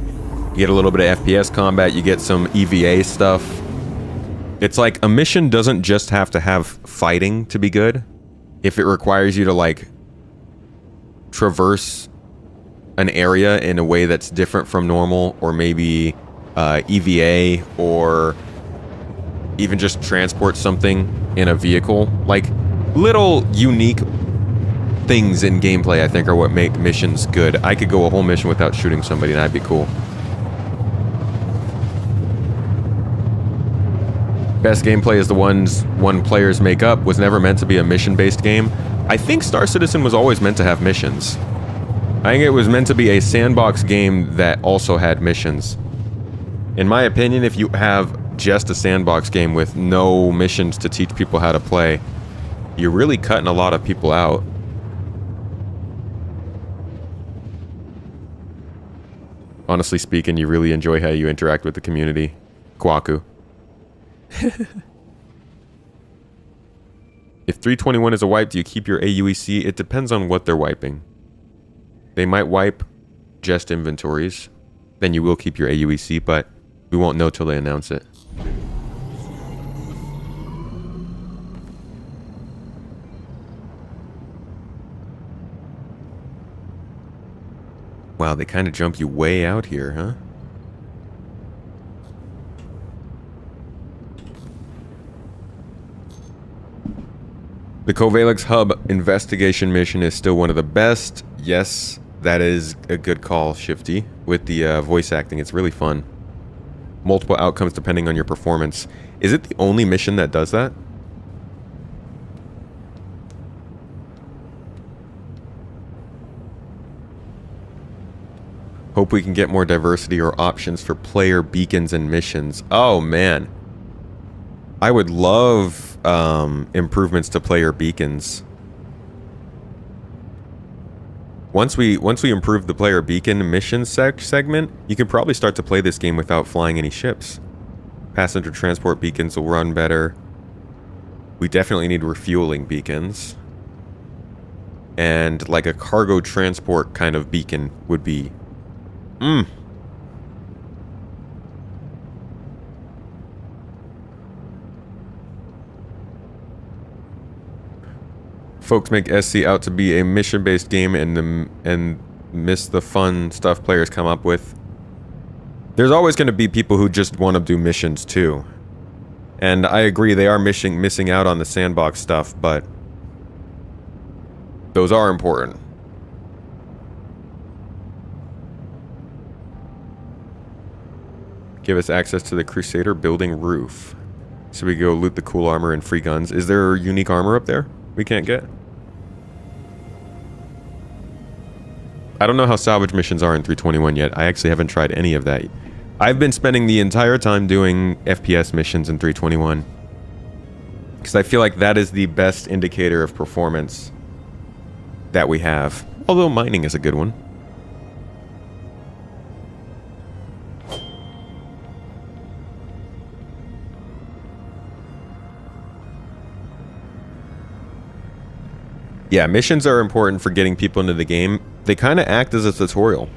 you get a little bit of FPS combat, you get some EVA stuff. It's like, a mission doesn't just have to have fighting to be good. If it requires you to, like, traverse an area in a way that's different from normal, or maybe EVA, or even just transport something in a vehicle, like, little unique things in gameplay, I think, are what make missions good. I could go a whole mission without shooting somebody, and that'd be cool. Best gameplay is the ones players make up, was never meant to be a mission-based game. I think Star Citizen was always meant to have missions. I think it was meant to be a sandbox game that also had missions. In my opinion, if you have just a sandbox game with no missions to teach people how to play, you're really cutting a lot of people out. Honestly speaking, you really enjoy how you interact with the community. Kwaku. If 321 is a wipe, do you keep your AUEC? It depends on what they're wiping. They might wipe just inventories. Then you will keep your AUEC, but we won't know till they announce it. Wow, they kind of jump you way out here, huh? The Covalix Hub investigation mission is still one of the best. Yes, that is a good call, Shifty. With the voice acting, it's really fun. Multiple outcomes depending on your performance. Is it the only mission that does that? Hope we can get more diversity or options for player beacons and missions. Oh man, I would love improvements to player beacons. Once we improve the player beacon mission segment, you can probably start to play this game without flying any ships. Passenger transport beacons will run better. We definitely need refueling beacons. And like a cargo transport kind of beacon would be Folks make SC out to be a mission-based game and miss the fun stuff players come up with. There's always going to be people who just want to do missions too. And I agree, they are missing out on the sandbox stuff, but those are important. Give us access to the Crusader building roof. So we go loot the cool armor and free guns. Is there unique armor up there we can't get? I don't know how salvage missions are in 321 yet. I actually haven't tried any of that. I've been spending the entire time doing FPS missions in 321. Because I feel like that is the best indicator of performance that we have. Although mining is a good one. Yeah, missions are important for getting people into the game. They kind of act as a tutorial.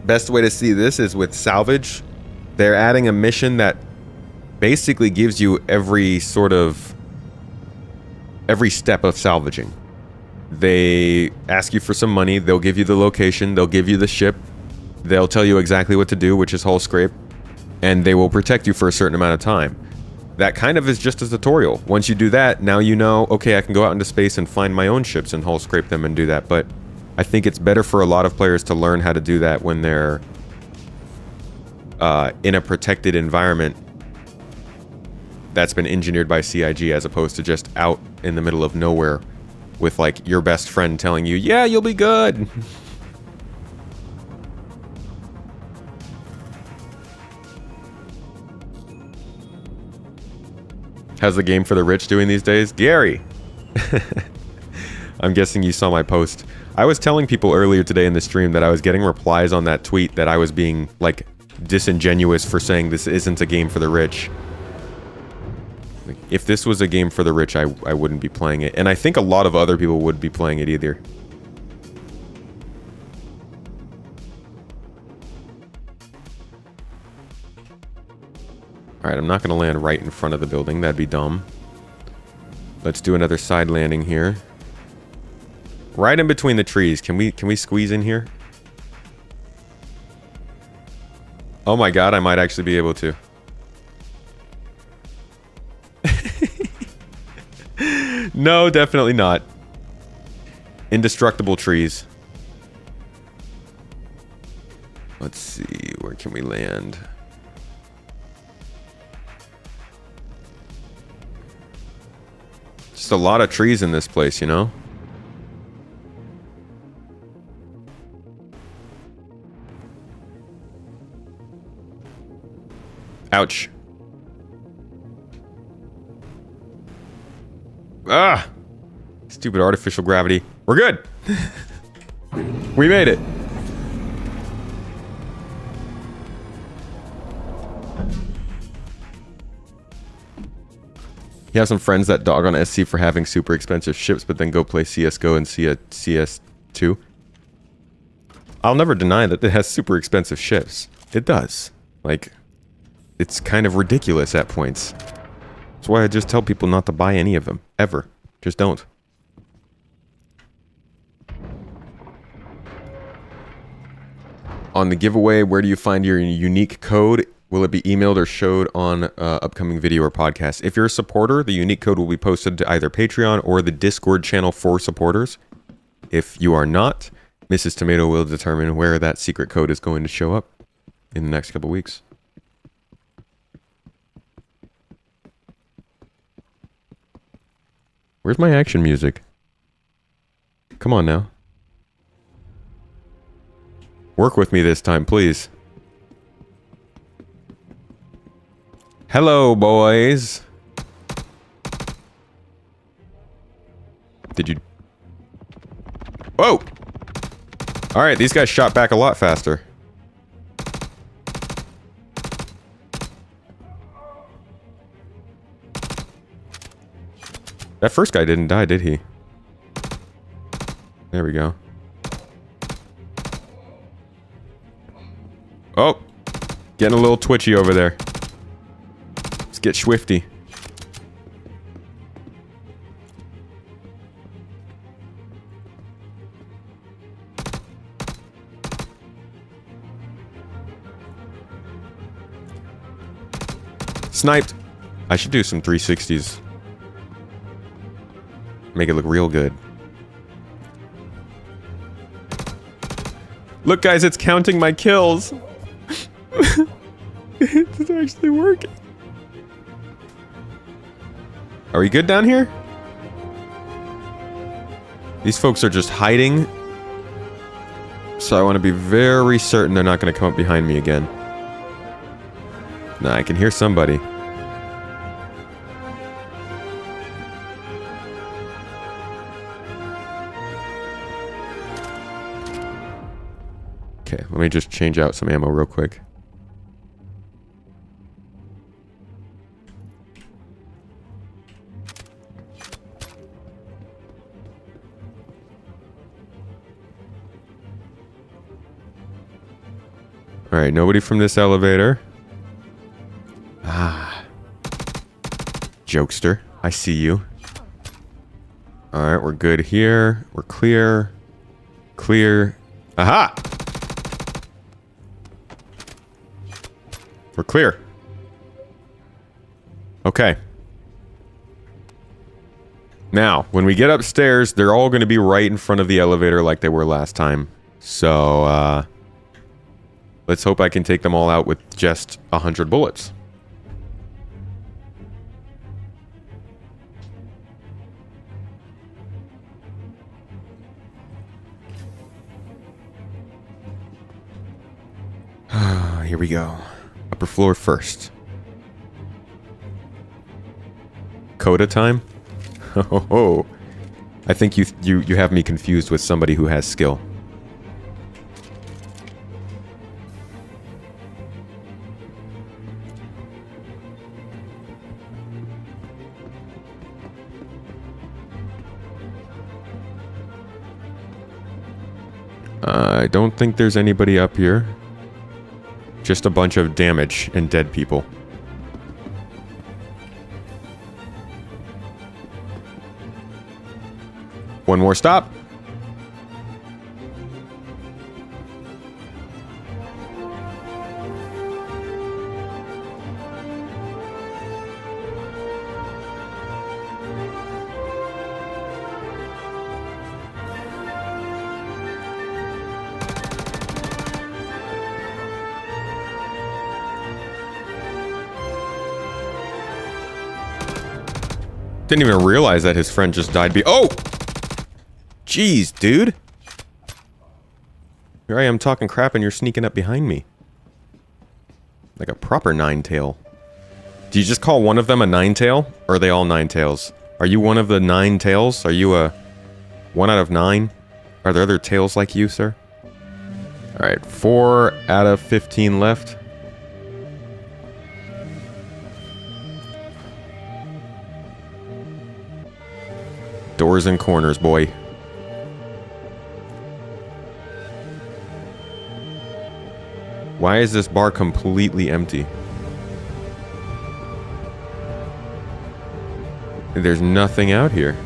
Best way to see this is with salvage. They're adding a mission that basically gives you every step of salvaging. They ask you for some money, they'll give you the location, they'll give you the ship, they'll tell you exactly what to do, which is hull scrape, and they will protect you for a certain amount of time. That kind of is just a tutorial. Once you do that, now you know, okay, I can go out into space and find my own ships and hull scrape them and do that. But I think it's better for a lot of players to learn how to do that when they're in a protected environment that's been engineered by CIG, as opposed to just out in the middle of nowhere with like your best friend telling you, yeah, you'll be good. How's the game for the rich doing these days? Gary! I'm guessing you saw my post. I was telling people earlier today in the stream that I was getting replies on that tweet that I was being, like, disingenuous for saying this isn't a game for the rich. If this was a game for the rich, I wouldn't be playing it. And I think a lot of other people wouldn't be playing it either. Alright, I'm not going to land right in front of the building. That'd be dumb. Let's do another side landing here. Right in between the trees. Can we squeeze in here? Oh my god, I might actually be able to. No, definitely not. Indestructible trees. Let's see, where can we land? Just a lot of trees in this place, you know? Ouch. Ah! Stupid artificial gravity. We're good! We made it! You have some friends that dog on SC for having super expensive ships, but then go play CSGO and see a CS2. I'll never deny that it has super expensive ships. It does. Like, it's kind of ridiculous at points. That's why I just tell people not to buy any of them. Ever. Just don't. On the giveaway, where do you find your unique code? Will it be emailed or showed on upcoming video or podcast? If you're a supporter, the unique code will be posted to either Patreon or the Discord channel for supporters. If you are not, Mrs. Tomato will determine where that secret code is going to show up in the next couple weeks. Where's my action music? Come on now. Work with me this time, please. Hello, boys. Did you... Whoa! Alright, these guys shot back a lot faster. That first guy didn't die, did he? There we go. Oh! Getting a little twitchy over there. Let's get swifty. Sniped! I should do some 360s. Make it look real good. Look, guys, it's counting my kills. It's actually working. Are we good down here? These folks are just hiding. So I want to be very certain they're not going to come up behind me again. Nah, I can hear somebody. Okay, let me just change out some ammo real quick. Alright, nobody from this elevator. Ah. Jokester, I see you. Alright, we're good here. We're clear. Clear. Aha! We're clear. Okay. Now, when we get upstairs, they're all going to be right in front of the elevator like they were last time. So, let's hope I can take them all out with just 100 bullets. Here we go. Upper floor first. Coda time? Oh, I think you have me confused with somebody who has skill. I don't think there's anybody up here. Just a bunch of damage and dead people. One more stop. Didn't even realize that his friend just died. Oh! Jeez, dude. Here I am talking crap and you're sneaking up behind me. Like a proper nine-tail. Do you just call one of them a nine-tail? Or are they all nine tails? Are you one of the 9 tails? Are you a 1 out of 9? Are there other tails like you, sir? Alright, 4 out of 15 left. Doors and corners, boy. Why is this bar completely empty? There's nothing out here.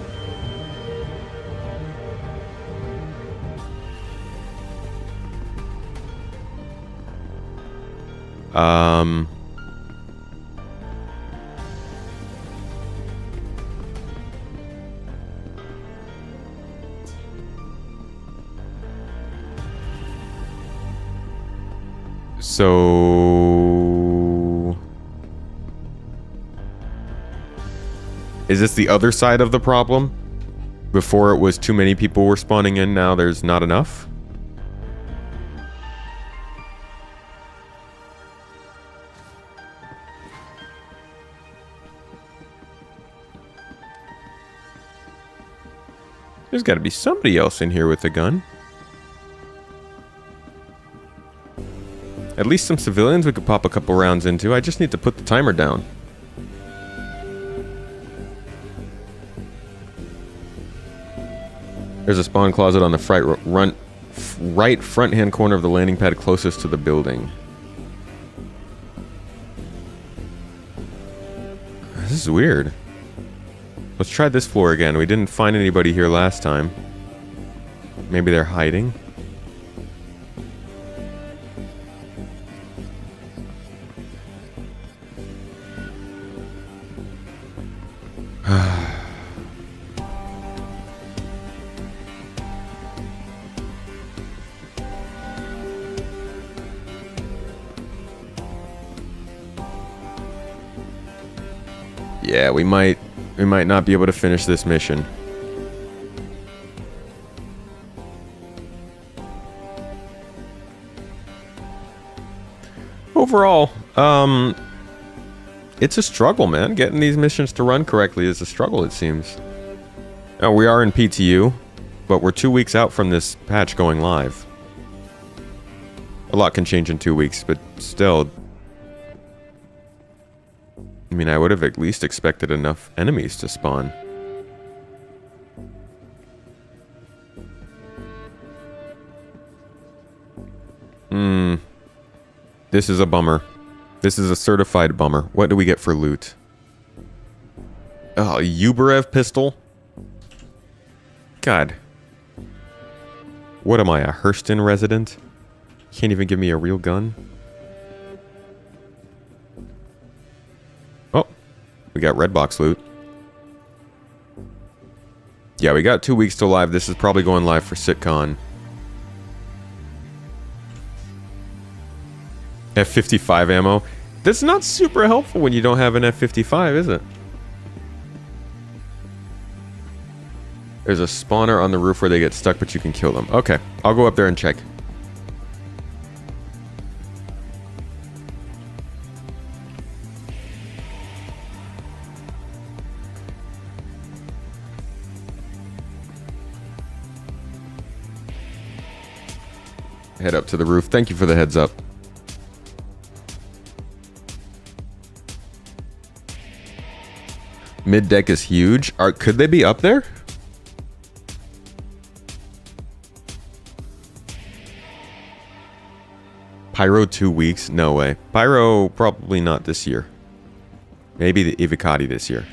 So... Is this the other side of the problem? Before it was too many people were spawning in, now there's not enough? There's got to be somebody else in here with a gun. At least some civilians we could pop a couple rounds into. I just need to put the timer down. There's a spawn closet on the right front-hand corner of the landing pad closest to the building. This is weird. Let's try this floor again. We didn't find anybody here last time. Maybe they're hiding. Yeah, we might not be able to finish this mission. Overall, it's a struggle, man. Getting these missions to run correctly is a struggle, it seems. Now, we are in PTU, but we're 2 weeks out from this patch going live. A lot can change in 2 weeks, but still... I mean, I would have at least expected enough enemies to spawn. This is a bummer. This is a certified bummer. What do we get for loot? Oh, Uberev pistol? God. What am I, a Hurston resident? Can't even give me a real gun? Oh, we got red box loot. Yeah, we got 2 weeks till live. This is probably going live for SitCon. F55 ammo. That's not super helpful when you don't have an F55, is it? There's a spawner on the roof where they get stuck, but you can kill them. Okay, I'll go up there and check. Head up to the roof. Thank you for the heads up. Mid deck is huge. Could they be up there? Pyro 2 weeks? No way. Pyro probably not this year. Maybe the Ivocati this year.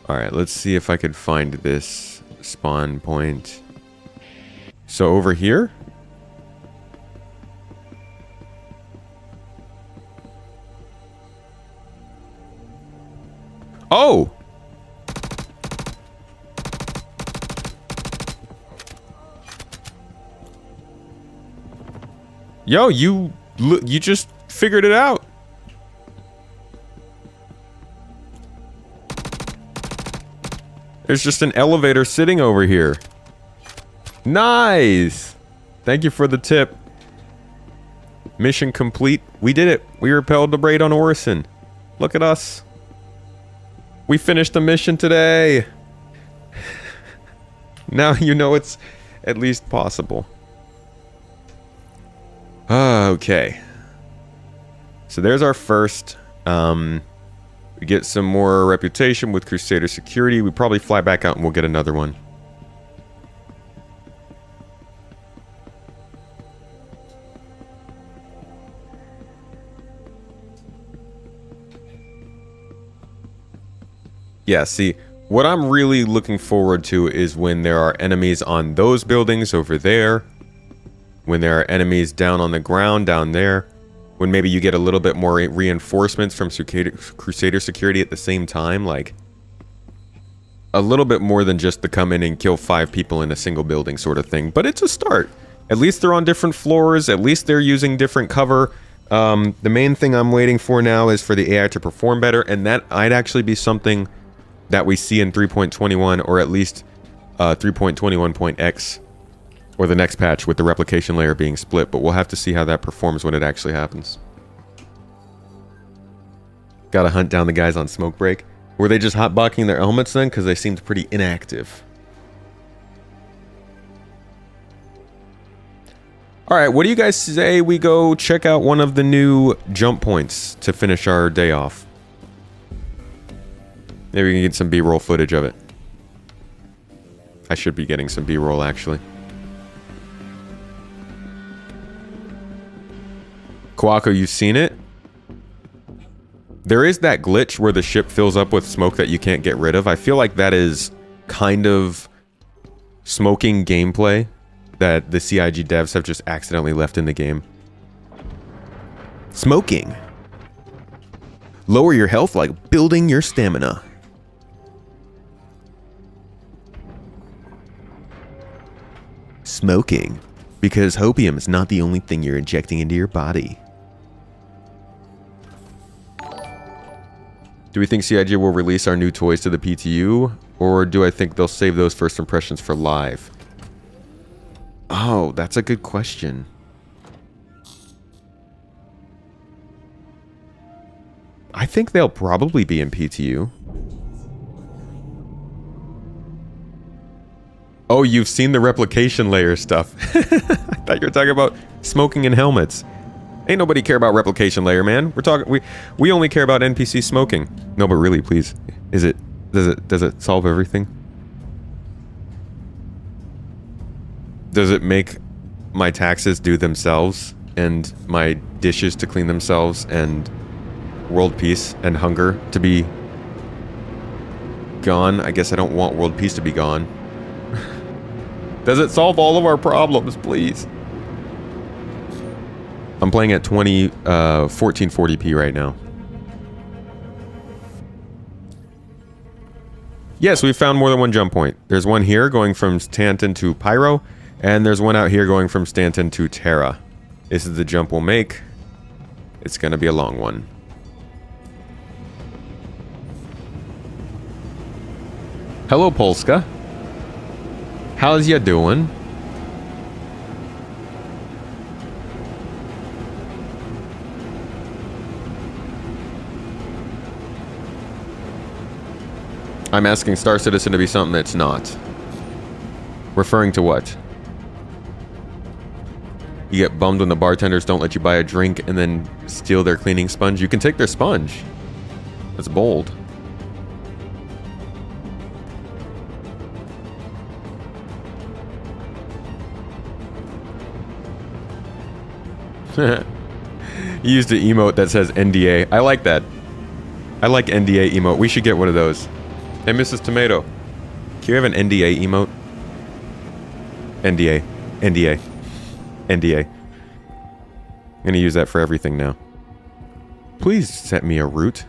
Alright, let's see if I could find this spawn point. So over here? Oh! Yo, you just figured it out. There's just an elevator sitting over here. Nice! Thank you for the tip. Mission complete. We did it. We repelled the raid on Orison. Look at us. We finished the mission today. Now you know it's at least possible. Okay. So there's our first. We get some more reputation with Crusader security. We probably fly back out and we'll get another one. Yeah, see, what I'm really looking forward to is when there are enemies on those buildings over there. When there are enemies down on the ground down there. When maybe you get a little bit more reinforcements from Crusader security at the same time. Like, a little bit more than just the come in and kill 5 people in a single building sort of thing. But it's a start. At least they're on different floors. At least they're using different cover. The main thing I'm waiting for now is for the AI to perform better. And that might actually be something that we see in 3.21, or at least 3.21.x, or the next patch with the replication layer being split, but we'll have to see how that performs when it actually happens. Gotta hunt down the guys on smoke break. Were they just hotboxing their helmets then? Because they seemed pretty inactive. Alright, what do you guys say we go check out one of the new jump points to finish our day off? Maybe we can get some B-roll footage of it. I should be getting some B-roll, actually. Kwako, you've seen it? There is that glitch where the ship fills up with smoke that you can't get rid of. I feel like that is kind of smoking gameplay that the CIG devs have just accidentally left in the game. Smoking. Lower your health like building your stamina. Smoking. Because hopium is not the only thing you're injecting into your body. Do we think CIG will release our new toys to the PTU? Or do I think they'll save those first impressions for live? Oh, that's a good question. I think they'll probably be in PTU. Oh, you've seen the replication layer stuff. I thought you were talking about smoking in helmets. Ain't nobody care about replication layer, man. We're talking we only care about NPC smoking. No, but really, please. Does it solve everything? Does it make my taxes do themselves and my dishes to clean themselves and world peace and hunger to be gone? I guess I don't want world peace to be gone. Does it solve all of our problems, please? I'm playing at 1440p right now. Yes, we found more than one jump point. There's one here going from Stanton to Pyro, and there's one out here going from Stanton to Terra. This is the jump we'll make. It's gonna be a long one. Hello, Polska. How's ya doing? I'm asking Star Citizen to be something that's not. Referring to what? You get bummed when the bartenders don't let you buy a drink and then steal their cleaning sponge? You can take their sponge. That's bold. You used an emote that says NDA. I like that. I like NDA emote. We should get one of those. Hey, Mrs. Tomato. Can you have an NDA emote? NDA. NDA. NDA. I'm gonna use that for everything now. Please set me a route.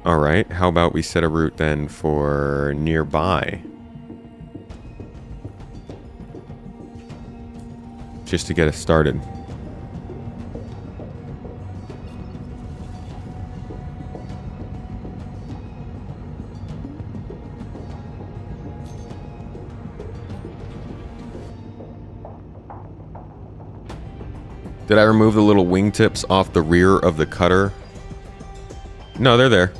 Alright, how about we set a route then for nearby? Just to get us started. Did I remove the little wingtips off the rear of the cutter? No, they're there.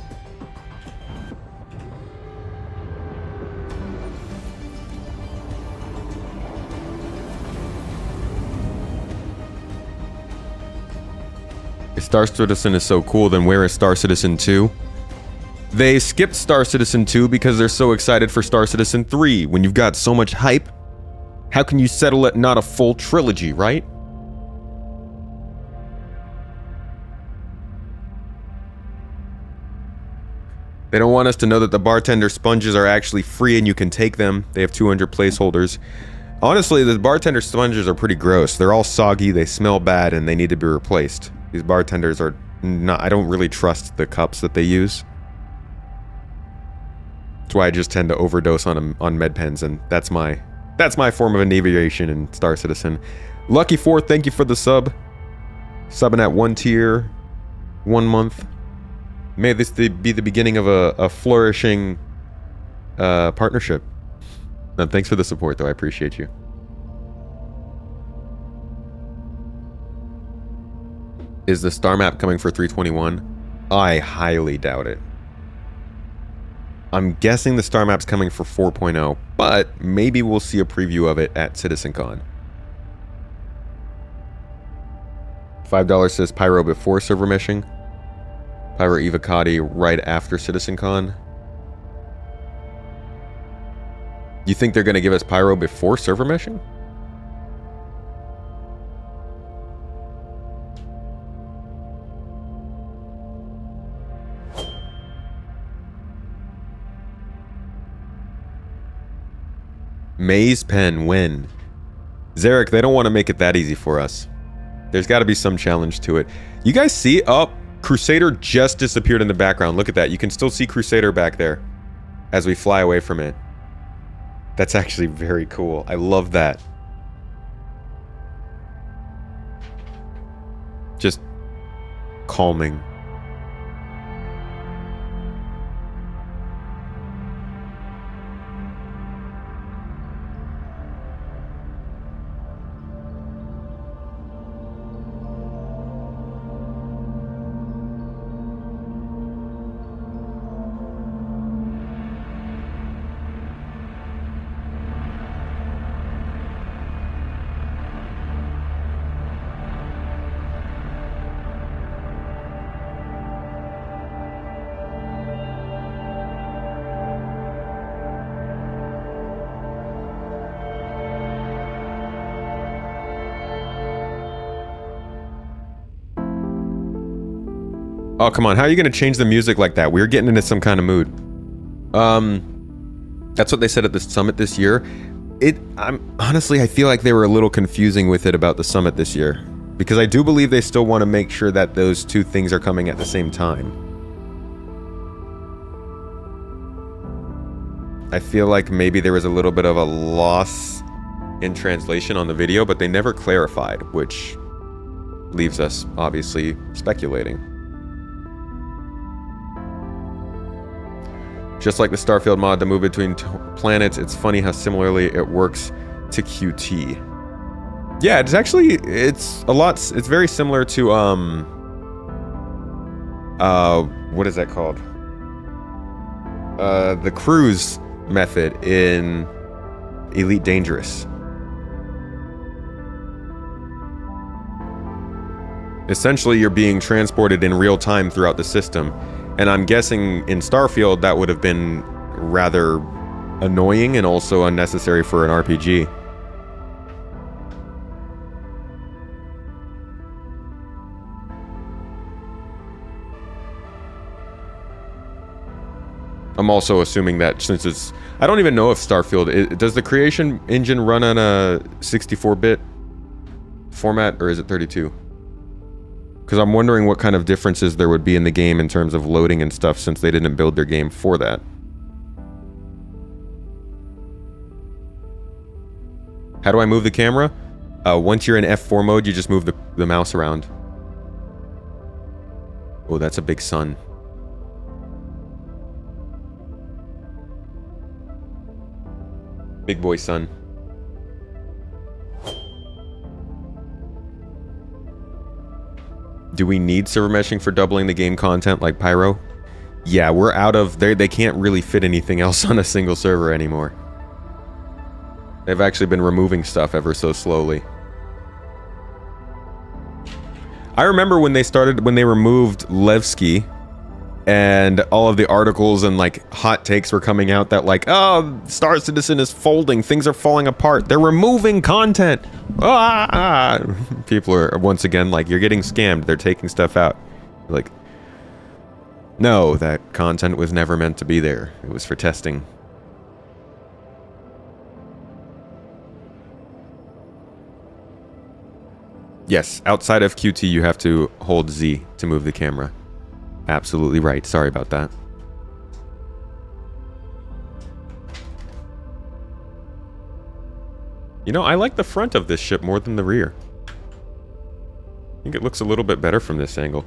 If Star Citizen is so cool, then where is Star Citizen 2? They skipped Star Citizen 2 because they're so excited for Star Citizen 3. When you've got so much hype, how can you settle it not a full trilogy, right? They don't want us to know that the bartender sponges are actually free and you can take them. They have 200 placeholders. Honestly, the bartender sponges are pretty gross. They're all soggy, they smell bad, and they need to be replaced. These bartenders are not... I don't really trust the cups that they use. That's why I just tend to overdose on med pens, and that's my form of inebriation in Star Citizen. Lucky4, thank you for the sub. Subbing at 1 tier, 1 month. May this be the beginning of a flourishing partnership. No, thanks for the support, though. I appreciate you. Is the star map coming for 321? I highly doubt it. I'm guessing the star map's coming for 4.0, but maybe we'll see a preview of it at CitizenCon. $5 says Pyro before server meshing. Pyro Evocati right after CitizenCon. You think they're going to give us Pyro before server meshing? Maze Pen win. Zarek, they don't want to make it that easy for us. There's got to be some challenge to it. You guys see? Oh, Crusader just disappeared in the background. Look at that. You can still see Crusader back there as we fly away from it. That's actually very cool. I love that. Just calming. Oh, come on. How are you going to change the music like that? We're getting into some kind of mood. That's what they said at the summit this year. Honestly, I feel like they were a little confusing with it about the summit this year. Because I do believe they still want to make sure that those two things are coming at the same time. I feel like maybe there was a little bit of a loss in translation on the video, but they never clarified, which leaves us obviously speculating. Just like the Starfield mod to move between planets, it's funny how similarly it works to QT. Yeah, it's very similar to, what is that called? The cruise method in Elite Dangerous. Essentially, you're being transported in real time throughout the system. And I'm guessing in Starfield that would have been rather annoying and also unnecessary for an RPG. I'm also assuming that since it's... I don't even know if Starfield... does the creation engine run on a 64-bit format or is it 32? Because I'm wondering what kind of differences there would be in the game in terms of loading and stuff since they didn't build their game for that. How do I move the camera? Once you're in F4 mode, you just move the mouse around. Oh, that's a big sun. Big boy sun. Do we need server meshing for doubling the game content like Pyro? Yeah, we're out of... They can't really fit anything else on a single server anymore. They've actually been removing stuff ever so slowly. I remember when they removed Levski, and all of the articles and like hot takes were coming out that like, oh, Star Citizen is folding, things are falling apart, they're removing content. Ah! People are once again like, you're getting scammed, they're taking stuff out. Like, no, that content was never meant to be there. It was for testing. Yes, outside of QT, you have to hold Z to move the camera. Absolutely right. Sorry about that. You know, I like the front of this ship more than the rear. I think it looks a little bit better from this angle.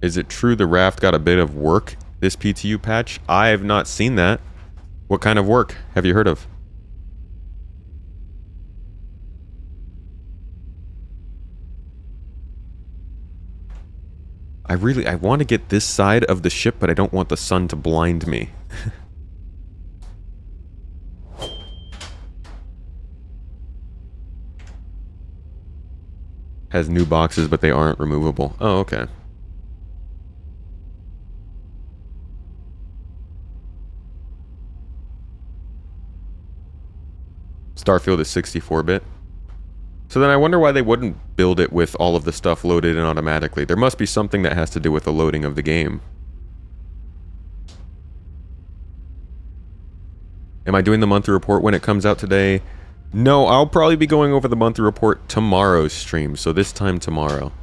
Is it true the raft got a bit of work this PTU patch? I have not seen that. What kind of work have you heard of? I want to get this side of the ship, but I don't want the sun to blind me. Has new boxes, but they aren't removable. Oh, okay. Starfield is 64-bit. So then I wonder why they wouldn't build it with all of the stuff loaded in automatically. There must be something that has to do with the loading of the game. Am I doing the monthly report when it comes out today? No, I'll probably be going over the monthly report tomorrow's stream, so this time tomorrow.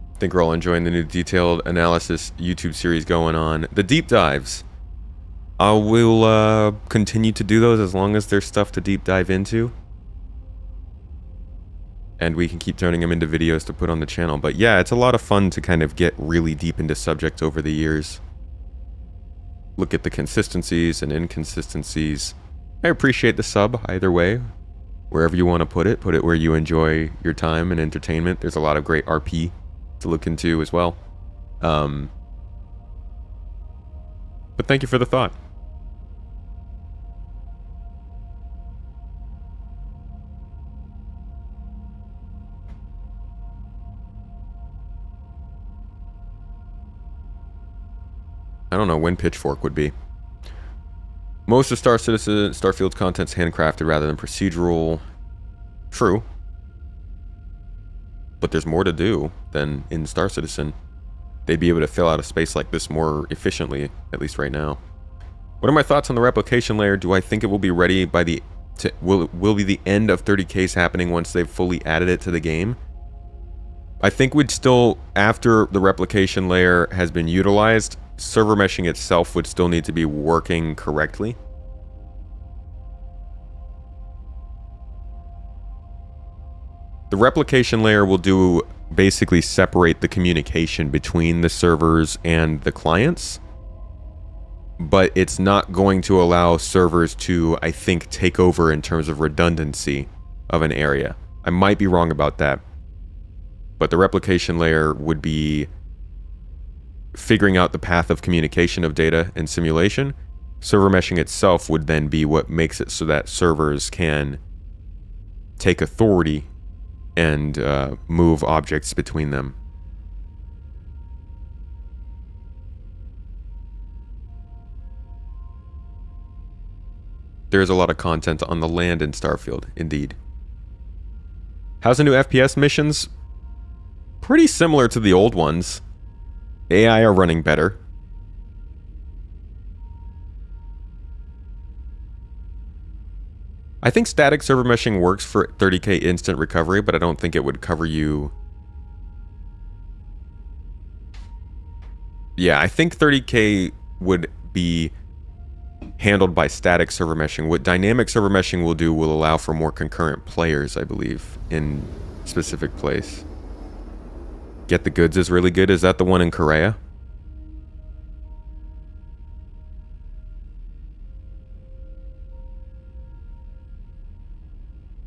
I think we're all enjoying the new detailed analysis YouTube series going on. The deep dives. I will continue to do those as long as there's stuff to deep dive into. And we can keep turning them into videos to put on the channel. But yeah, it's a lot of fun to kind of get really deep into subjects over the years. Look at the consistencies and inconsistencies. I appreciate the sub either way. Wherever you want to put it where you enjoy your time and entertainment. There's a lot of great RP to look into as well. But thank you for the thought. I don't know when Pitchfork would be. Most of Starfield's content's handcrafted rather than procedural. True. But there's more to do than in Star Citizen. They'd be able to fill out a space like this more efficiently, at least right now. What are my thoughts on the replication layer? Do I think it will be ready by the... will be the end of 30Ks happening once they've fully added it to the game? I think we'd still, after the replication layer has been utilized, server meshing itself would still need to be working correctly. The replication layer will do basically separate the communication between the servers and the clients, but it's not going to allow servers to, I think, take over in terms of redundancy of an area. I might be wrong about that, but the replication layer would be figuring out the path of communication of data and simulation. Server meshing itself would then be what makes it so that servers can take authority and move objects between them. There's a lot of content on the land in Starfield, indeed. How's the new FPS missions? Pretty similar to the old ones. AI are running better. I think static server meshing works for 30k instant recovery, but I don't think it would cover you. Yeah, I think 30k would be handled by static server meshing. What dynamic server meshing will do will allow for more concurrent players, I believe, in specific place. Get the Goods is really good. Is that the one in Korea?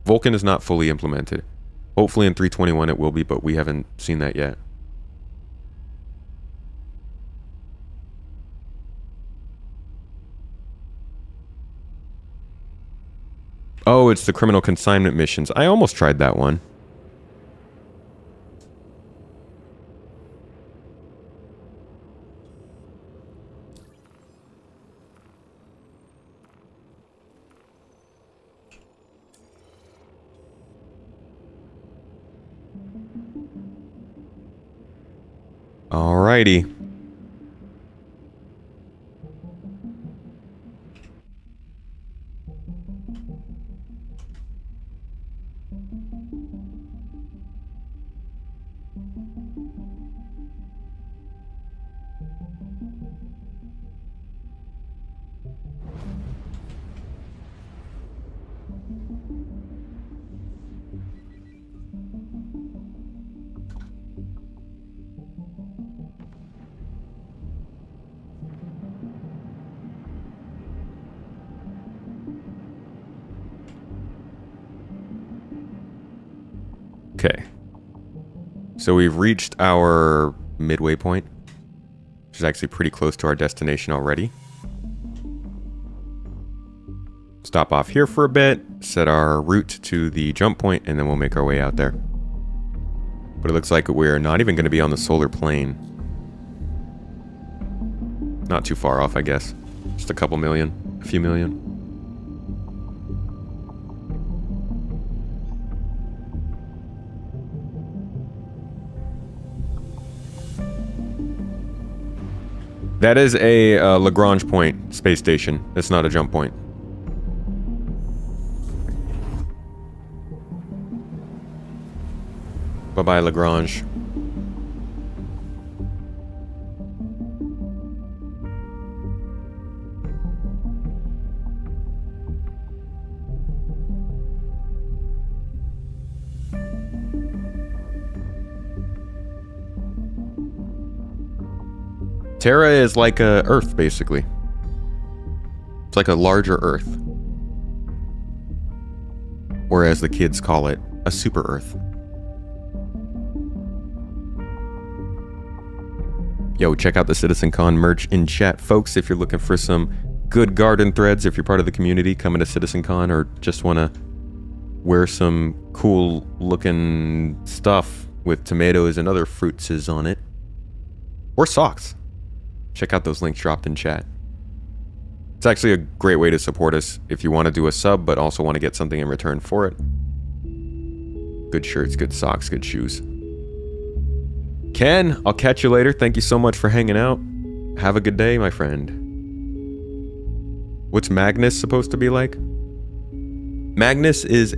Vulkan is not fully implemented. Hopefully in 321 it will be, but we haven't seen that yet. Oh, it's the criminal consignment missions. I almost tried that one. Alrighty. Okay. So we've reached our midway point, which is actually pretty close to our destination already. Stop off here for a bit, set our route to the jump point, and then we'll make our way out there. But it looks like we're not even going to be on the solar plane. Not too far off, I guess. Just a couple million, a few million. That is a Lagrange point space station. It's not a jump point. Bye-bye, Lagrange. Terra is like a Earth, basically. It's like a larger Earth. Or as the kids call it, a super Earth. Yo, check out the CitizenCon merch in chat, folks, if you're looking for some good garden threads, if you're part of the community coming to CitizenCon, or just want to wear some cool looking stuff with tomatoes and other fruitses on it. Or socks. Check out those links dropped in chat. It's actually a great way to support us if you want to do a sub, but also want to get something in return for it. Good shirts, good socks, good shoes. Ken, I'll catch you later. Thank you so much for hanging out. Have a good day, my friend. What's Magnus supposed to be like? Magnus is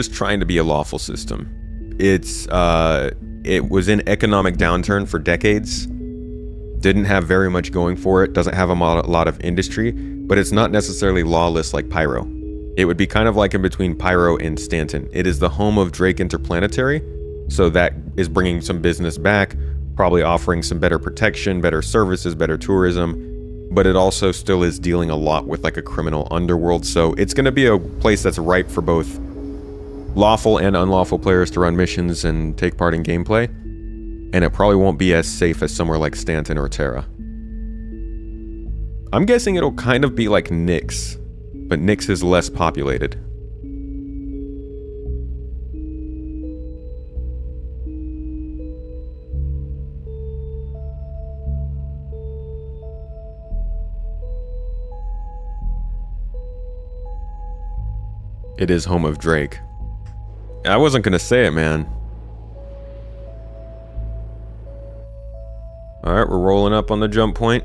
trying to be a lawful system. It was in economic downturn for decades. Didn't have very much going for it. Doesn't have a lot of industry, but it's not necessarily lawless like Pyro. It would be kind of like in between Pyro and Stanton. It is the home of Drake Interplanetary, so that is bringing some business back, probably offering some better protection, better services, better tourism, but it also still is dealing a lot with like a criminal underworld, so it's going to be a place that's ripe for both lawful and unlawful players to run missions and take part in gameplay, and it probably won't be as safe as somewhere like Stanton or Terra. I'm guessing it'll kind of be like Nyx, but Nyx is less populated. It is home of Drake. I wasn't gonna say it, man. Alright, we're rolling up on the jump point.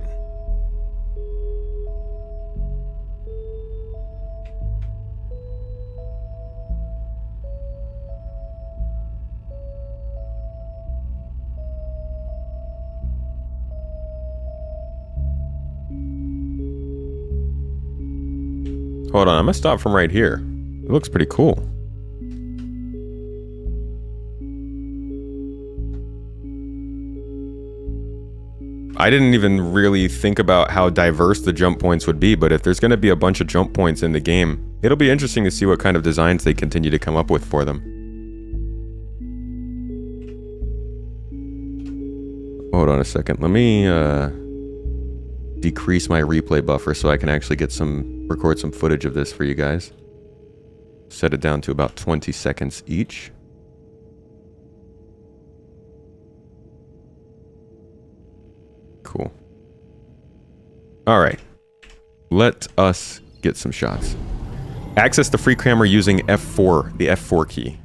Hold on, I'm gonna stop from right here. It looks pretty cool. I didn't even really think about how diverse the jump points would be, but if there's gonna be a bunch of jump points in the game, it'll be interesting to see what kind of designs they continue to come up with for them. Hold on a second, let me decrease my replay buffer so I can actually record some footage of this for you guys. Set it down to about 20 seconds each. Cool. Alright. Let us get some shots. Access the free camera using F4, the F4 key.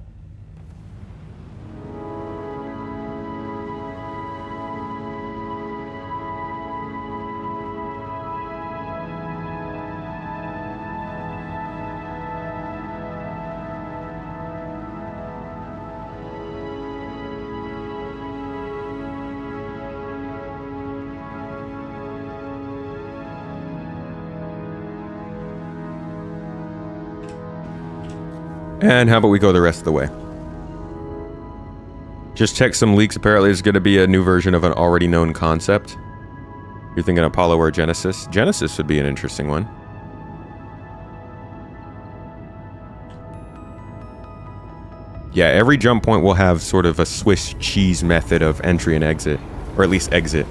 And how about we go the rest of the way? Just check some leaks. Apparently there's going to be a new version of an already known concept. You're thinking Apollo or Genesis? Genesis would be an interesting one. Yeah, every jump point will have sort of a Swiss cheese method of entry and exit. Or at least exit.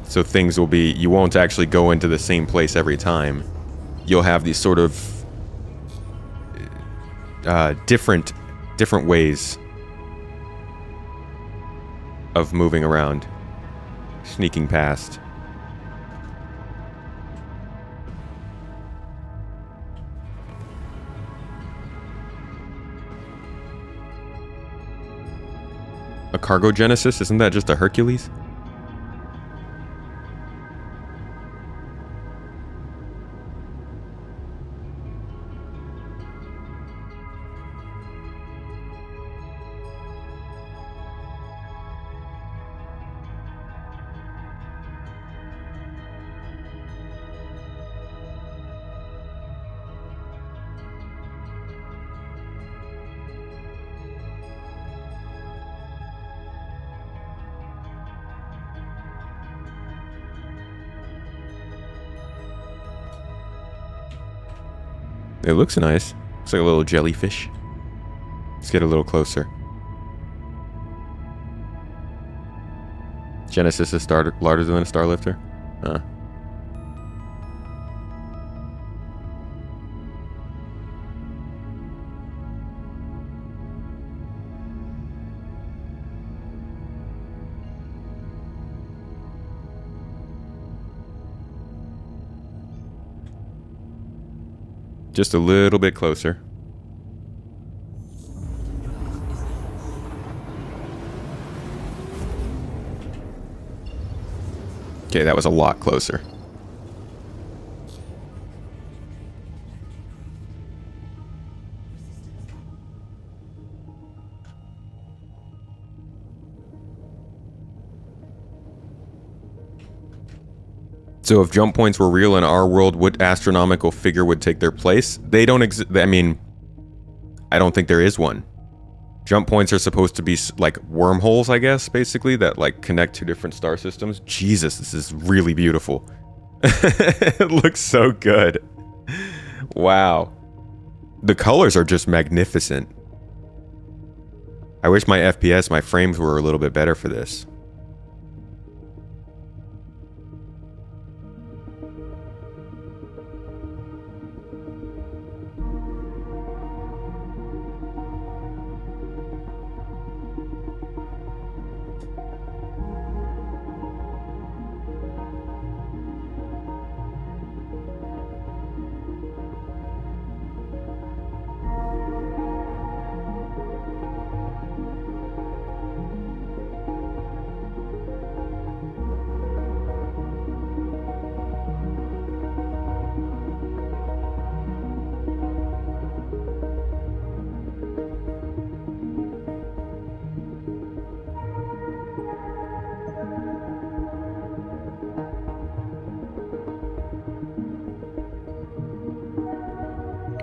So things will be... You won't actually go into the same place every time. You'll have these sort of different ways of moving around, sneaking past. A cargo Genesis? Isn't that just a Hercules? It looks nice. Looks like a little jellyfish. Let's get a little closer. Genesis is larger than a Starlifter? Huh. Just a little bit closer. Okay, that was a lot closer. So if jump points were real in our world, what astronomical figure would take their place? They don't exist. I mean, I don't think there is one. Jump points are supposed to be like wormholes, I guess, basically, that like connect to different star systems. Jesus, this is really beautiful. It looks so good. Wow. The colors are just magnificent. I wish my FPS, my frames were a little bit better for this.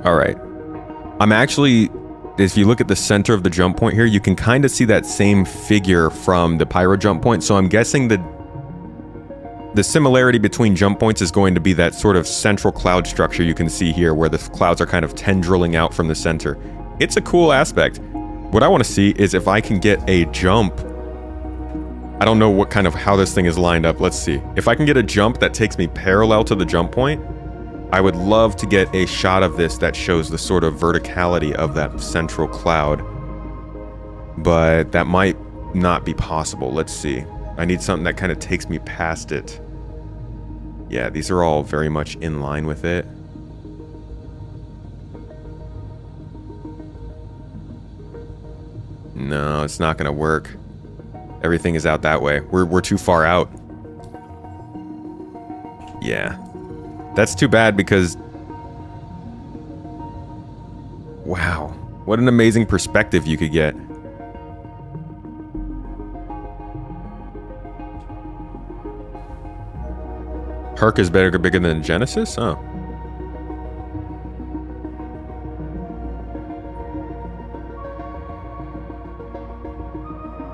All right. I'm actually, if you look at the center of the jump point here, you can kind of see that same figure from the pyro jump point. So I'm guessing that the similarity between jump points is going to be that sort of central cloud structure you can see here, where the clouds are kind of tendriling out from the center. It's a cool aspect. What I want to see is if I can get a jump. I don't know what kind of how this thing is lined up. Let's see. If I can get a jump that takes me parallel to the jump point, I would love to get a shot of this that shows the sort of verticality of that central cloud. But that might not be possible. Let's see. I need something that kind of takes me past it. Yeah, these are all very much in line with it. No, it's not gonna work. Everything is out that way. We're too far out. Yeah. That's too bad because... Wow. What an amazing perspective you could get. Herc is bigger than Genesis? Oh.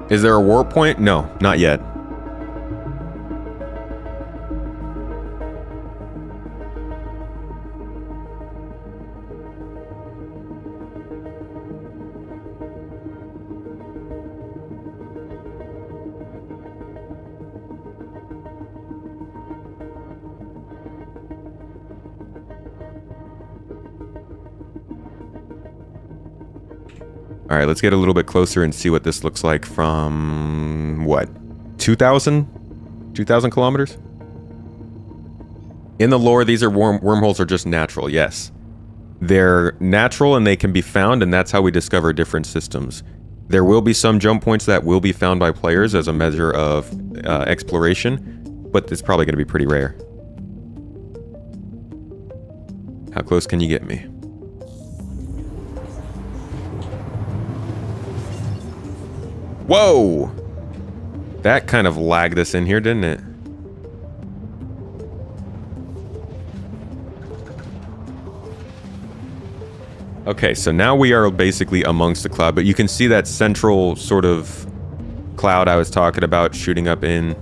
Is there a warp point? No, not yet. All right, let's get a little bit closer and see what this looks like from, what, 2,000 kilometers? In the lore, these are wormholes are just natural, yes. They're natural and they can be found, and that's how we discover different systems. There will be some jump points that will be found by players as a measure of exploration, but it's probably going to be pretty rare. How close can you get me? Whoa! That kind of lagged us in here, didn't it? Okay, so now we are basically amongst the cloud, but you can see that central sort of cloud I was talking about shooting up in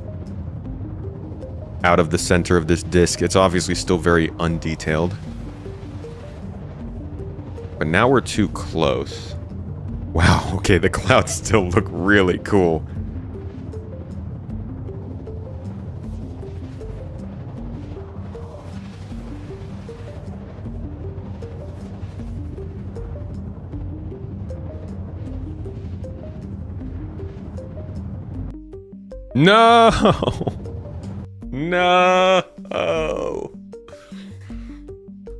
out of the center of this disk. It's obviously still very undetailed. But now we're too close. Wow, okay, the clouds still look really cool. No! No!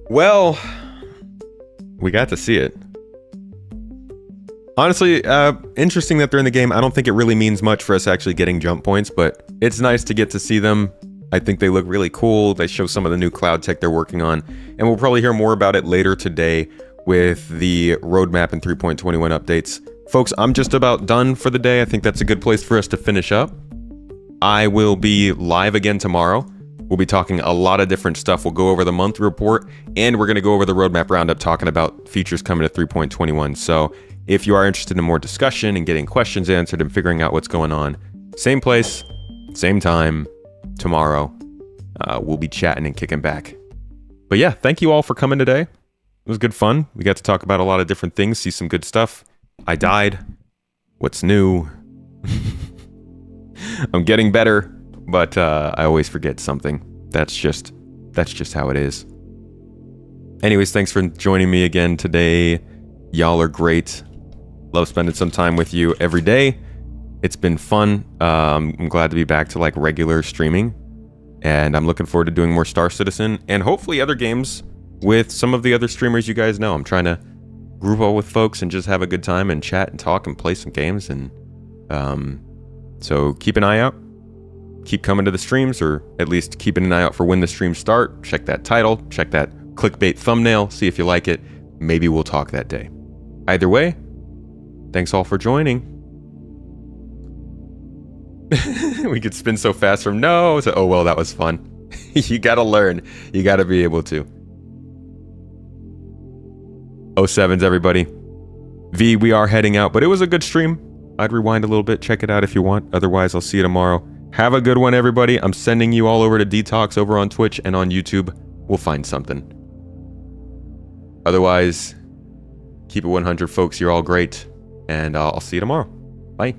Well, we got to see it. Honestly, interesting that they're in the game. I don't think it really means much for us actually getting jump points, but it's nice to get to see them. I think they look really cool. They show some of the new cloud tech they're working on, and we'll probably hear more about it later today with the roadmap and 3.21 updates. Folks, I'm just about done for the day. I think that's a good place for us to finish up. I will be live again tomorrow. We'll be talking a lot of different stuff. We'll go over the monthly report, and we're going to go over the roadmap roundup talking about features coming to 3.21. So if you are interested in more discussion and getting questions answered and figuring out what's going on, same place, same time, tomorrow, we'll be chatting and kicking back. But yeah, thank you all for coming today. It was good fun. We got to talk about a lot of different things, see some good stuff. I died. What's new? I'm getting better, but I always forget something. That's just how it is. Anyways, thanks for joining me again today. Y'all are great. Love spending some time with you every day. It's been fun. I'm glad to be back to like regular streaming, and I'm looking forward to doing more Star Citizen and hopefully other games with some of the other streamers you guys know. I'm trying to group up with folks and just have a good time and chat and talk and play some games. And so keep an eye out. Keep coming to the streams, or at least keeping an eye out for when the streams start. Check that title, check that clickbait thumbnail, see if you like it. Maybe we'll talk that day. Either way, thanks all for joining. We could spin so fast from no to oh well, that was fun. You gotta learn. You gotta be able to. 07s, everybody. V, we are heading out, but it was a good stream. I'd rewind a little bit. Check it out if you want. Otherwise, I'll see you tomorrow. Have a good one, everybody. I'm sending you all over to Detox over on Twitch and on YouTube. We'll find something. Otherwise, keep it 100, folks. You're all great. And I'll see you tomorrow. Bye.